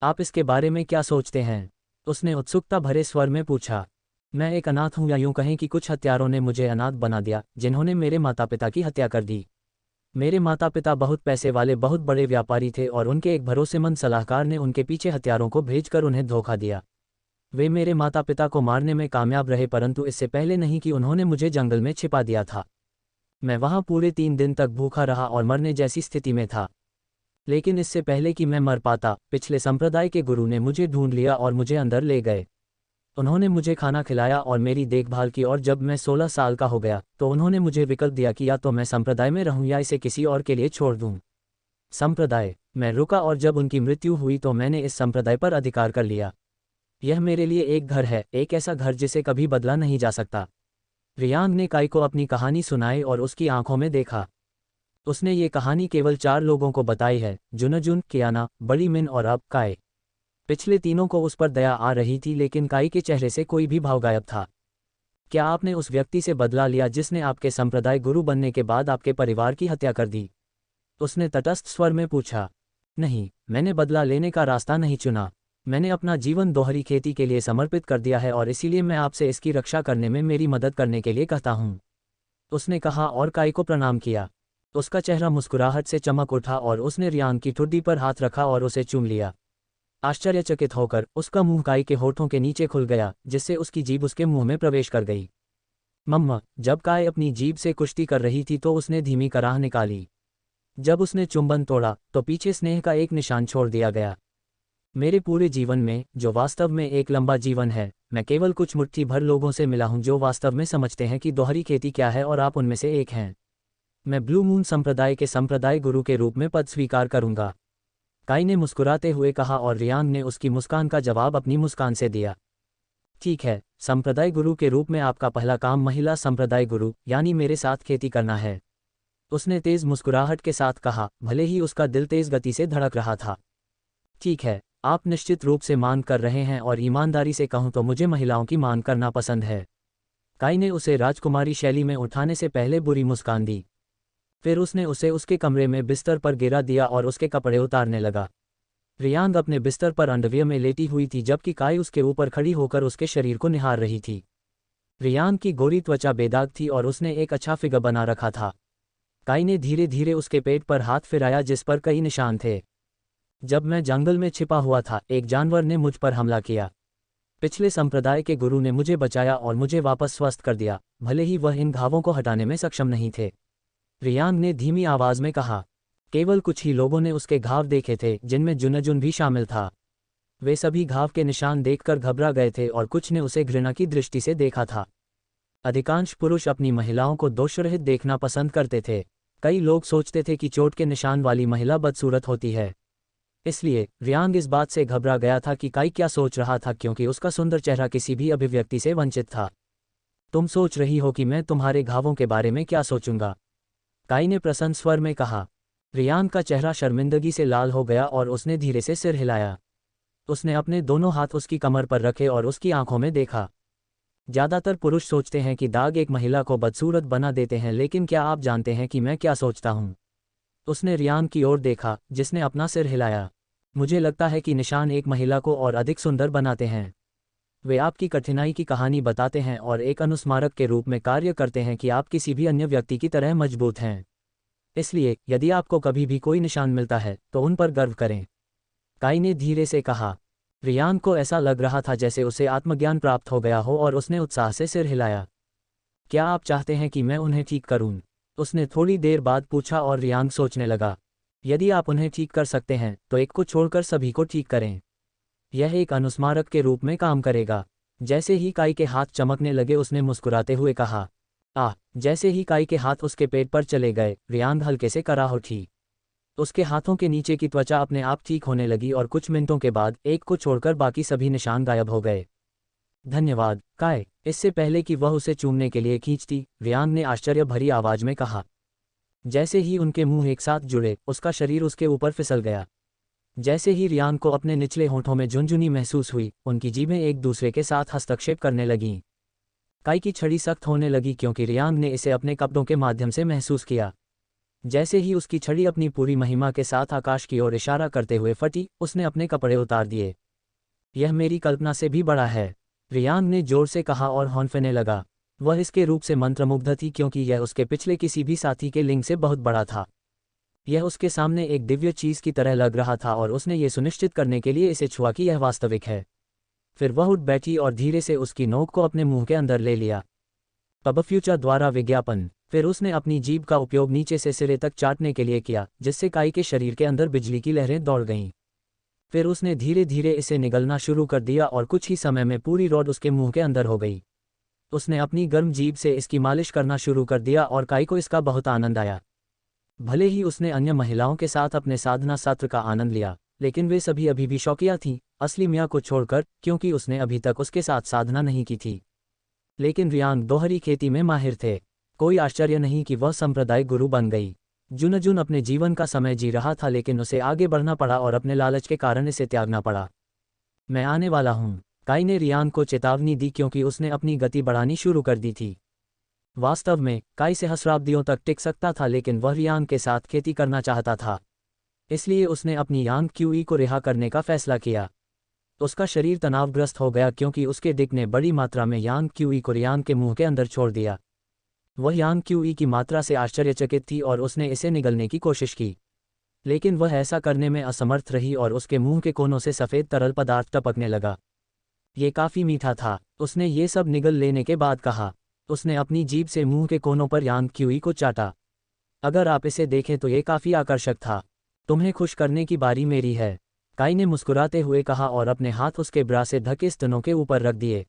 आप इसके बारे में क्या सोचते हैं? उसने उत्सुकता भरे स्वर में पूछा। मैं एक अनाथ हूं, या यूं कहें कि कुछ हत्यारों ने मुझे अनाथ बना दिया, जिन्होंने मेरे माता पिता की हत्या कर दी। मेरे माता पिता बहुत पैसे वाले बहुत बड़े व्यापारी थे, और उनके एक भरोसेमंद सलाहकार ने उनके पीछे हत्यारों को भेजकर उन्हें धोखा दिया। वे मेरे माता पिता को मारने में कामयाब रहे, परंतु इससे पहले नहीं कि उन्होंने मुझे जंगल में छिपा दिया था। मैं वहां पूरे 3 दिन तक भूखा रहा और मरने जैसी स्थिति में था। लेकिन इससे पहले कि मैं मर पाता, पिछले संप्रदाय के गुरु ने मुझे ढूंढ लिया और मुझे अंदर ले गए। उन्होंने मुझे खाना खिलाया और मेरी देखभाल की, और जब मैं 16 साल का हो गया तो उन्होंने मुझे विकल्प दिया कि या तो मैं संप्रदाय में रहूं या इसे किसी और के लिए छोड़ दूं। संप्रदाय। मैं रुका, और जब उनकी मृत्यु हुई तो मैंने इस संप्रदाय पर अधिकार कर लिया। यह मेरे लिए एक घर है, एक ऐसा घर जिसे कभी बदला नहीं जा सकता। रियांग ने काई को अपनी कहानी सुनाई और उसकी आंखों में देखा। उसने ये कहानी केवल 4 लोगों को बताई है, जुनजुन, कियाना, बड़ी मिन और अब काई। पिछले तीनों को उस पर दया आ रही थी, लेकिन काई के चेहरे से कोई भी भाव गायब था। क्या आपने उस व्यक्ति से बदला लिया जिसने आपके संप्रदाय गुरु बनने के बाद आपके परिवार की हत्या कर दी? उसने तटस्थ स्वर में पूछा। नहीं, मैंने बदला लेने का रास्ता नहीं चुना। मैंने अपना जीवन दोहरी खेती के लिए समर्पित कर दिया है और इसीलिए मैं आपसे इसकी रक्षा करने में मेरी मदद करने के लिए कहता हूँ, उसने कहा और काई को प्रणाम किया। उसका चेहरा मुस्कुराहट से चमक उठा और उसने रियांग की ठुड्डी पर हाथ रखा और उसे चूम लिया। आश्चर्यचकित होकर उसका मुंह काई के होठों के नीचे खुल गया, जिससे उसकी जीभ उसके मुंह में प्रवेश कर गई। मम्मा। जब काई अपनी जीभ से कुश्ती कर रही थी तो उसने धीमी कराह निकाली। जब उसने चुंबन तोड़ा तो पीछे स्नेह का एक निशान छोड़ दिया गया। मेरे पूरे जीवन में, जो वास्तव में एक लंबा जीवन है, मैं केवल कुछ मुट्ठी भर लोगों से मिला हूं जो वास्तव में समझते हैं कि दोहरी खेती क्या है, और आप उनमें से एक हैं। मैं ब्लू मून संप्रदाय के संप्रदाय गुरु के रूप में पद स्वीकार करूंगा, काई ने मुस्कुराते हुए कहा, और रियांग ने उसकी मुस्कान का जवाब अपनी मुस्कान से दिया। ठीक है, संप्रदाय गुरु के रूप में आपका पहला काम महिला संप्रदाय गुरु यानी मेरे साथ खेती करना है, उसने तेज मुस्कुराहट के साथ कहा, भले ही उसका दिल तेज गति से धड़क रहा था। ठीक है, आप निश्चित रूप से मान कर रहे हैं, और ईमानदारी से कहूं तो मुझे महिलाओं की मान करना पसंद है। काई ने उसे राजकुमारी शैली में उठाने से पहले बुरी मुस्कान दी। फिर उसने उसे उसके कमरे में बिस्तर पर गिरा दिया और उसके कपड़े उतारने लगा। रियांग अपने बिस्तर पर अंडरवियर में लेटी हुई थी, जबकि काई उसके ऊपर खड़ी होकर उसके शरीर को निहार रही थी। रियांग की गोरी त्वचा बेदाग थी और उसने एक अच्छा फिगर बना रखा था। काई ने धीरे धीरे उसके पेट पर हाथ फिराया जिस पर कई निशान थे। जब मैं जंगल में छिपा हुआ था, एक जानवर ने मुझ पर हमला किया। पिछले संप्रदाय के गुरु ने मुझे बचाया और मुझे वापस स्वस्थ कर दिया, भले ही वह इन घावों को हटाने में सक्षम नहीं थे, रियांग ने धीमी आवाज में कहा। केवल कुछ ही लोगों ने उसके घाव देखे थे, जिनमें जुनजुन भी शामिल था। वे सभी घाव के निशान देखकर घबरा गए थे और कुछ ने उसे घृणा की दृष्टि से देखा था। अधिकांश पुरुष अपनी महिलाओं को दोषरहित देखना पसंद करते थे। कई लोग सोचते थे कि चोट के निशान वाली महिला बदसूरत होती है। इसलिए रियांग इस बात से घबरा गया था कि काई क्या सोच रहा था, क्योंकि उसका सुंदर चेहरा किसी भी अभिव्यक्ति से वंचित था। तुम सोच रही हो कि मैं तुम्हारे घावों के बारे में क्या सोचूंगा? काई ने प्रसन्न स्वर में कहा। रियांग का चेहरा शर्मिंदगी से लाल हो गया और उसने धीरे से सिर हिलाया। उसने अपने दोनों हाथ उसकी कमर पर रखे और उसकी आंखों में देखा। ज्यादातर पुरुष सोचते हैं कि दाग एक महिला को बदसूरत बना देते हैं, लेकिन क्या आप जानते हैं कि मैं क्या सोचता हूँ? उसने रियांग की ओर देखा, जिसने अपना सिर हिलाया। मुझे लगता है कि निशान एक महिला को और अधिक सुंदर बनाते हैं। वे आपकी कठिनाई की कहानी बताते हैं और एक अनुस्मारक के रूप में कार्य करते हैं कि आप किसी भी अन्य व्यक्ति की तरह मजबूत हैं। इसलिए यदि आपको कभी भी कोई निशान मिलता है तो उन पर गर्व करें, काई ने धीरे से कहा। रियांग को ऐसा लग रहा था जैसे उसे आत्मज्ञान प्राप्त हो गया हो और उसने उत्साह से सिर हिलाया। क्या आप चाहते हैं कि मैं उन्हें ठीक करूं? उसने थोड़ी देर बाद पूछा और रियांग सोचने लगा। यदि आप उन्हें ठीक कर सकते हैं तो एक को छोड़कर सभी को ठीक करें। यह एक अनुस्मारक के रूप में काम करेगा। जैसे ही काई के हाथ चमकने लगे उसने मुस्कुराते हुए कहा। जैसे ही काई के हाथ उसके पेट पर चले गए, रियांग हल्के से कराह उठी। उसके हाथों के नीचे की त्वचा अपने आप ठीक होने लगी और कुछ मिनटों के बाद एक को छोड़कर बाकी सभी निशान गायब हो गए। धन्यवाद, काई। इससे पहले कि वह उसे चूमने के लिए खींचती, रियांग ने आश्चर्य भरी आवाज में कहा। जैसे ही उनके मुंह एक साथ जुड़े, उसका शरीर उसके ऊपर फिसल गया। जैसे ही रियांग को अपने निचले होठों में झुनझुनी महसूस हुई, उनकी जीभें एक दूसरे के साथ हस्तक्षेप करने लगीं। काई की छड़ी सख्त होने लगी क्योंकि रियांग ने इसे अपने कपड़ों के माध्यम से महसूस किया। जैसे ही उसकी छड़ी अपनी पूरी महिमा के साथ आकाश की ओर इशारा करते हुए फटी, उसने अपने कपड़े उतार दिए। यह मेरी कल्पना से भी बड़ा है, रियांग ने जोर से कहा और हौंफने लगा। वह इसके रूप से मंत्रमुग्ध थी क्योंकि यह उसके पिछले किसी भी साथी के लिंग से बहुत बड़ा था। यह उसके सामने एक दिव्य चीज की तरह लग रहा था और उसने ये सुनिश्चित करने के लिए इसे छुआ कि यह वास्तविक है। फिर वह उठ बैठी और धीरे से उसकी नोक को अपने मुंह के अंदर ले लिया। पबफ्यूचा द्वारा विज्ञापन। फिर उसने अपनी जीभ का उपयोग नीचे से सिरे तक चाटने के लिए किया, जिससे काई के शरीर के अंदर बिजली की लहरें दौड़ गईं। फिर उसने धीरे धीरे इसे निगलना शुरू कर दिया और कुछ ही समय में पूरी रॉड उसके मुंह के अंदर हो गई। उसने अपनी गर्म जीभ से इसकी मालिश करना शुरू कर दिया और काई को इसका बहुत आनंद आया। भले ही उसने अन्य महिलाओं के साथ अपने साधना सत्र का आनंद लिया, लेकिन वे सभी अभी भी शौकिया थीं, असली मियाँ को छोड़कर, क्योंकि उसने अभी तक उसके साथ साधना नहीं की थी। लेकिन रियान दोहरी खेती में माहिर थे। कोई आश्चर्य नहीं कि वह संप्रदाय गुरु बन गई। जुनजुन अपने जीवन का समय जी रहा था, लेकिन उसे आगे बढ़ना पड़ा और अपने लालच के कारण इसे त्यागना पड़ा। मैं आने वाला हूँ, काई ने रियान को चेतावनी दी क्योंकि उसने अपनी गति बढ़ानी शुरू कर दी थी। वास्तव में काई सहस्राब्दियों तक टिक सकता था, लेकिन वह रियान के साथ खेती करना चाहता था। इसलिए उसने अपनी यांग क्यूई को रिहा करने का फैसला किया। उसका शरीर तनावग्रस्त हो गया क्योंकि उसके डिक ने बड़ी मात्रा में यांग क्यूई को रियान के मुंह के अंदर छोड़ दिया। वह यांग क्यूई की मात्रा से आश्चर्यचकित थी और उसने इसे निगलने की कोशिश की, लेकिन वह ऐसा करने में असमर्थ रही और उसके मुंह के कोनों से सफ़ेद तरल पदार्थ टपकने लगा। ये काफ़ी मीठा था, उसने ये सब निगल लेने के बाद कहा। उसने अपनी जीभ से मुंह के कोनों पर यांग क्यूई को चाटा। अगर आप इसे देखें तो ये काफ़ी आकर्षक था। तुम्हें खुश करने की बारी मेरी है, काई ने मुस्कुराते हुए कहा और अपने हाथ उसके ब्रा से ढके स्तनों के ऊपर रख दिए।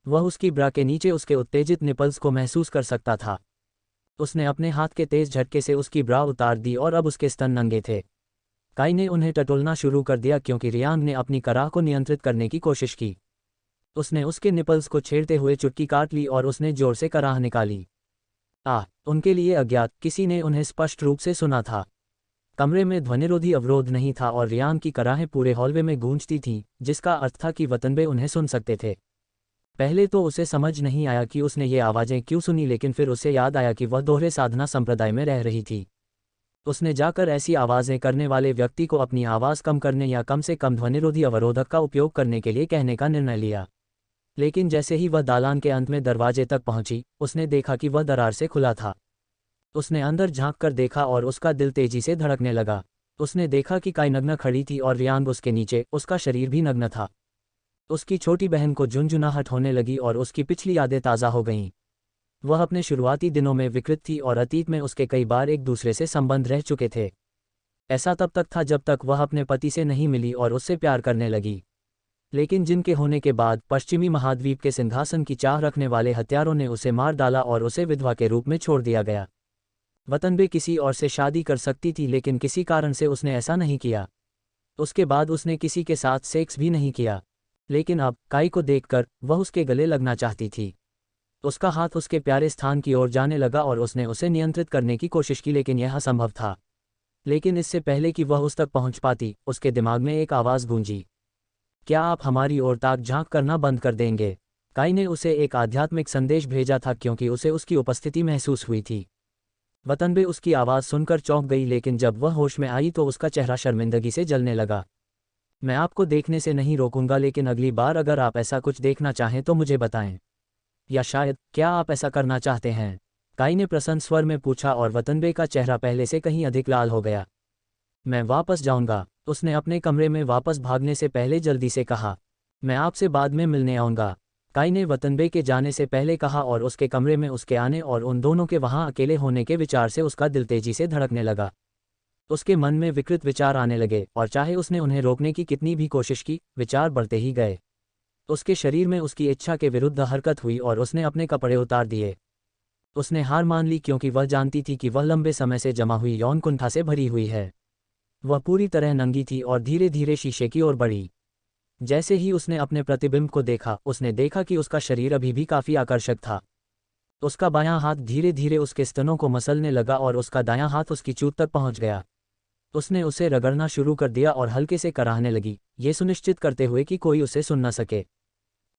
वह उसकी ब्रा के नीचे उसके उत्तेजित निपल्स को महसूस कर सकता था। उसने अपने हाथ के तेज झटके से उसकी ब्रा उतार दी और अब उसके स्तन नंगे थे। काई ने उन्हें टटोलना शुरू कर दिया क्योंकि रियान ने अपनी कराह को नियंत्रित करने की कोशिश की। उसने उसके निपल्स को छेड़ते हुए चुटकी काट ली और उसने जोर से कराह निकाली। उनके लिए अज्ञात किसी ने उन्हें स्पष्ट रूप से सुना था। कमरे में ध्वनिरोधी अवरोध नहीं था और रियान की कराहें पूरे हॉलवे में गूंजती थीं, जिसका अर्थ था कि वतनबे उन्हें सुन सकते थे। पहले तो उसे समझ नहीं आया कि उसने ये आवाज़ें क्यों सुनी, लेकिन फिर उसे याद आया कि वह दोहरे साधना संप्रदाय में रह रही थी। उसने जाकर ऐसी आवाज़ें करने वाले व्यक्ति को अपनी आवाज़ कम करने या कम से कम ध्वनिरोधी अवरोधक का उपयोग करने के लिए कहने का निर्णय लिया। लेकिन जैसे ही वह दालान के अंत में दरवाजे तक पहुंची, उसने देखा कि वह दरार से खुला था। उसने अंदर झांक कर देखा और उसका दिल तेजी से धड़कने लगा। उसने देखा कि काई नग्न खड़ी थी और रियान उसके नीचे, उसका शरीर भी नग्न था। उसकी छोटी बहन को झुंझुनाहट होने लगी और उसकी पिछली यादें ताज़ा हो गईं। वह अपने शुरुआती दिनों में विकृत थी और अतीत में उसके कई बार एक दूसरे से संबंध रह चुके थे। ऐसा तब तक था जब तक वह अपने पति से नहीं मिली और उससे प्यार करने लगी। लेकिन जिनके होने के बाद पश्चिमी महाद्वीप के सिंहासन की चाह रखने वाले हत्यारों ने उसे मार डाला और उसे विधवा के रूप में छोड़ दिया गया। वतनबे किसी और से शादी कर सकती थी, लेकिन किसी कारण से उसने ऐसा नहीं किया। उसके बाद उसने किसी के साथ सेक्स भी नहीं किया। लेकिन अब काई को देखकर वह उसके गले लगना चाहती थी। उसका हाथ उसके प्यारे स्थान की ओर जाने लगा और उसने उसे नियंत्रित करने की कोशिश की, लेकिन यह असंभव था। लेकिन इससे पहले कि वह उस तक पहुंच पाती, उसके दिमाग में एक आवाज़ गूंजी, क्या आप हमारी ओर ताक झांक करना बंद कर देंगे? काई ने उसे एक आध्यात्मिक संदेश भेजा था क्योंकि उसे उसकी उपस्थिति महसूस हुई थी। वतनबे उसकी आवाज़ सुनकर चौंक गई, लेकिन जब वह होश में आई तो उसका चेहरा शर्मिंदगी से जलने लगा। मैं आपको देखने से नहीं रोकूंगा, लेकिन अगली बार अगर आप ऐसा कुछ देखना चाहें तो मुझे बताएं। या शायद क्या आप ऐसा करना चाहते हैं? काई ने प्रसन्न स्वर में पूछा और वतनबे का चेहरा पहले से कहीं अधिक लाल हो गया। मैं वापस जाऊंगा, उसने अपने कमरे में वापस भागने से पहले जल्दी से कहा। मैं आपसे बाद में मिलने आऊँगा, काई ने वतनबे के जाने से पहले कहा और उसके कमरे में उसके आने और उन दोनों के वहाँ अकेले होने के विचार से उसका दिल तेजी से धड़कने लगा। उसके मन में विकृत विचार आने लगे और चाहे उसने उन्हें रोकने की कितनी भी कोशिश की, विचार बढ़ते ही गए। उसके शरीर में उसकी इच्छा के विरुद्ध हरकत हुई और उसने अपने कपड़े उतार दिए। उसने हार मान ली क्योंकि वह जानती थी कि वह लंबे समय से जमा हुई यौन कुंठा से भरी हुई है। वह पूरी तरह नंगी थी और धीरे धीरे शीशे की ओर बढ़ी। जैसे ही उसने अपने प्रतिबिंब को देखा, उसने देखा कि उसका शरीर अभी भी काफ़ी आकर्षक था। उसका बायां हाथ धीरे धीरे उसके स्तनों को मसलने लगा और उसका दायां हाथ उसकी चूत तक पहुंच गया। उसने उसे रगड़ना शुरू कर दिया और हल्के से कराहने लगी, ये सुनिश्चित करते हुए कि कोई उसे सुन न सके।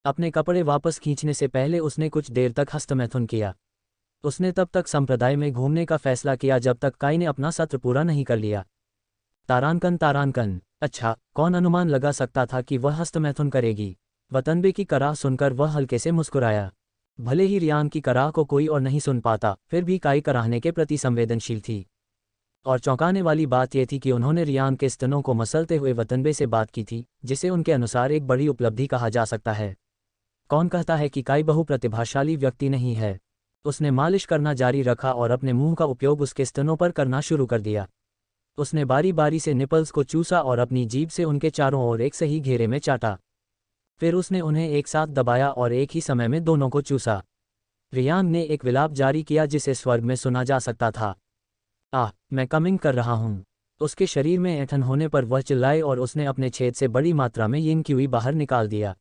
अपने कपड़े वापस खींचने से पहले उसने कुछ देर तक हस्तमैथुन किया। उसने तब तक संप्रदाय में घूमने का फैसला किया जब तक काई ने अपना सत्र पूरा नहीं कर लिया। तारांकन, अच्छा, कौन अनुमान लगा सकता था कि वह हस्तमैथुन करेगी? वतनबे की कराह सुनकर वह हल्के से मुस्कुराया। भले ही रियान की कराह को कोई और नहीं सुन पाता, फिर भी काई कराहने के प्रति संवेदनशील थी। और चौंकाने वाली बात यह थी कि उन्होंने रियान के स्तनों को मसलते हुए वतनबे से बात की थी, जिसे उनके अनुसार एक बड़ी उपलब्धि कहा जा सकता है। कौन कहता है कि काई बहुप्रतिभाशाली व्यक्ति नहीं है? उसने मालिश करना जारी रखा और अपने मुंह का उपयोग उसके स्तनों पर करना शुरू कर दिया। उसने बारी बारी से निपल्स को चूसा और अपनी जीभ से उनके चारों ओर एक सही घेरे में चाटा। फिर उसने उन्हें एक साथ दबाया और एक ही समय में दोनों को चूसा। रियान ने एक विलाप जारी किया जिसे स्वर्ग में सुना जा सकता था। मैं कमिंग कर रहा हूँ। उसके शरीर में ऐंठन होने पर वह चिल्लाए और उसने अपने छेद से बड़ी मात्रा में यिन क्यूई बाहर निकाल दिया।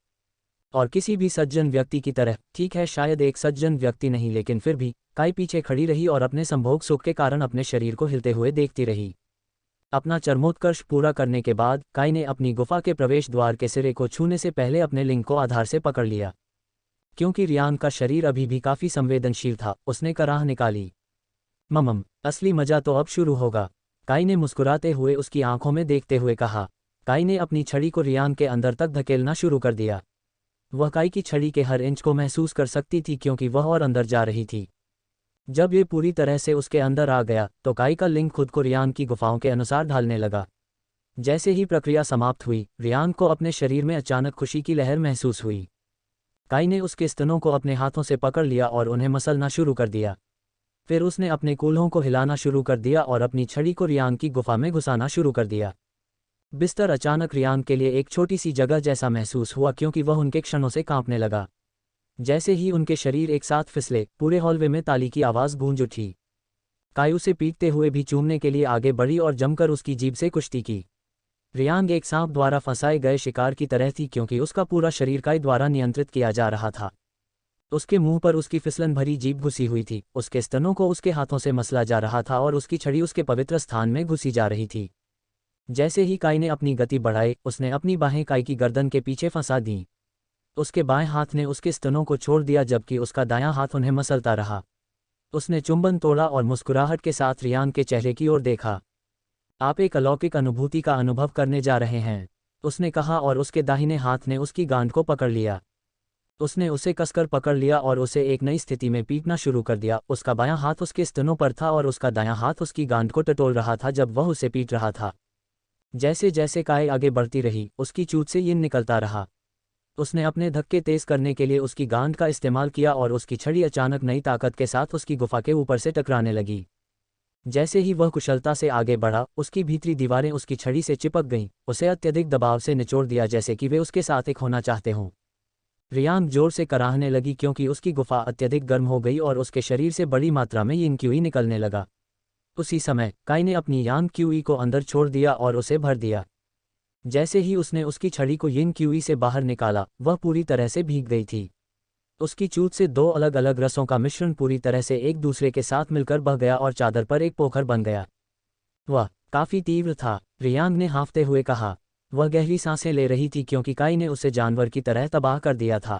और किसी भी सज्जन व्यक्ति की तरह, ठीक है शायद एक सज्जन व्यक्ति नहीं लेकिन फिर भी, काई पीछे खड़ी रही और अपने संभोग सुख के कारण अपने शरीर को हिलते हुए देखती रही। अपना चरमोत्कर्ष पूरा करने के बाद काई ने अपनी गुफा के प्रवेश द्वार के सिरे को छूने से पहले अपने लिंग को आधार से पकड़ लिया। क्योंकि रियान का शरीर अभी भी काफी संवेदनशील था, उसने कराह निकाली। असली मजा तो अब शुरू होगा, काई ने मुस्कुराते हुए उसकी आंखों में देखते हुए कहा। काई ने अपनी छड़ी को रियान के अंदर तक धकेलना शुरू कर दिया। वह काई की छड़ी के हर इंच को महसूस कर सकती थी क्योंकि वह और अंदर जा रही थी। जब ये पूरी तरह से उसके अंदर आ गया तो काई का लिंग खुद को रियान की गुफाओं के अनुसार ढालने लगा। जैसे ही प्रक्रिया समाप्त हुई, रियान को अपने शरीर में अचानक खुशी की लहर महसूस हुई। काई ने उसके स्तनों को अपने हाथों से पकड़ लिया और उन्हें मसलना शुरू कर दिया। फिर उसने अपने कूल्हों को हिलाना शुरू कर दिया और अपनी छड़ी को रियान की गुफा में घुसाना शुरू कर दिया। बिस्तर अचानक रियान के लिए एक छोटी सी जगह जैसा महसूस हुआ क्योंकि वह उनके क्षणों से कांपने लगा। जैसे ही उनके शरीर एक साथ फिसले, पूरे हॉलवे में ताली की आवाज़ गूंज उठी। काई उसे पीटते हुए भी चूमने के लिए आगे बढ़ी और जमकर उसकी जीभ से कुश्ती की। रियान एक सांप द्वारा फंसाए गए शिकार की तरह थी क्योंकि उसका पूरा शरीर काई द्वारा नियंत्रित किया जा रहा था। उसके मुंह पर उसकी फिसलन भरी जीभ घुसी हुई थी, उसके स्तनों को उसके हाथों से मसला जा रहा था और उसकी छड़ी उसके पवित्र स्थान में घुसी जा रही थी। जैसे ही काई ने अपनी गति बढ़ाई, उसने अपनी बाहें काई की गर्दन के पीछे फंसा दीं। उसके बाएं हाथ ने उसके स्तनों को छोड़ दिया जबकि उसका दायां हाथ उन्हें मसलता रहा। उसने चुंबन तोड़ा और मुस्कुराहट के साथ रियान के चेहरे की ओर देखा। आप एक अलौकिक अनुभूति का अनुभव करने जा रहे हैं, उसने कहा और उसके दाहिने हाथ ने उसकी गांड को पकड़ लिया। उसने उसे कसकर पकड़ लिया और उसे एक नई स्थिति में पीटना शुरू कर दिया। उसका बायां हाथ उसके स्तनों पर था और उसका दायां हाथ उसकी गांड को टटोल रहा था जब वह उसे पीट रहा था। जैसे जैसे काई आगे बढ़ती रही, उसकी चूत से यिन निकलता रहा। उसने अपने धक्के तेज करने के लिए उसकी गांड का इस्तेमाल किया और उसकी छड़ी अचानक नई ताकत के साथ उसकी गुफा के ऊपर से टकराने लगी। जैसे ही वह कुशलता से आगे बढ़ा, उसकी भीतरी दीवारें उसकी छड़ी से चिपक गईं, उसे अत्यधिक दबाव से निचोड़ दिया जैसे कि वे उसके साथ एक होना चाहते हों। रियान जोर से कराहने लगी क्योंकि उसकी गुफा अत्यधिक गर्म हो गई और उसके शरीर से बड़ी मात्रा में यिन क्यूई निकलने लगा। उसी समय काई ने अपनी यान क्यूई को अंदर छोड़ दिया और उसे भर दिया। जैसे ही उसने उसकी छड़ी को यिन क्यूई से बाहर निकाला, वह पूरी तरह से भीग गई थी। उसकी चूत से दो अलग अलग रसों का मिश्रण पूरी तरह से एक दूसरे के साथ मिलकर बह गया और चादर पर एक पोखर बन गया। वह काफी तीव्र था, रियान ने हाँफते हुए कहा। वह गहरी सांसें ले रही थी क्योंकि काई ने उसे जानवर की तरह तबाह कर दिया था।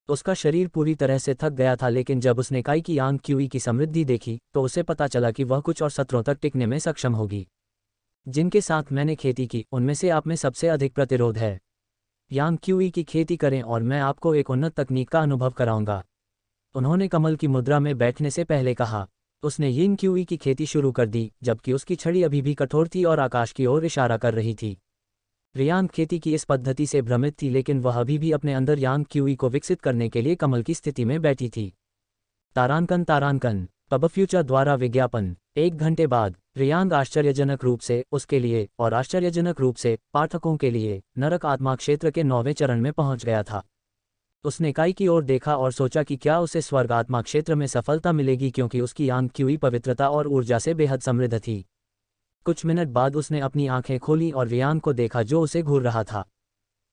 उसका शरीर पूरी तरह से थक गया था लेकिन जब उसने काई की यांग क्यूई की समृद्धि देखी तो उसे पता चला कि वह कुछ और सत्रों तक टिकने में सक्षम होगी। जिनके साथ मैंने खेती की उनमें से आप में सबसे अधिक प्रतिरोध है। यांग क्यूई की खेती करें और मैं आपको एक उन्नत तकनीक का अनुभव कराऊंगा, उन्होंने कमल की मुद्रा में बैठने से पहले कहा। उसने यिन क्यूई की खेती शुरू कर दी जबकि उसकी छड़ी अभी भी कठोर थी और आकाश की ओर इशारा कर रही थी। रियान खेती की इस पद्धति से भ्रमित थी लेकिन वह अभी भी अपने अंदर यांग क्यूई को विकसित करने के लिए कमल की स्थिति में बैठी थी। तारांकन पब फ्यूचर द्वारा विज्ञापन। 1 घंटे बाद रियांग आश्चर्यजनक रूप से उसके लिए और आश्चर्यजनक रूप से पाठकों के लिए नरक आत्मा क्षेत्र के 9वें चरण में पहुंच गया था। उसने काई की ओर देखा और सोचा कि क्या उसे स्वर्ग आत्मा क्षेत्र में सफलता मिलेगी क्योंकि उसकी यांग क्यूई पवित्रता और ऊर्जा से बेहद समृद्ध थी। कुछ मिनट बाद उसने अपनी आंखें खोली और रियान को देखा जो उसे घूर रहा था।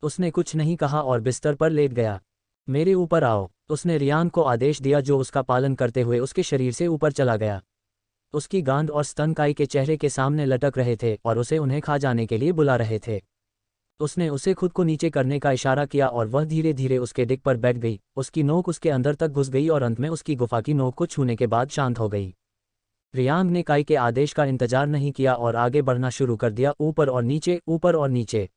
उसने कुछ नहीं कहा और बिस्तर पर लेट गया। मेरे ऊपर आओ, उसने रियान को आदेश दिया जो उसका पालन करते हुए उसके शरीर से ऊपर चला गया। उसकी गांड और स्तन काई के चेहरे के सामने लटक रहे थे और उसे उन्हें खा जाने के लिए बुला रहे थे। उसने उसे खुद को नीचे करने का इशारा किया और वह धीरे धीरे उसके डिग पर बैठ गई। उसकी नोक उसके अंदर तक घुस गई और अंत में उसकी गुफा की नोक को छूने के बाद शांत हो गई। रियांग ने काई के आदेश का इंतजार नहीं किया और आगे बढ़ना शुरू कर दिया, ऊपर और नीचे, ऊपर और नीचे।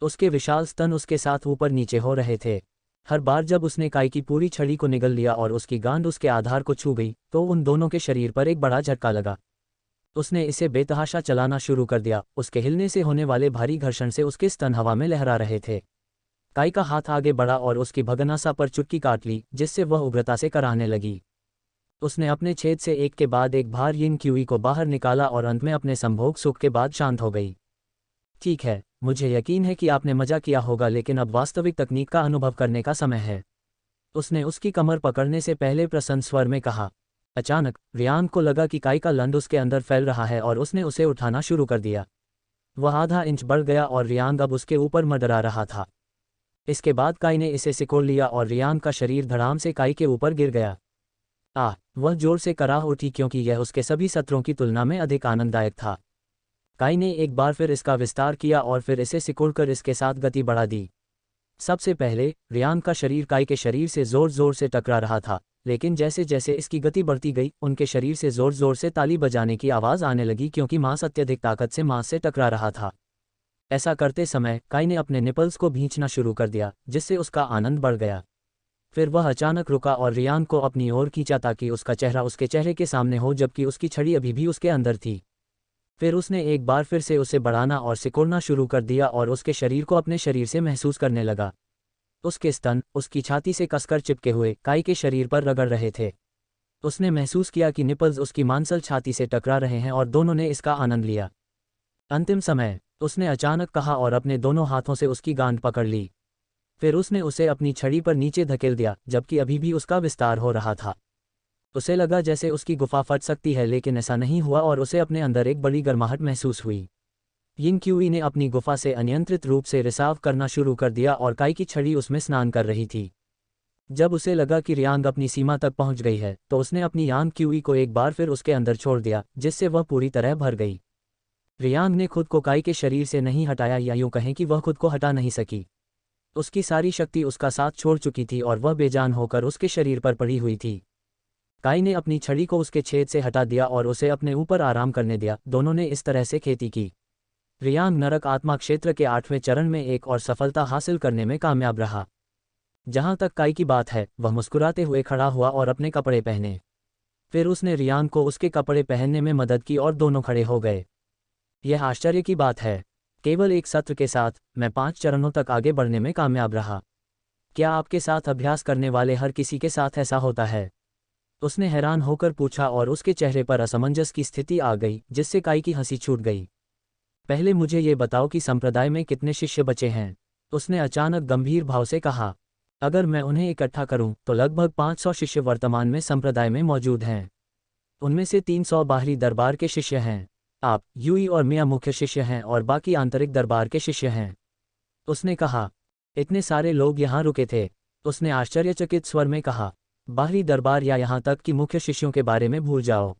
उसके विशाल स्तन उसके साथ ऊपर नीचे हो रहे थे। हर बार जब उसने काई की पूरी छड़ी को निगल लिया और उसकी गांड उसके आधार को छू गई तो उन दोनों के शरीर पर एक बड़ा झटका लगा। उसने इसे बेतहाशा चलाना शुरू कर दिया। उसके हिलने से होने वाले भारी घर्षण से उसके स्तन हवा में लहरा रहे थे। काई का हाथ आगे बढ़ा और उसकी भगनासा पर चुटकी काट ली जिससे वह उग्रता से कराहने लगी। उसने अपने छेद से एक के बाद एक बार यिन क्यूई को बाहर निकाला और अंत में अपने संभोग सुख के बाद शांत हो गई। ठीक है, मुझे यकीन है कि आपने मजा किया होगा, लेकिन अब वास्तविक तकनीक का अनुभव करने का समय है। उसने उसकी कमर पकड़ने से पहले प्रसन्न स्वर में कहा। अचानक रियान को लगा कि काई का लंड उसके अंदर फैल रहा है और उसने उसे उठाना शुरू कर दिया। वह आधा इंच बढ़ गया और रियान अब उसके ऊपर मंडरा रहा था। इसके बाद काई ने इसे सिकोड़ लिया और रियान का शरीर धड़ाम से काई के ऊपर गिर गया। वह जोर से कराह उठी क्योंकि यह उसके सभी सत्रों की तुलना में अधिक आनंददायक था। काई ने एक बार फिर इसका विस्तार किया और फिर इसे सिकोड़कर इसके साथ गति बढ़ा दी। सबसे पहले रियान का शरीर काई के शरीर से जोर जोर से टकरा रहा था, लेकिन जैसे जैसे इसकी गति बढ़ती गई उनके शरीर से जोर जोर से ताली बजाने की आवाज़ आने लगी क्योंकि मांस अत्यधिक ताकत से मांस से टकरा रहा था। ऐसा करते समय काई ने अपने निपल्स को भींचना शुरू कर दिया, जिससे उसका आनंद बढ़ गया। फिर वह अचानक रुका और रियान को अपनी ओर खींचा ताकि उसका चेहरा उसके चेहरे के सामने हो, जबकि उसकी छड़ी अभी भी उसके अंदर थी। फिर उसने एक बार फिर से उसे बढ़ाना और सिकोड़ना शुरू कर दिया और उसके शरीर को अपने शरीर से महसूस करने लगा। उसके स्तन उसकी छाती से कसकर चिपके हुए काई के शरीर पर रगड़ रहे थे। उसने महसूस किया कि निपल्स उसकी मांसल छाती से टकरा रहे हैं और दोनों ने इसका आनंद लिया। अंतिम समय उसने अचानक कहा और अपने दोनों हाथों से उसकी गांड पकड़ ली। फिर उसने उसे अपनी छड़ी पर नीचे धकेल दिया, जबकि अभी भी उसका विस्तार हो रहा था। उसे लगा जैसे उसकी गुफा फट सकती है, लेकिन ऐसा नहीं हुआ और उसे अपने अंदर एक बड़ी गर्माहट महसूस हुई। यिन क्यूई ने अपनी गुफा से अनियंत्रित रूप से रिसाव करना शुरू कर दिया और काई की छड़ी उसमें स्नान कर रही थी। जब उसे लगा कि रियांग अपनी सीमा तक पहुंच गई है, तो उसने अपनी यांग क्यूई को एक बार फिर उसके अंदर छोड़ दिया, जिससे वह पूरी तरह भर गई। रियांग ने खुद को काई के शरीर से नहीं हटाया, या यूं कहें कि वह खुद को हटा नहीं सकी। उसकी सारी शक्ति उसका साथ छोड़ चुकी थी और वह बेजान होकर उसके शरीर पर पड़ी हुई थी। काई ने अपनी छड़ी को उसके छेद से हटा दिया और उसे अपने ऊपर आराम करने दिया। दोनों ने इस तरह से खेती की। रियांग नरक आत्मा क्षेत्र के 8वें चरण में एक और सफलता हासिल करने में कामयाब रहा। जहां तक काई की बात है, वह मुस्कुराते हुए खड़ा हुआ और अपने कपड़े पहने। फिर उसने रियांग को उसके कपड़े पहनने में मदद की और दोनों खड़े हो गए। यह आश्चर्य की बात है, केवल एक सत्र के साथ मैं 5 चरणों तक आगे बढ़ने में कामयाब रहा। क्या आपके साथ अभ्यास करने वाले हर किसी के साथ ऐसा होता है? उसने हैरान होकर पूछा और उसके चेहरे पर असमंजस की स्थिति आ गई, जिससे काई की हंसी छूट गई। पहले मुझे ये बताओ कि संप्रदाय में कितने शिष्य बचे हैं? उसने अचानक गंभीर भाव से कहा। अगर मैं उन्हें इकट्ठा करूं तो लगभग 500 शिष्य वर्तमान में संप्रदाय में मौजूद हैं। उनमें से 300 बाहरी दरबार के शिष्य हैं। आप, यूई और मिया मुख्य शिष्य हैं और बाकी आंतरिक दरबार के शिष्य हैं। उसने कहा। इतने सारे लोग यहाँ रुके थे? उसने आश्चर्यचकित स्वर में कहा। बाहरी दरबार या यहाँ तक कि मुख्य शिष्यों के बारे में भूल जाओ।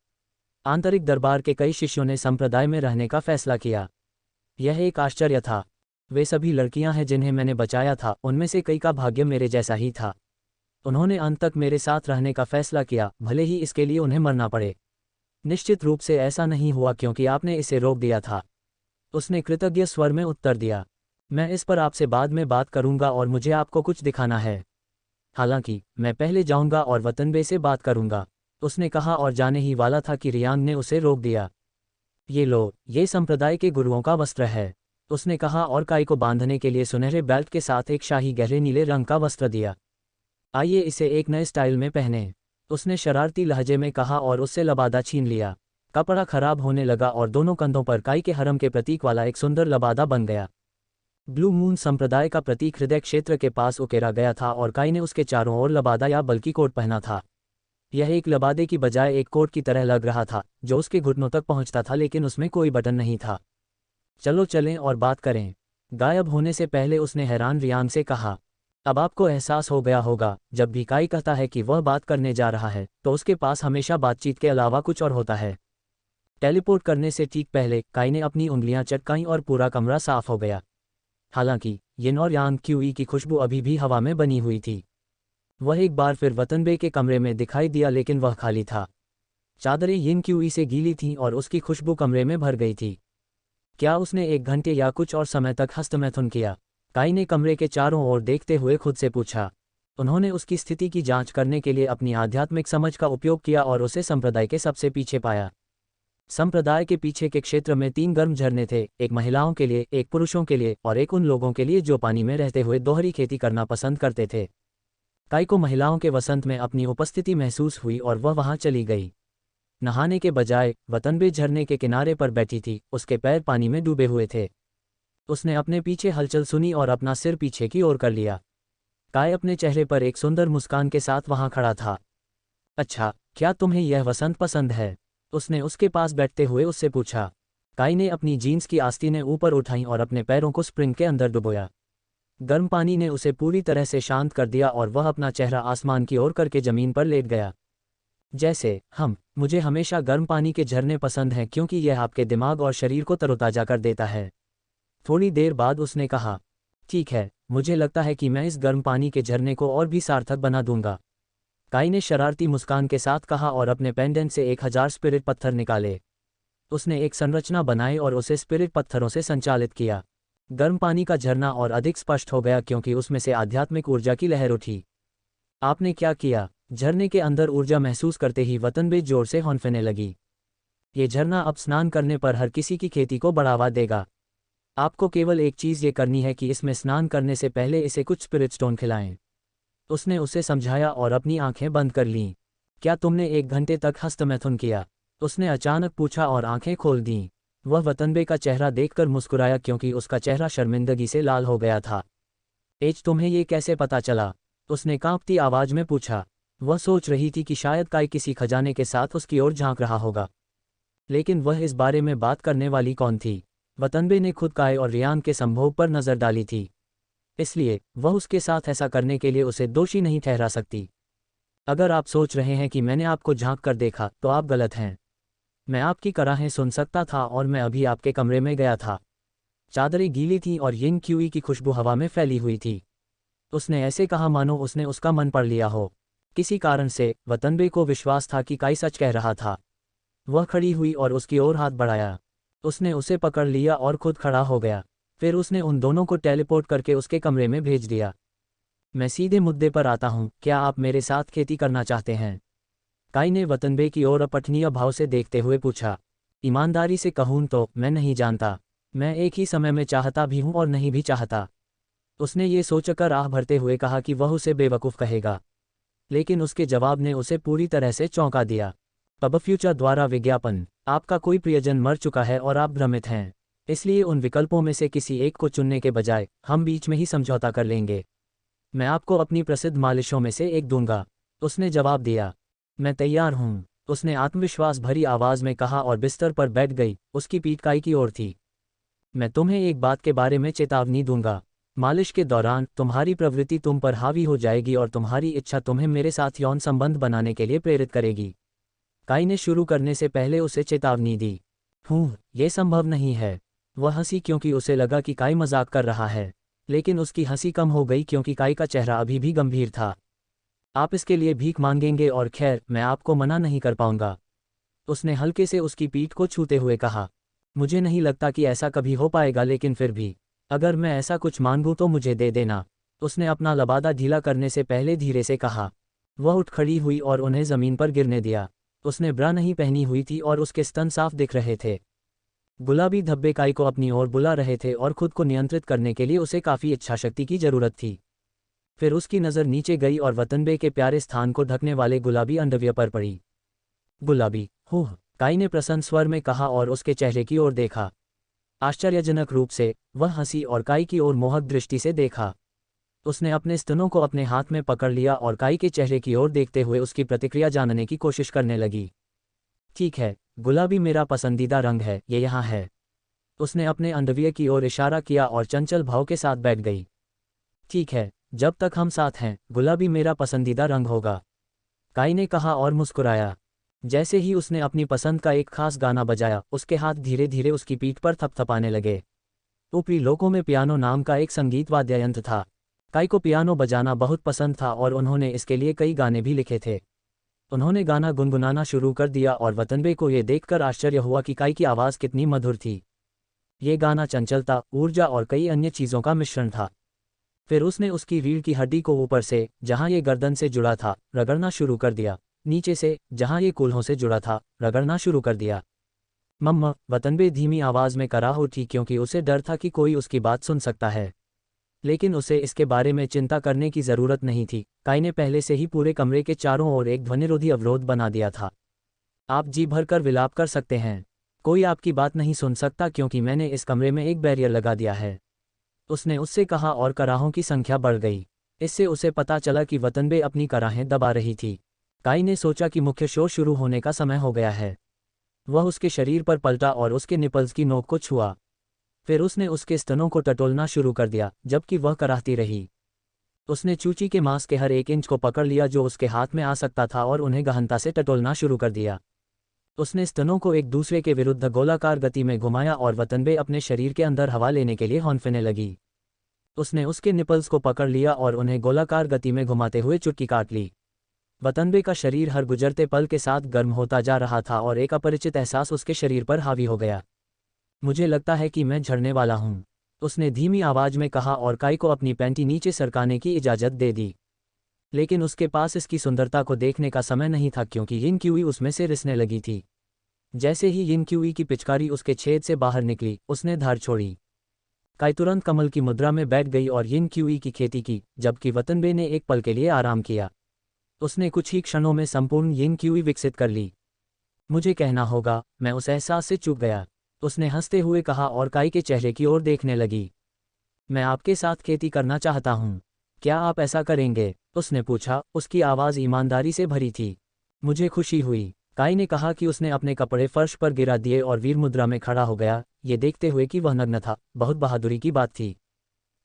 आंतरिक दरबार के कई शिष्यों ने संप्रदाय में रहने का फैसला किया। यह एक आश्चर्य था। वे सभी लड़कियां हैं जिन्हें मैंने बचाया था, उनमें से कई का भाग्य मेरे जैसा ही था। उन्होंने अंत तक मेरे साथ रहने का फैसला किया, भले ही इसके लिए उन्हें मरना पड़े। निश्चित रूप से ऐसा नहीं हुआ क्योंकि आपने इसे रोक दिया था। उसने कृतज्ञ स्वर में उत्तर दिया। मैं इस पर आपसे बाद में बात करूंगा और मुझे आपको कुछ दिखाना है। हालांकि मैं पहले जाऊंगा और वतनबे से बात करूंगा। उसने कहा और जाने ही वाला था कि रियांग ने उसे रोक दिया। ये लो, ये संप्रदाय के गुरुओं का वस्त्र है, उसने कहा और काई को बांधने के लिए सुनहरे बेल्ट के साथ एक शाही गहरे नीले रंग का वस्त्र दिया। आइए इसे एक नए स्टाइल में पहने, उसने शरारती लहजे में कहा और उससे लबादा छीन लिया। कपड़ा खराब होने लगा और दोनों कंधों पर काई के हरम के प्रतीक वाला एक सुंदर लबादा बन गया। ब्लू मून संप्रदाय का प्रतीक हृदय क्षेत्र के पास उकेरा गया था और काई ने उसके चारों ओर लबादा या बल्कि कोट पहना था। यह एक लबादे की बजाय एक कोट की तरह लग रहा था, जो उसके घुटनों तक पहुंचता था, लेकिन उसमें कोई बटन नहीं था। चलो चलें और बात करें। गायब होने से पहले उसने हैरान रियांग से कहा। अब आपको एहसास हो गया होगा, जब भी काई कहता है कि वह बात करने जा रहा है, तो उसके पास हमेशा बातचीत के अलावा कुछ और होता है। टेलीपोर्ट करने से ठीक पहले काई ने अपनी उंगलियां चटकाईं और पूरा कमरा साफ हो गया। हालांकि यिन और यांग क्यूई की खुशबू अभी भी हवा में बनी हुई थी। वह एक बार फिर वतनबे के कमरे में दिखाई दिया, लेकिन वह खाली था। चादरें यिन क्यूई से गीली थीं और उसकी खुशबू कमरे में भर गई थी। क्या उसने 1 घंटे या कुछ और समय तक हस्तमैथुन किया? काई ने कमरे के चारों ओर देखते हुए खुद से पूछा। उन्होंने उसकी स्थिति की जांच करने के लिए अपनी आध्यात्मिक समझ का उपयोग किया और उसे संप्रदाय के सबसे पीछे पाया। संप्रदाय के पीछे के क्षेत्र में 3 गर्म झरने थे, एक महिलाओं के लिए, एक पुरुषों के लिए और एक उन लोगों के लिए जो पानी में रहते हुए दोहरी खेती करना पसंद करते थे। काई को महिलाओं के वसंत में अपनी उपस्थिति महसूस हुई और वह वहां चली गई। नहाने के बजाय वतनबे झरने के किनारे पर बैठी थी, उसके पैर पानी में डूबे हुए थे। उसने अपने पीछे हलचल सुनी और अपना सिर पीछे की ओर कर लिया। काई अपने चेहरे पर एक सुंदर मुस्कान के साथ वहां खड़ा था। अच्छा, क्या तुम्हें यह वसंत पसंद है? उसने उसके पास बैठते हुए उससे पूछा। काई ने अपनी जीन्स की आस्तीनें ऊपर उठाईं और अपने पैरों को स्प्रिंग के अंदर डुबोया। गर्म पानी ने उसे पूरी तरह से शांत कर दिया और वह अपना चेहरा आसमान की ओर करके जमीन पर लेट गया। मुझे हमेशा गर्म पानी के झरने पसंद हैं क्योंकि यह आपके दिमाग और शरीर को तरोताजा कर देता है। थोड़ी देर बाद उसने कहा, ठीक है, मुझे लगता है कि मैं इस गर्म पानी के झरने को और भी सार्थक बना दूंगा। काई ने शरारती मुस्कान के साथ कहा और अपने पेंडेंट से 1000 स्पिरिट पत्थर निकाले। उसने एक संरचना बनाई और उसे स्पिरिट पत्थरों से संचालित किया। गर्म पानी का झरना और अधिक स्पष्ट हो गया क्योंकि उसमें से आध्यात्मिक ऊर्जा की लहर उठी। आपने क्या किया? झरने के अंदर ऊर्जा महसूस करते ही वतनबे जोर से हौंफने लगी। ये झरना अब स्नान करने पर हर किसी की खेती को बढ़ावा देगा। आपको केवल एक चीज़ ये करनी है कि इसमें स्नान करने से पहले इसे कुछ स्पिरिट स्टोन खिलाएं। उसने उसे समझाया और अपनी आंखें बंद कर लीं। क्या तुमने 1 घंटे तक हस्तमैथुन किया? उसने अचानक पूछा और आंखें खोल दीं। वह वतनबे का चेहरा देखकर मुस्कुराया क्योंकि उसका चेहरा शर्मिंदगी से लाल हो गया था। तुम्हें ये कैसे पता चला? उसने कांपती आवाज में पूछा। वह सोच रही थी कि शायद काई किसी खजाने के साथ उसकी ओर झांक रहा होगा, लेकिन वह इस बारे में बात करने वाली कौन थी? वतनबे ने खुद काई और रियान के संभोग पर नजर डाली थी, इसलिए वह उसके साथ ऐसा करने के लिए उसे दोषी नहीं ठहरा सकती। अगर आप सोच रहे हैं कि मैंने आपको झांक कर देखा तो आप गलत हैं। मैं आपकी कराहें सुन सकता था और मैं अभी आपके कमरे में गया था। चादरें गीली थीं और यिंग क्यूई की खुशबू हवा में फैली हुई थी। उसने ऐसे कहा मानो उसने उसका मन पढ़ लिया हो। किसी कारण से वतनबे को विश्वास था कि काई सच कह रहा था। वह खड़ी हुई और उसकी ओर हाथ बढ़ाया। उसने उसे पकड़ लिया और खुद खड़ा हो गया। फिर उसने उन दोनों को टेलीपोर्ट करके उसके कमरे में भेज दिया। मैं सीधे मुद्दे पर आता हूँ, क्या आप मेरे साथ खेती करना चाहते हैं? काई ने वतनबे की ओर अपठनीय भाव से देखते हुए पूछा। ईमानदारी से कहूँ तो मैं नहीं जानता। मैं एक ही समय में चाहता भी हूँ और नहीं भी चाहता। उसने ये सोचकर आह भरते हुए कहा कि वह उसे बेवकूफ़ कहेगा, लेकिन उसके जवाब ने उसे पूरी तरह से चौंका दिया। पब फ्यूचर द्वारा विज्ञापन। आपका कोई प्रियजन मर चुका है और आप भ्रमित हैं, इसलिए उन विकल्पों में से किसी एक को चुनने के बजाय हम बीच में ही समझौता कर लेंगे। मैं आपको अपनी प्रसिद्ध मालिशों में से एक दूंगा। उसने जवाब दिया। मैं तैयार हूँ, उसने आत्मविश्वास भरी आवाज़ में कहा और बिस्तर पर बैठ गई। उसकी पीठ काई की ओर थी। मैं तुम्हें एक बात के बारे में चेतावनी दूंगा। मालिश के दौरान तुम्हारी प्रवृत्ति तुम पर हावी हो जाएगी और तुम्हारी इच्छा तुम्हें मेरे साथ यौन संबंध बनाने के लिए प्रेरित करेगी। काई ने शुरू करने से पहले उसे चेतावनी दी। यह संभव नहीं है। वह हंसी क्योंकि उसे लगा कि काई मजाक कर रहा है, लेकिन उसकी हंसी कम हो गई क्योंकि काई का चेहरा अभी भी गंभीर था। आप इसके लिए भीख मांगेंगे और खैर मैं आपको मना नहीं कर पाऊंगा। उसने हल्के से उसकी पीठ को छूते हुए कहा। मुझे नहीं लगता कि ऐसा कभी हो पाएगा, लेकिन फिर भी अगर मैं ऐसा कुछ मांगूं तो मुझे दे देना। उसने अपना लबादा ढीला करने से पहले धीरे से कहा। वह उठ खड़ी हुई और उन्हें जमीन पर गिरने दिया। उसने ब्रा नहीं पहनी हुई थी और उसके स्तन साफ दिख रहे थे। गुलाबी धब्बे काई को अपनी ओर बुला रहे थे और खुद को नियंत्रित करने के लिए उसे काफ़ी इच्छाशक्ति की जरूरत थी। फिर उसकी नज़र नीचे गई और वतनबे के प्यारे स्थान को ढकने वाले गुलाबी अंडरवियर पर पड़ी। गुलाबी, काई ने प्रसन्न स्वर में कहा और उसके चेहरे की ओर देखा। आश्चर्यजनक रूप से वह हंसी और काई की ओर मोहक दृष्टि से देखा। उसने अपने स्तनों को अपने हाथ में पकड़ लिया और काई के चेहरे की ओर देखते हुए उसकी प्रतिक्रिया जानने की कोशिश करने लगी। ठीक है, गुलाबी मेरा पसंदीदा रंग है, ये यहाँ है। उसने अपने अंडरवियर की ओर इशारा किया और चंचल भाव के साथ बैठ गई। ठीक है, जब तक हम साथ हैं, गुलाबी मेरा पसंदीदा रंग होगा, काई ने कहा और मुस्कुराया। जैसे ही उसने अपनी पसंद का एक खास गाना बजाया, उसके हाथ धीरे धीरे उसकी पीठ पर थपथपाने लगे। ऊपरी लोकों में पियानो नाम का एक संगीत वाद्य यंत्र था। काई को पियानो बजाना बहुत पसंद था और उन्होंने इसके लिए कई गाने भी लिखे थे। उन्होंने गाना गुनगुनाना शुरू कर दिया और वतनबे को यह देखकर आश्चर्य हुआ कि काई की आवाज़ कितनी मधुर थी। ये गाना चंचलता, ऊर्जा और कई अन्य चीज़ों का मिश्रण था। फिर उसने उसकी रीढ़ की हड्डी को ऊपर से, जहां ये गर्दन से जुड़ा था, रगड़ना शुरू कर दिया। नीचे से, जहां ये कूल्हों से जुड़ा था, रगड़ना शुरू कर दिया। मम्मा, वतनबे धीमी आवाज़ में कराह उठी क्योंकि उसे डर था कि कोई उसकी बात सुन सकता है। लेकिन उसे इसके बारे में चिंता करने की ज़रूरत नहीं थी। काई ने पहले से ही पूरे कमरे के चारों ओर एक ध्वनिरोधी अवरोध बना दिया था। आप जी भर कर विलाप कर सकते हैं, कोई आपकी बात नहीं सुन सकता क्योंकि मैंने इस कमरे में एक बैरियर लगा दिया है, उसने उससे कहा और कराहों की संख्या बढ़ गई। इससे उसे पता चला कि वतनबे अपनी कराहें दबा रही थी। काई ने सोचा कि मुख्य शो शुरू होने का समय हो गया है। वह उसके शरीर पर पलटा और उसके निपल्स की नोक को छुआ। फिर उसने उसके स्तनों को टटोलना शुरू कर दिया जबकि वह कराहती रही। उसने चूची के मांस के हर एक इंच को पकड़ लिया जो उसके हाथ में आ सकता था और उन्हें गहनता से टटोलना शुरू कर दिया। उसने स्तनों को एक दूसरे के विरुद्ध गोलाकार गति में घुमाया और वतनबे अपने हशरीर के अंदर हवा लेने के लिए हौंफने लगी। उसने उसके निपल्स को पकड़ लिया और उन्हें गोलाकार गति में घुमाते हुए चुटकी काट ली। वतनबे का शरीर हर गुजरते पल के साथ गर्म होता जा रहा था और एक अपरिचित एहसास उसके शरीर पर हावी हो गया। मुझे लगता है कि मैं झड़ने वाला हूँ, उसने धीमी आवाज में कहा और काई को अपनी पैंटी नीचे सरकाने की इजाज़त दे दी। लेकिन उसके पास इसकी सुंदरता को देखने का समय नहीं था क्योंकि यिन क्यूई उसमें से रिसने लगी थी। जैसे ही यिन क्यूई की पिचकारी उसके छेद से बाहर निकली, उसने धार छोड़ी। काई तुरंत कमल की मुद्रा में बैठ गई और यिन क्यूई की खेती की, जबकि वतनबे ने एक पल के लिए आराम किया। उसने कुछ ही क्षणों में संपूर्ण यिन क्यूई विकसित कर ली। मुझे कहना होगा, मैं उस एहसास से चूक गया, उसने हंसते हुए कहा और काई के चेहरे की ओर देखने लगी। मैं आपके साथ खेती करना चाहता हूँ, क्या आप ऐसा करेंगे? उसने पूछा, उसकी आवाज़ ईमानदारी से भरी थी। मुझे खुशी हुई, काई ने कहा कि उसने अपने कपड़े फर्श पर गिरा दिए और वीर मुद्रा में खड़ा हो गया, ये देखते हुए कि वह नग्न था। बहुत बहादुरी की बात थी।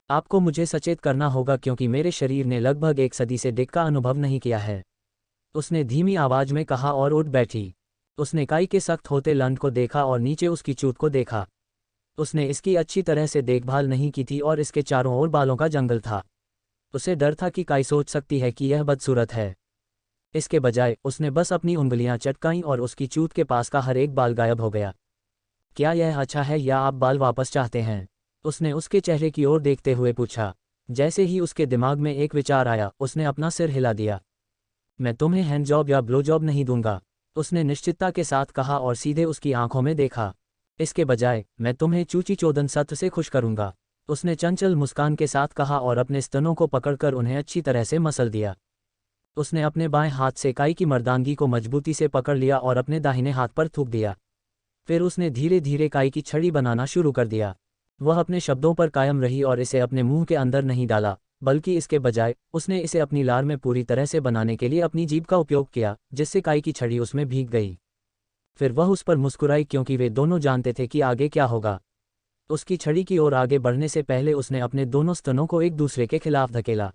आपको मुझे सचेत करना होगा क्योंकि मेरे शरीर ने लगभग एक सदी से डिग का अनुभव नहीं किया है, उसने धीमी आवाज में कहा और उठ बैठी। उसने काई के सख्त होते लंड को देखा और नीचे उसकी चूत को देखा। उसने इसकी अच्छी तरह से देखभाल नहीं की थी और इसके चारों ओर बालों का जंगल था। उसे डर था कि काई सोच सकती है कि यह बदसूरत है। इसके बजाय उसने बस अपनी उंगलियां चटकाईं और उसकी चूत के पास का हर एक बाल गायब हो गया। क्या यह अच्छा है या आप बाल वापस चाहते हैं? उसने उसके चेहरे की ओर देखते हुए पूछा। जैसे ही उसके दिमाग में एक विचार आया, उसने अपना सिर हिला दिया। मैं तुम्हें हैंड जॉब या ब्लो जॉब नहीं दूंगा, उसने निश्चितता के साथ कहा और सीधे उसकी आंखों में देखा। इसके बजाय मैं तुम्हें चूची चोदन सत्र से खुश करूंगा, उसने चंचल मुस्कान के साथ कहा और अपने स्तनों को पकड़कर उन्हें अच्छी तरह से मसल दिया। उसने अपने बाएं हाथ से काई की मर्दानगी को मजबूती से पकड़ लिया और अपने दाहिने हाथ पर थूक दिया। फिर उसने धीरे धीरे काई की छड़ी बनाना शुरू कर दिया। वह अपने शब्दों पर कायम रही और इसे अपने मुंह के अंदर नहीं डाला, बल्कि इसके बजाय उसने इसे अपनी लार में पूरी तरह से बनाने के लिए अपनी जीभ का उपयोग किया, जिससे काई की छड़ी उसमें भीग गई। फिर वह उस पर मुस्कुराई क्योंकि वे दोनों जानते थे कि आगे क्या होगा। उसकी छड़ी की ओर आगे बढ़ने से पहले उसने अपने दोनों स्तनों को एक दूसरे के खिलाफ धकेला।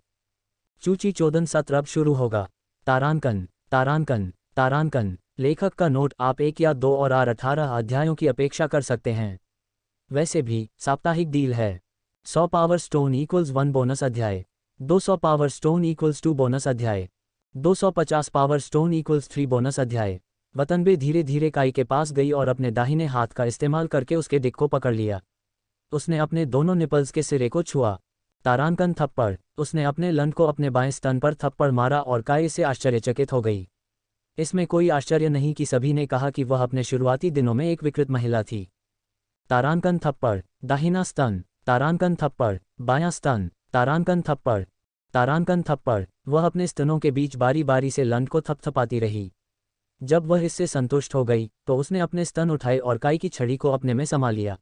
चूची चोदन सत्र अब शुरू होगा। तारांकन तारांकन तारांकन। लेखक का नोट, आप 1 या 2 और 18 अध्यायों की अपेक्षा कर सकते हैं। वैसे भी साप्ताहिक डील है। 100 पावर स्टोन इक्वल्स 1 बोनस अध्याय, 200 पावर स्टोन इक्वल्स 2 बोनस अध्याय, 250 पावर स्टोन इक्वल्स 3 बोनस अध्याय। वतनबे धीरे धीरे काई के पास गई और अपने दाहिने हाथ का इस्तेमाल करके उसके डिक को पकड़ लिया। उसने अपने दोनों निपल्स के सिरे को छुआ। तारांकन थप्पड़। उसने अपने लंड को अपने बाएं स्तन पर थप्पड़ मारा और काई से आश्चर्यचकित हो गई। इसमें कोई आश्चर्य नहीं कि सभी ने कहा कि वह अपने शुरुआती दिनों में एक विकृत महिला थी। तारांकन थप्पड़। दाहिना स्तन। तारांकन थप्पड़। बायां स्तन। तारांकन थप्पड़। तारांकन थप्पड़। वह अपने स्तनों के बीच बारी बारी से लंड को थपथपाती रही। जब वह इससे संतुष्ट हो गई तो उसने अपने स्तन उठाए और काई की छड़ी को अपने में समा लिया।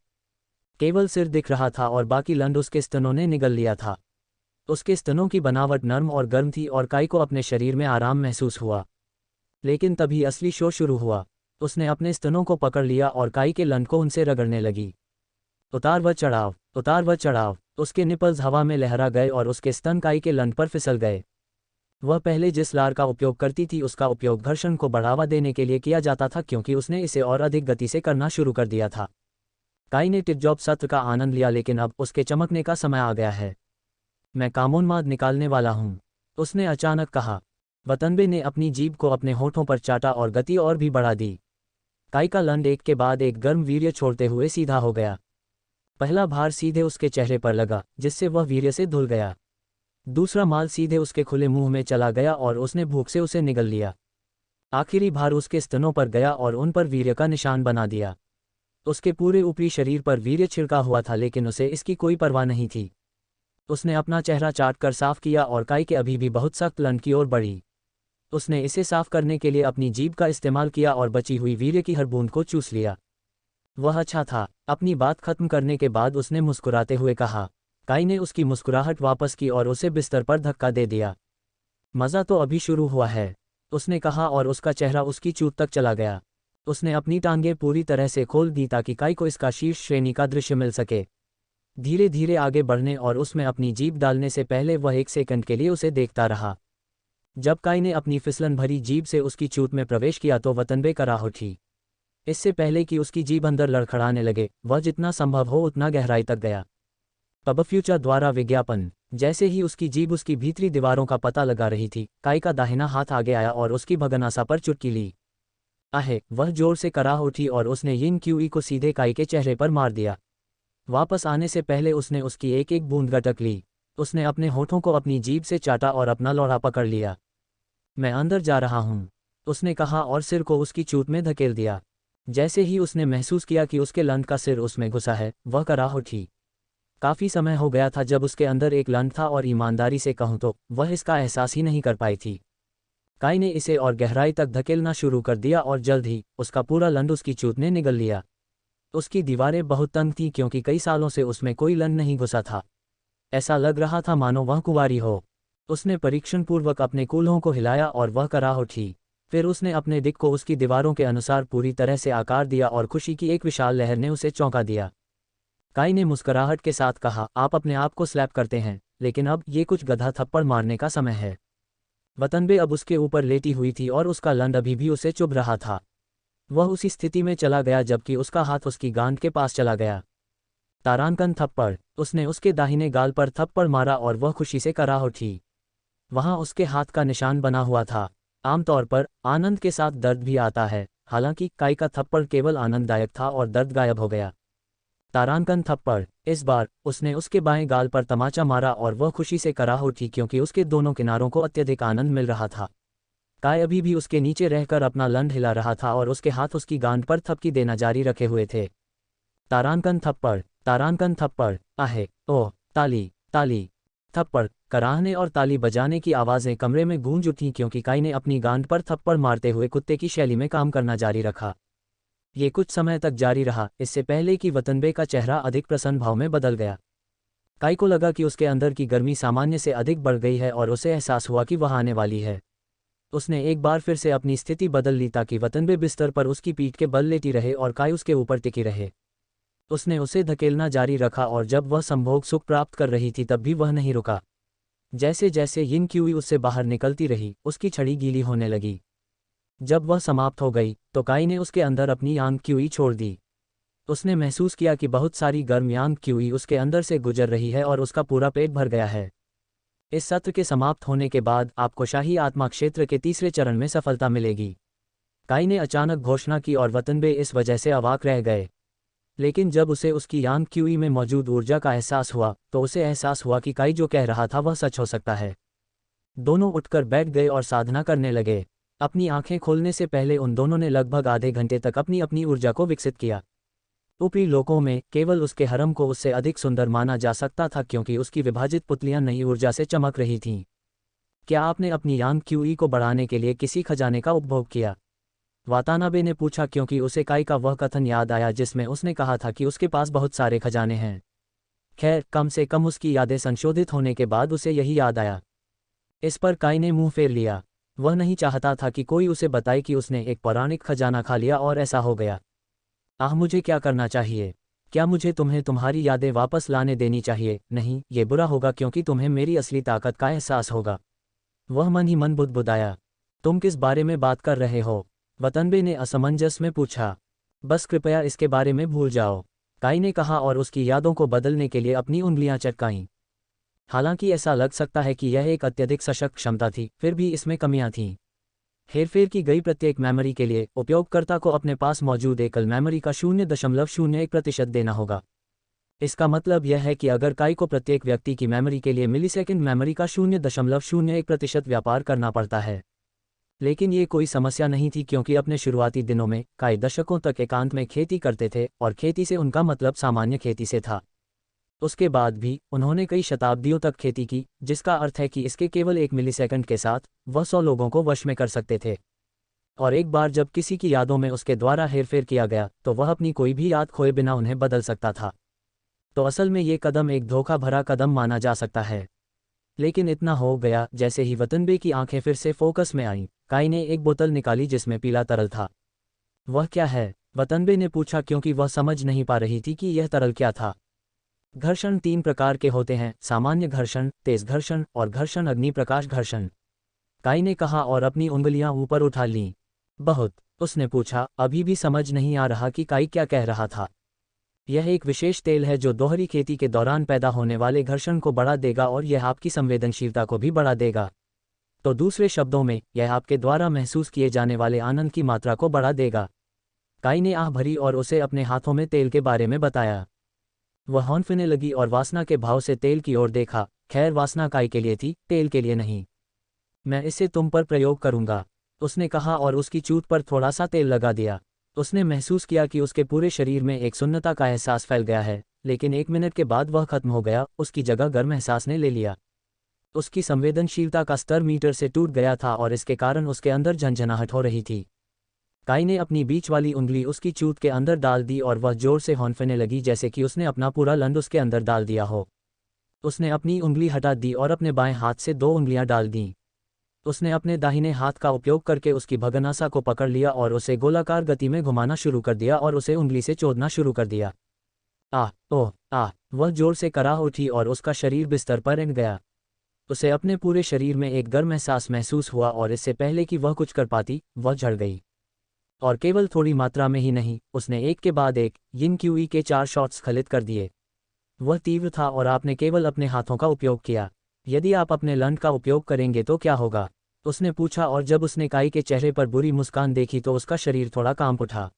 केवल सिर दिख रहा था और बाकी लंड उसके स्तनों ने निगल लिया था। उसके स्तनों की बनावट नर्म और गर्म थी और काई को अपने शरीर में आराम महसूस हुआ। लेकिन तभी असली शो शुरू हुआ। उसने अपने स्तनों को पकड़ लिया और काई के लंड को उनसे रगड़ने लगी। उतार व चढ़ाव, उतार व चढ़ाव। उसके निपल्स हवा में लहरा गए और उसके स्तन काई के लंड पर फिसल गए। वह पहले जिस लार का उपयोग करती थी उसका उपयोग घर्षण को बढ़ावा देने के लिए किया जाता था क्योंकि उसने इसे और अधिक गति से करना शुरू कर दिया था। काई ने टिपजॉब सत्र का आनंद लिया लेकिन अब उसके चमकने का समय आ गया है। मैं कामोन्माद निकालने वाला हूँ, उसने अचानक कहा। वतनबे ने अपनी जीभ को अपने होठों पर चाटा और गति और भी बढ़ा दी। काई का लंड एक के बाद एक गर्म वीर्य छोड़ते हुए सीधा हो गया। पहला भार सीधे उसके चेहरे पर लगा जिससे वह वीर्य से धुल गया। दूसरा माल सीधे उसके खुले मुंह में चला गया और उसने भूख से उसे निगल लिया। आखिरी भार उसके स्तनों पर गया और उन पर वीर्य का निशान बना दिया। उसके पूरे ऊपरी शरीर पर वीर्य छिड़का हुआ था लेकिन उसे इसकी कोई परवाह नहीं थी। उसने अपना चेहरा चाट कर साफ किया और काई के अभी भी बहुत सख्त लन की ओर बढ़ी। उसने इसे साफ करने के लिए अपनी जीभ का इस्तेमाल किया और बची हुई वीर्य की हर बूंद को चूस लिया। वह अच्छा था। अपनी बात खत्म करने के बाद उसने मुस्कुराते हुए कहा। काई ने उसकी मुस्कुराहट वापस की और उसे बिस्तर पर धक्का दे दिया। मज़ा तो अभी शुरू हुआ है, उसने कहा और उसका चेहरा उसकी चूत तक चला गया। उसने अपनी टांगें पूरी तरह से खोल दी ताकि काई को इसका शीर्ष श्रेणी का दृश्य मिल सके। धीरे धीरे आगे बढ़ने और उसमें अपनी जीभ डालने से पहले वह 1 सेकंड के लिए उसे देखता रहा। जब काई ने अपनी फिसलन भरी जीभ से उसकी चूत में प्रवेश किया तो वतनबे कराह उठी। इससे पहले कि उसकी जीभ अंदर लड़खड़ाने लगे, वह जितना संभव हो उतना गहराई तक गया। पब फ्यूचर द्वारा विज्ञापन। जैसे ही उसकी जीभ उसकी भीतरी दीवारों का पता लगा रही थी, काई का दाहिना हाथ आगे आया और उसकी भगनासा पर चुटकी ली। आहे, वह जोर से कराह उठी और उसने यिन क्यूई को सीधे काई के चेहरे पर मार दिया। वापस आने से पहले उसने उसकी एक एक बूंद गटक ली। उसने अपने होठों को अपनी जीभ से चाटा और अपना लोढ़ा पकड़ लिया। मैं अंदर जा रहा हूँ, उसने कहा और सिर को उसकी चूत में धकेल दिया। जैसे ही उसने महसूस किया कि उसके लंड का सिर उसमें घुसा है, वह कराह उठी। काफ़ी समय हो गया था जब उसके अंदर एक लंड था और ईमानदारी से कहूँ तो वह इसका एहसास ही नहीं कर पाई थी। काई ने इसे और गहराई तक धकेलना शुरू कर दिया और जल्द ही उसका पूरा लंड उसकी चूत ने निगल लिया। उसकी दीवारें बहुत तंग थीं क्योंकि कई सालों से उसमें कोई लंड नहीं घुसा था। ऐसा लग रहा था मानो वह कुंवारी हो। उसने परीक्षणपूर्वक अपने कूल्हों को हिलाया और वह कराह उठी। फिर उसने अपने दिक को उसकी दीवारों के अनुसार पूरी तरह से आकार दिया और खुशी की एक विशाल लहर ने उसे चौंका दिया। काई ने मुस्कुराहट के साथ कहा, आप अपने आप को स्लैप करते हैं, लेकिन अब ये कुछ गधा थप्पड़ मारने का समय है। वतनबे अब उसके ऊपर लेटी हुई थी और उसका लंड अभी भी उसे चुभ रहा था। वह उसी स्थिति में चला गया जबकि उसका हाथ उसकी गांड के पास चला गया। तारांकन थप्पड़। उसने उसके दाहिने गाल पर थप्पड़ मारा और वह खुशी से कराह उठी। वहां उसके हाथ का निशान बना हुआ था। आमतौर पर आनंद के साथ दर्द भी आता है, हालांकि काई का थप्पड़ केवल आनंददायक था और दर्द गायब हो गया। तारांकन थप्पड़। इस बार उसने उसके बाएं गाल पर तमाचा मारा और वह खुशी से कराह उठी क्योंकि उसके दोनों किनारों को अत्यधिक आनंद मिल रहा था। काई अभी भी उसके नीचे रहकर अपना लंड हिला रहा था और उसके हाथ उसकी गांड पर थपकी देना जारी रखे हुए थे। तारांकन थप्पड़, तारांकन थप्पड़, आहे, ओह, ताली, ताली, थप्पड़। कराहने और ताली बजाने की आवाज़ें कमरे में गूंज उठीं क्योंकि काई ने अपनी गांड पर थप्पड़ मारते हुए कुत्ते की शैली में काम करना जारी रखा। ये कुछ समय तक जारी रहा, इससे पहले कि वतनबे का चेहरा अधिक प्रसन्न भाव में बदल गया। काई को लगा कि उसके अंदर की गर्मी सामान्य से अधिक बढ़ गई है और उसे एहसास हुआ कि वह आने वाली है। उसने एक बार फिर से अपनी स्थिति बदल ली ताकि वतनबे बिस्तर पर उसकी पीठ के बल लेटी रहे और काई उसके ऊपर टिकी रहे। उसने उसे धकेलना जारी रखा और जब वह संभोग सुख प्राप्त कर रही थी तब भी वह नहीं रुका। जैसे जैसे यिन क्यूई उससे बाहर निकलती रही, उसकी छड़ी गीली होने लगी। जब वह समाप्त हो गई तो काई ने उसके अंदर अपनी यांग क्यूई छोड़ दी। उसने महसूस किया कि बहुत सारी गर्म यांग क्यूई उसके अंदर से गुजर रही है और उसका पूरा पेट भर गया है। इस सत्र के समाप्त होने के बाद आपको शाही आत्मा क्षेत्र के तीसरे चरण में सफलता मिलेगी। काई ने अचानक घोषणा की और वतनबे इस वजह से अवाक रह गए। लेकिन जब उसे उसकी यांग क्यूई में मौजूद ऊर्जा का एहसास हुआ तो उसे एहसास हुआ कि काई जो कह रहा था वह सच हो सकता है। दोनों उठकर बैठ गए और साधना करने लगे। अपनी आंखें खोलने से पहले उन दोनों ने लगभग आधे घंटे तक अपनी अपनी ऊर्जा को विकसित किया। ऊपरी लोकों में केवल उसके हरम को उससे अधिक सुंदर माना जा सकता था क्योंकि उसकी विभाजित पुतलियां नई ऊर्जा से चमक रही थीं। क्या आपने अपनी यांग क्यूई को बढ़ाने के लिए किसी खजाने का उपभोग किया? वातानाबे ने पूछा क्योंकि उसे काई का वह कथन याद आया जिसमें उसने कहा था कि उसके पास बहुत सारे खजाने हैं। खैर, कम से कम उसकी यादें संशोधित होने के बाद उसे यही याद आया। इस पर काई ने मुंह फेर लिया। वह नहीं चाहता था कि कोई उसे बताए कि उसने एक पौराणिक खजाना खा लिया और ऐसा हो गया। मुझे क्या करना चाहिए? क्या मुझे तुम्हें तुम्हारी यादें वापस लाने देनी चाहिए? नहीं, ये बुरा होगा क्योंकि तुम्हें मेरी असली ताकत का एहसास होगा। वह मन ही मन बुदबुदाया। तुम किस बारे में बात कर रहे हो? वतनबे ने असमंजस में पूछा। बस कृपया इसके बारे में भूल जाओ, काई ने कहा और उसकी यादों को बदलने के लिए अपनी उंगलियां चटकाईं। हालांकि ऐसा लग सकता है कि यह एक अत्यधिक सशक्त क्षमता थी, फिर भी इसमें कमियां थीं। हेरफेर की गई प्रत्येक मेमोरी के लिए उपयोगकर्ता को अपने पास मौजूद एकल मेमोरी का 0.01% देना होगा। इसका मतलब यह है कि अगर काई को प्रत्येक व्यक्ति की मेमोरी के लिए मिलीसेकंड मेमोरी का 0.01% व्यापार करना पड़ता है। लेकिन ये कोई समस्या नहीं थी क्योंकि अपने शुरुआती दिनों में काई दशकों तक एकांत में खेती करते थे और खेती से उनका मतलब सामान्य खेती से था। उसके बाद भी उन्होंने कई शताब्दियों तक खेती की, जिसका अर्थ है कि इसके केवल 1 मिलीसेकंड के साथ वह 100 लोगों को वश में कर सकते थे। और एक बार जब किसी की यादों में उसके द्वारा हेरफेर किया गया तो वह अपनी कोई भी याद खोए बिना उन्हें बदल सकता था। तो असल में ये कदम एक धोखा भरा कदम माना जा सकता है। लेकिन इतना हो गया, जैसे ही वतनबे की आंखें फिर से फोकस में आईं, काई ने एक बोतल निकाली जिसमें पीला तरल था। वह क्या है? वतनबे ने पूछा, क्योंकि वह समझ नहीं पा रही थी कि यह तरल क्या था। घर्षण 3 प्रकार के होते हैं, सामान्य घर्षण, तेज घर्षण और घर्षण अग्नि प्रकाश घर्षण। काई ने कहा और अपनी उंगलियां ऊपर उठा लीं। बहुत, उसने पूछा, अभी भी समझ नहीं आ रहा कि काई क्या कह रहा था। यह एक विशेष तेल है जो दोहरी खेती के दौरान पैदा होने वाले घर्षण को बढ़ा देगा और यह आपकी संवेदनशीलता को भी बढ़ा देगा। तो दूसरे शब्दों में, यह आपके द्वारा महसूस किए जाने वाले आनंद की मात्रा को बढ़ा देगा। काई ने आह भरी और उसे अपने हाथों में तेल के बारे में बताया। वह हौंफने लगी और वासना के भाव से तेल की ओर देखा। खैर, वासना काई के लिए थी, तेल के लिए नहीं। मैं इसे तुम पर प्रयोग करूंगा, उसने कहा और उसकी चूत पर थोड़ा सा तेल लगा दिया। उसने महसूस किया कि उसके पूरे शरीर में एक सुन्नता का एहसास फैल गया है, लेकिन 1 मिनट के बाद वह खत्म हो गया, उसकी जगह गर्म एहसास ने ले लिया। उसकी संवेदनशीलता का स्तर मीटर से टूट गया था और इसके कारण उसके अंदर झंझनाहट हो रही थी। काई ने अपनी बीच वाली उंगली उसकी चूत के अंदर डाल दी और वह जोर से हौंफने लगी, जैसे कि उसने अपना पूरा लंड उसके अंदर डाल दिया हो। उसने अपनी उंगली हटा दी और अपने बाएं हाथ से 2 उंगलियां डाल दीं। उसने अपने दाहिने हाथ का उपयोग करके उसकी भगनासा को पकड़ लिया और उसे गोलाकार गति में घुमाना शुरू कर दिया और उसे उंगली से चोदना शुरू कर दिया। आह, ओह, आह! वह जोर से कराह उठी और उसका शरीर बिस्तर पर लेट गया। उसे अपने पूरे शरीर में एक गर्म एहसास महसूस हुआ और इससे पहले कि वह कुछ कर पाती, वह झड़ गई। और केवल थोड़ी मात्रा में ही नहीं, उसने एक के बाद एक यिन क्यूई के 4 शॉट्स स्खलित कर दिए। वह तीव्र था और आपने केवल अपने हाथों का उपयोग किया। यदि आप अपने लंड का उपयोग करेंगे तो क्या होगा? उसने पूछा और जब उसने काई के चेहरे पर बुरी मुस्कान देखी तो उसका शरीर थोड़ा कांप उठा।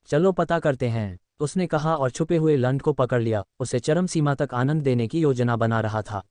चलो पता करते हैं, उसने कहा और छुपे हुए लंड को पकड़ लिया। उसे चरम सीमा तक आनंद देने की योजना बना रहा था।